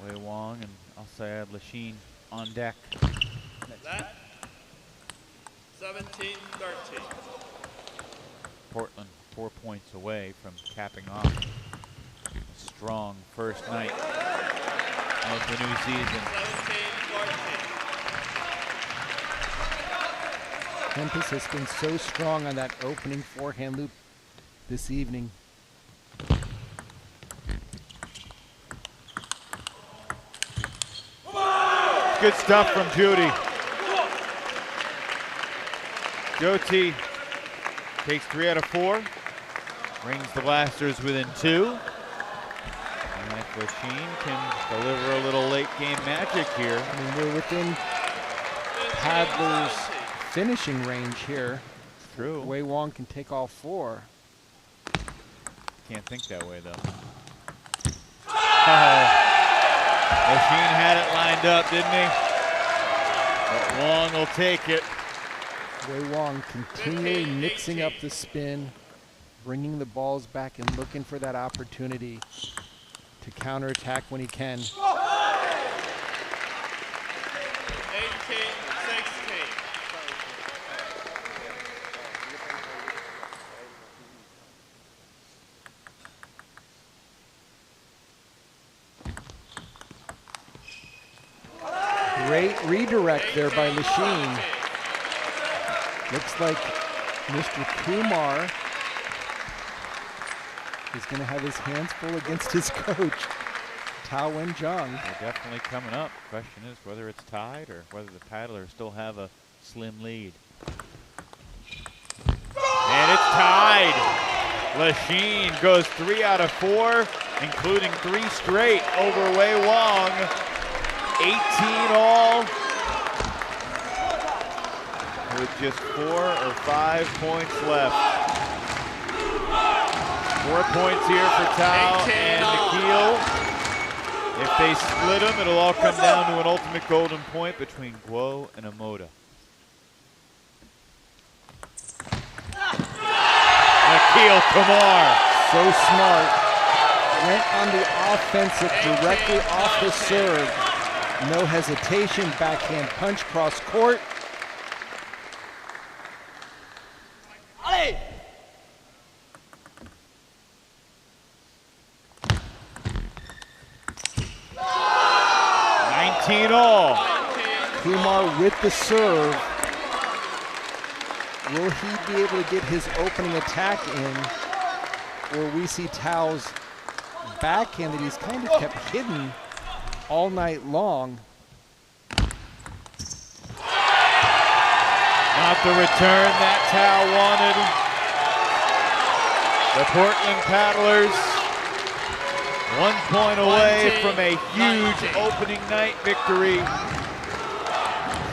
Wei Wong and Al-Sayed Lachine on deck. That 17-13. Portland 4 points away from capping off a strong first night of the new season. 17-14. Hampus has been so strong on that opening forehand loop this evening. good stuff from Judy. Jyoti takes 3 out of 4. Brings the Blasters within 2. And if Lachine can deliver a little late game magic here. I mean, we're within Paddler's finishing range here. True. Wei Wang can take all 4. Can't think that way, though. Lachine had it lined up, didn't he? But Wang will take it. Wei Wang continually mixing up the spin, bringing the balls back and looking for that opportunity to counterattack when he can. 18-16. Great redirect there by Lachine. Looks like Mr. Kumar is going to have his hands full against his coach, Tao Wenzhang. They're definitely coming up. Question is whether it's tied or whether the Paddlers still have a slim lead. And it's tied. Lachine goes 3 out of 4, including 3 straight over Wei Wang. 18 all. With just 4 or 5 points left. 4 points here for Tao and Nikhil. If they split them, it'll all come down to an ultimate golden point between Guo and Amoda. Nikhil Kumar. So smart. Went on the offensive directly off the serve. No hesitation, backhand punch cross court. All. Kumar with the serve. Will he be able to get his opening attack in? Or we see Tao's backhand that he's kind of kept hidden all night long. Not the return that Tao wanted. The Portland Paddlers 1 point away from a huge opening night victory.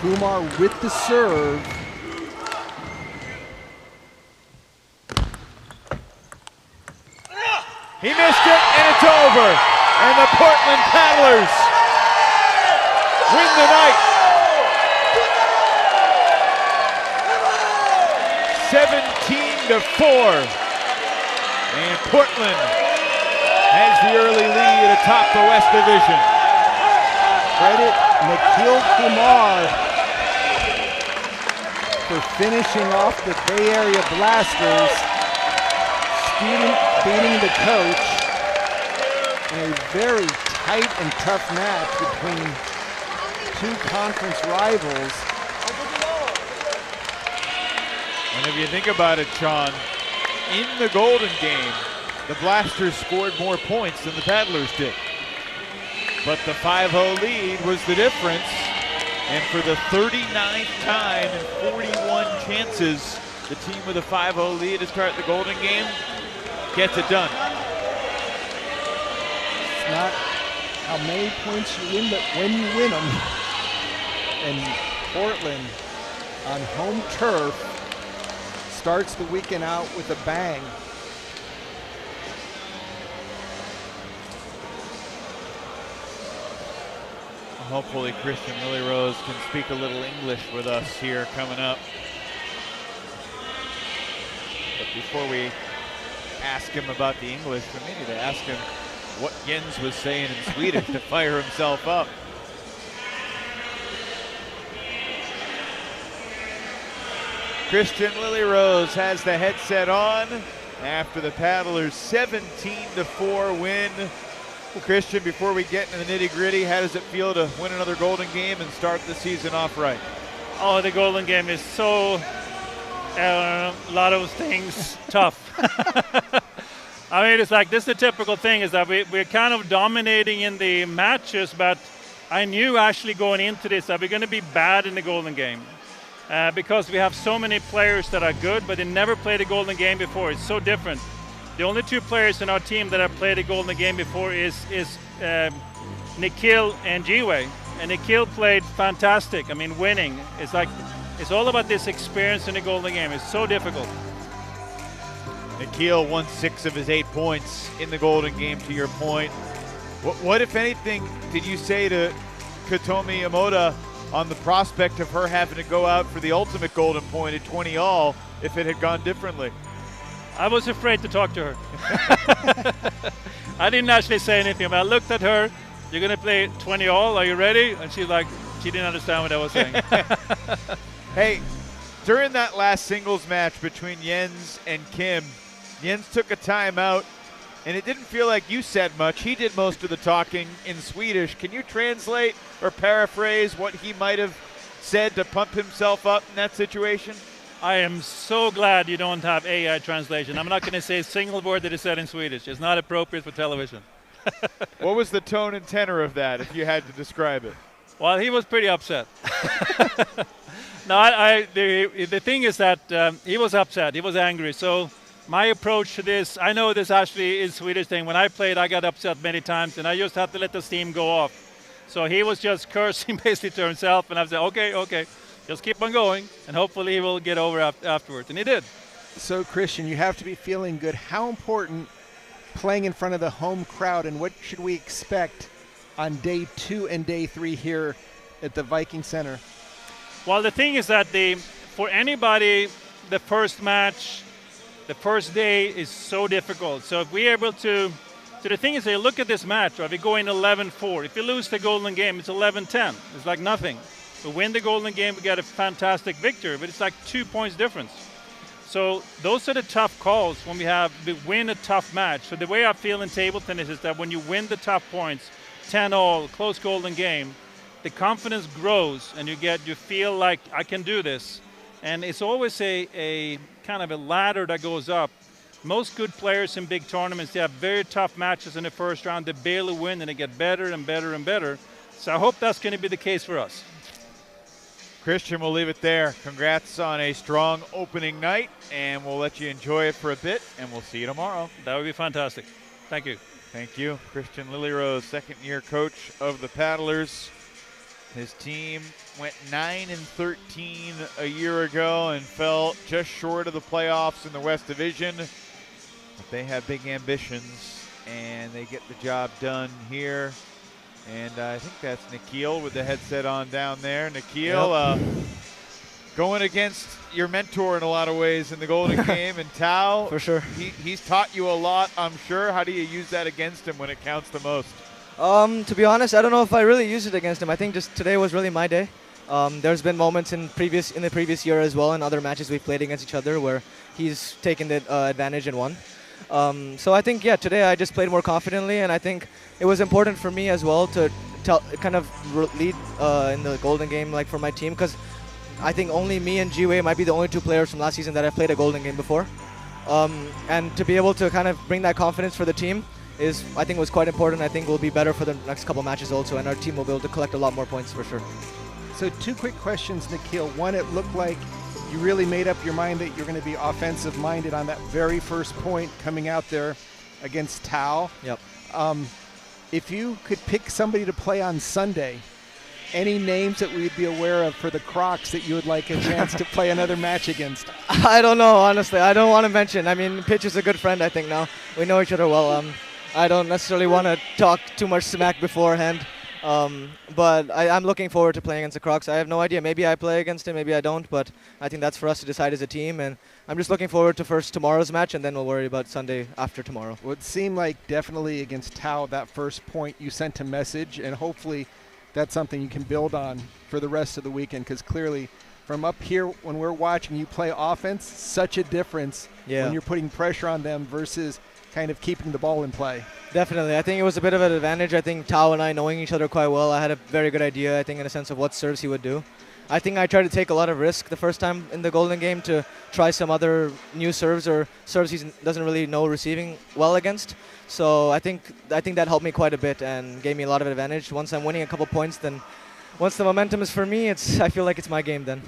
Kumar with the serve. He missed it, and it's over. And the Portland Paddlers win the night. 17-4. And Portland has the early lead atop the West Division. Credit Nikhil Kumar for finishing off the Bay Area Blasters, beating the coach in a very tight and tough match between 2 conference rivals. And if you think about it, Sean, in the Golden Game, the Blasters scored more points than the Paddlers did. But the 5-0 lead was the difference. And for the 39th time in 41 chances, the team with a 5-0 lead to start the Golden Game gets it done. It's not how many points you win, but when you win them. And Portland on home turf starts the weekend out with a bang. Hopefully Christian Lily Rose can speak a little English with us here coming up. But before we ask him about the English, we need to ask him what Jens was saying in Swedish to fire himself up. Christian Lily Rose has the headset on after the Paddlers' 17-4 win. Well, Christian, before we get into the nitty-gritty, how does it feel to win another Golden Game and start the season off right? Oh, the Golden Game is so, a lot of things tough. I mean, it's like, this is the typical thing, is that we're kind of dominating in the matches, but I knew actually going into this that we're going to be bad in the Golden Game. Because we have so many players that are good, but they never played a Golden Game before. It's so different. The only 2 players in our team that have played a Golden Game before is Nikhil and Jiwei. And Nikhil played fantastic. I mean, winning. It's all about this experience in the Golden Game. It's so difficult. Nikhil won 6 of his 8 points in the Golden Game, to your point. What if anything, did you say to Katomi Yamoda on the prospect of her having to go out for the ultimate golden point at 20 all if it had gone differently? I was afraid to talk to her. I didn't actually say anything, but I looked at her. You're going to play 20 all, are you ready? And she's like, she didn't understand what I was saying. Hey, during that last singles match between Jens and Kim, Jens took a timeout, and it didn't feel like you said much. He did most of the talking in Swedish. Can you translate or paraphrase what he might have said to pump himself up in that situation? I am so glad you don't have AI translation. I'm not going to say a single word that is said in Swedish. It's not appropriate for television. What was the tone and tenor of that, if you had to describe it? Well, he was pretty upset. No, the thing is that he was upset. He was angry. So my approach to this, I know this actually is Swedish thing. When I played, I got upset many times, and I just had to let the steam go off. So he was just cursing basically to himself, and I said, okay, just keep on going, and hopefully he will get over afterwards. And he did. So, Christian, you have to be feeling good. How important playing in front of the home crowd, and what should we expect on day 2 and day 3 here at the Viking Center? Well, the thing is that for anybody, the first match, the first day is so difficult. So if we're able to, so the thing is, they look at this match, right? We go in 11-4. If you lose the Golden Game, it's 11-10. It's like nothing. We win the Golden Game, we get a fantastic victory, but it's like 2 points difference. So those are the tough calls when we win a tough match. So the way I feel in table tennis is that when you win the tough points, 10 all, close Golden Game, the confidence grows and you feel like I can do this. And it's always a kind of a ladder that goes up. Most good players in big tournaments, they have very tough matches in the first round. They barely win and they get better and better and better. So I hope that's going to be the case for us. Christian, we'll leave it there. Congrats on a strong opening night, and we'll let you enjoy it for a bit, and we'll see you tomorrow. That would be fantastic. Thank you. Thank you. Christian Lilyrose, second-year coach of the Paddlers. His team went 9-13 a year ago and fell just short of the playoffs in the West Division. But they have big ambitions, and they get the job done here. And I think that's Nikhil with the headset on down there. Nikhil, going against your mentor in a lot of ways in the Golden Game, and Tao. For sure. He's taught you a lot, I'm sure. How do you use that against him when it counts the most? To be honest, I don't know if I really used it against him. I think just today was really my day. There's been moments in the previous year as well, in other matches we've played against each other, where he's taken the advantage and won. So I think, today I just played more confidently, and I think it was important for me as well to kind of lead in the Golden Game, like for my team, because I think only me and Jiwei might be the only 2 players from last season that have played a Golden Game before. And to be able to kind of bring that confidence for the team I think was quite important. I think we'll be better for the next couple matches also, and our team will be able to collect a lot more points for sure. So 2 quick questions, Nikhil. One, it looked like you really made up your mind that you're going to be offensive-minded on that very first point coming out there against Tao. Yep. If you could pick somebody to play on Sunday, any names that we'd be aware of for the Crocs that you would like a chance to play another match against? I don't know, honestly. I don't want to mention. I mean, Pitch is a good friend, I think, now. We know each other well. I don't necessarily want to talk too much smack beforehand. But I'm looking forward to playing against the Crocs. I have no idea. Maybe I play against him, maybe I don't. But I think that's for us to decide as a team. And I'm just looking forward to first tomorrow's match, and then we'll worry about Sunday after tomorrow. Well, it seemed like definitely against Tao, that first point, you sent a message, and hopefully that's something you can build on for the rest of the weekend, because clearly from up here when we're watching you play offense, such a difference when you're putting pressure on them versus kind of keeping the ball in play. Definitely. I think it was a bit of an advantage. I think Tao and I knowing each other quite well, I had a very good idea, I think, in a sense of what serves he would do. I think I tried to take a lot of risk the first time in the Golden game to try some other new serves or serves he doesn't really know receiving well against. So I think that helped me quite a bit and gave me a lot of advantage. Once I'm winning a couple points, then once the momentum is for me, I feel like it's my game then.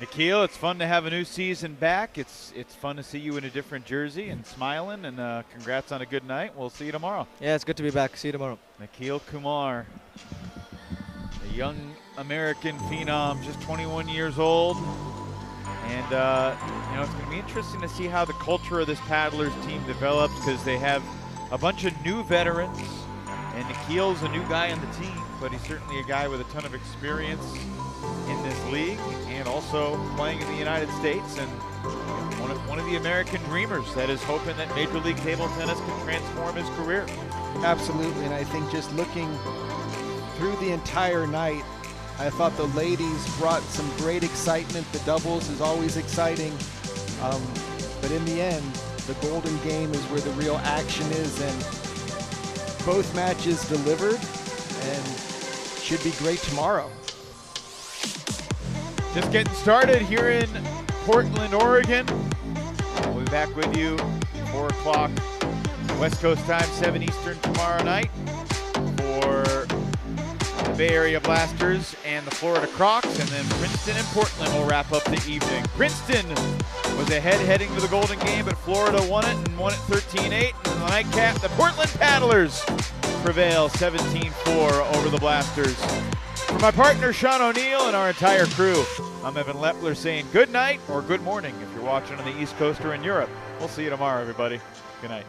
Nikhil, it's fun to have a new season back. It's fun to see you in a different jersey and smiling, and congrats on a good night. We'll see you tomorrow. Yeah, it's good to be back. See you tomorrow. Nikhil Kumar, a young American phenom, just 21 years old. And, it's going to be interesting to see how the culture of this Paddlers team develops because they have a bunch of new veterans, and Nikhil's a new guy on the team, but he's certainly a guy with a ton of experience in this league and also playing in the United States and one of the American dreamers that is hoping that Major League Table Tennis can transform his career. Absolutely, and I think just looking through the entire night, I thought the ladies brought some great excitement. The doubles is always exciting, but in the end, the Golden game is where the real action is, and both matches delivered and should be great tomorrow. Just getting started here in Portland, Oregon. We'll be back with you 4 o'clock West Coast time, 7 Eastern tomorrow night for the Bay Area Blasters and the Florida Crocs, and then Princeton and Portland will wrap up the evening. Princeton was ahead heading to the Golden game, but Florida won it and won it 13-8. And in the nightcap, the Portland Paddlers prevail 17-4 over the Blasters. For my partner Sean O'Neill and our entire crew, I'm Evan Lepler saying good night or good morning if you're watching on the East Coast or in Europe. We'll see you tomorrow, everybody. Good night.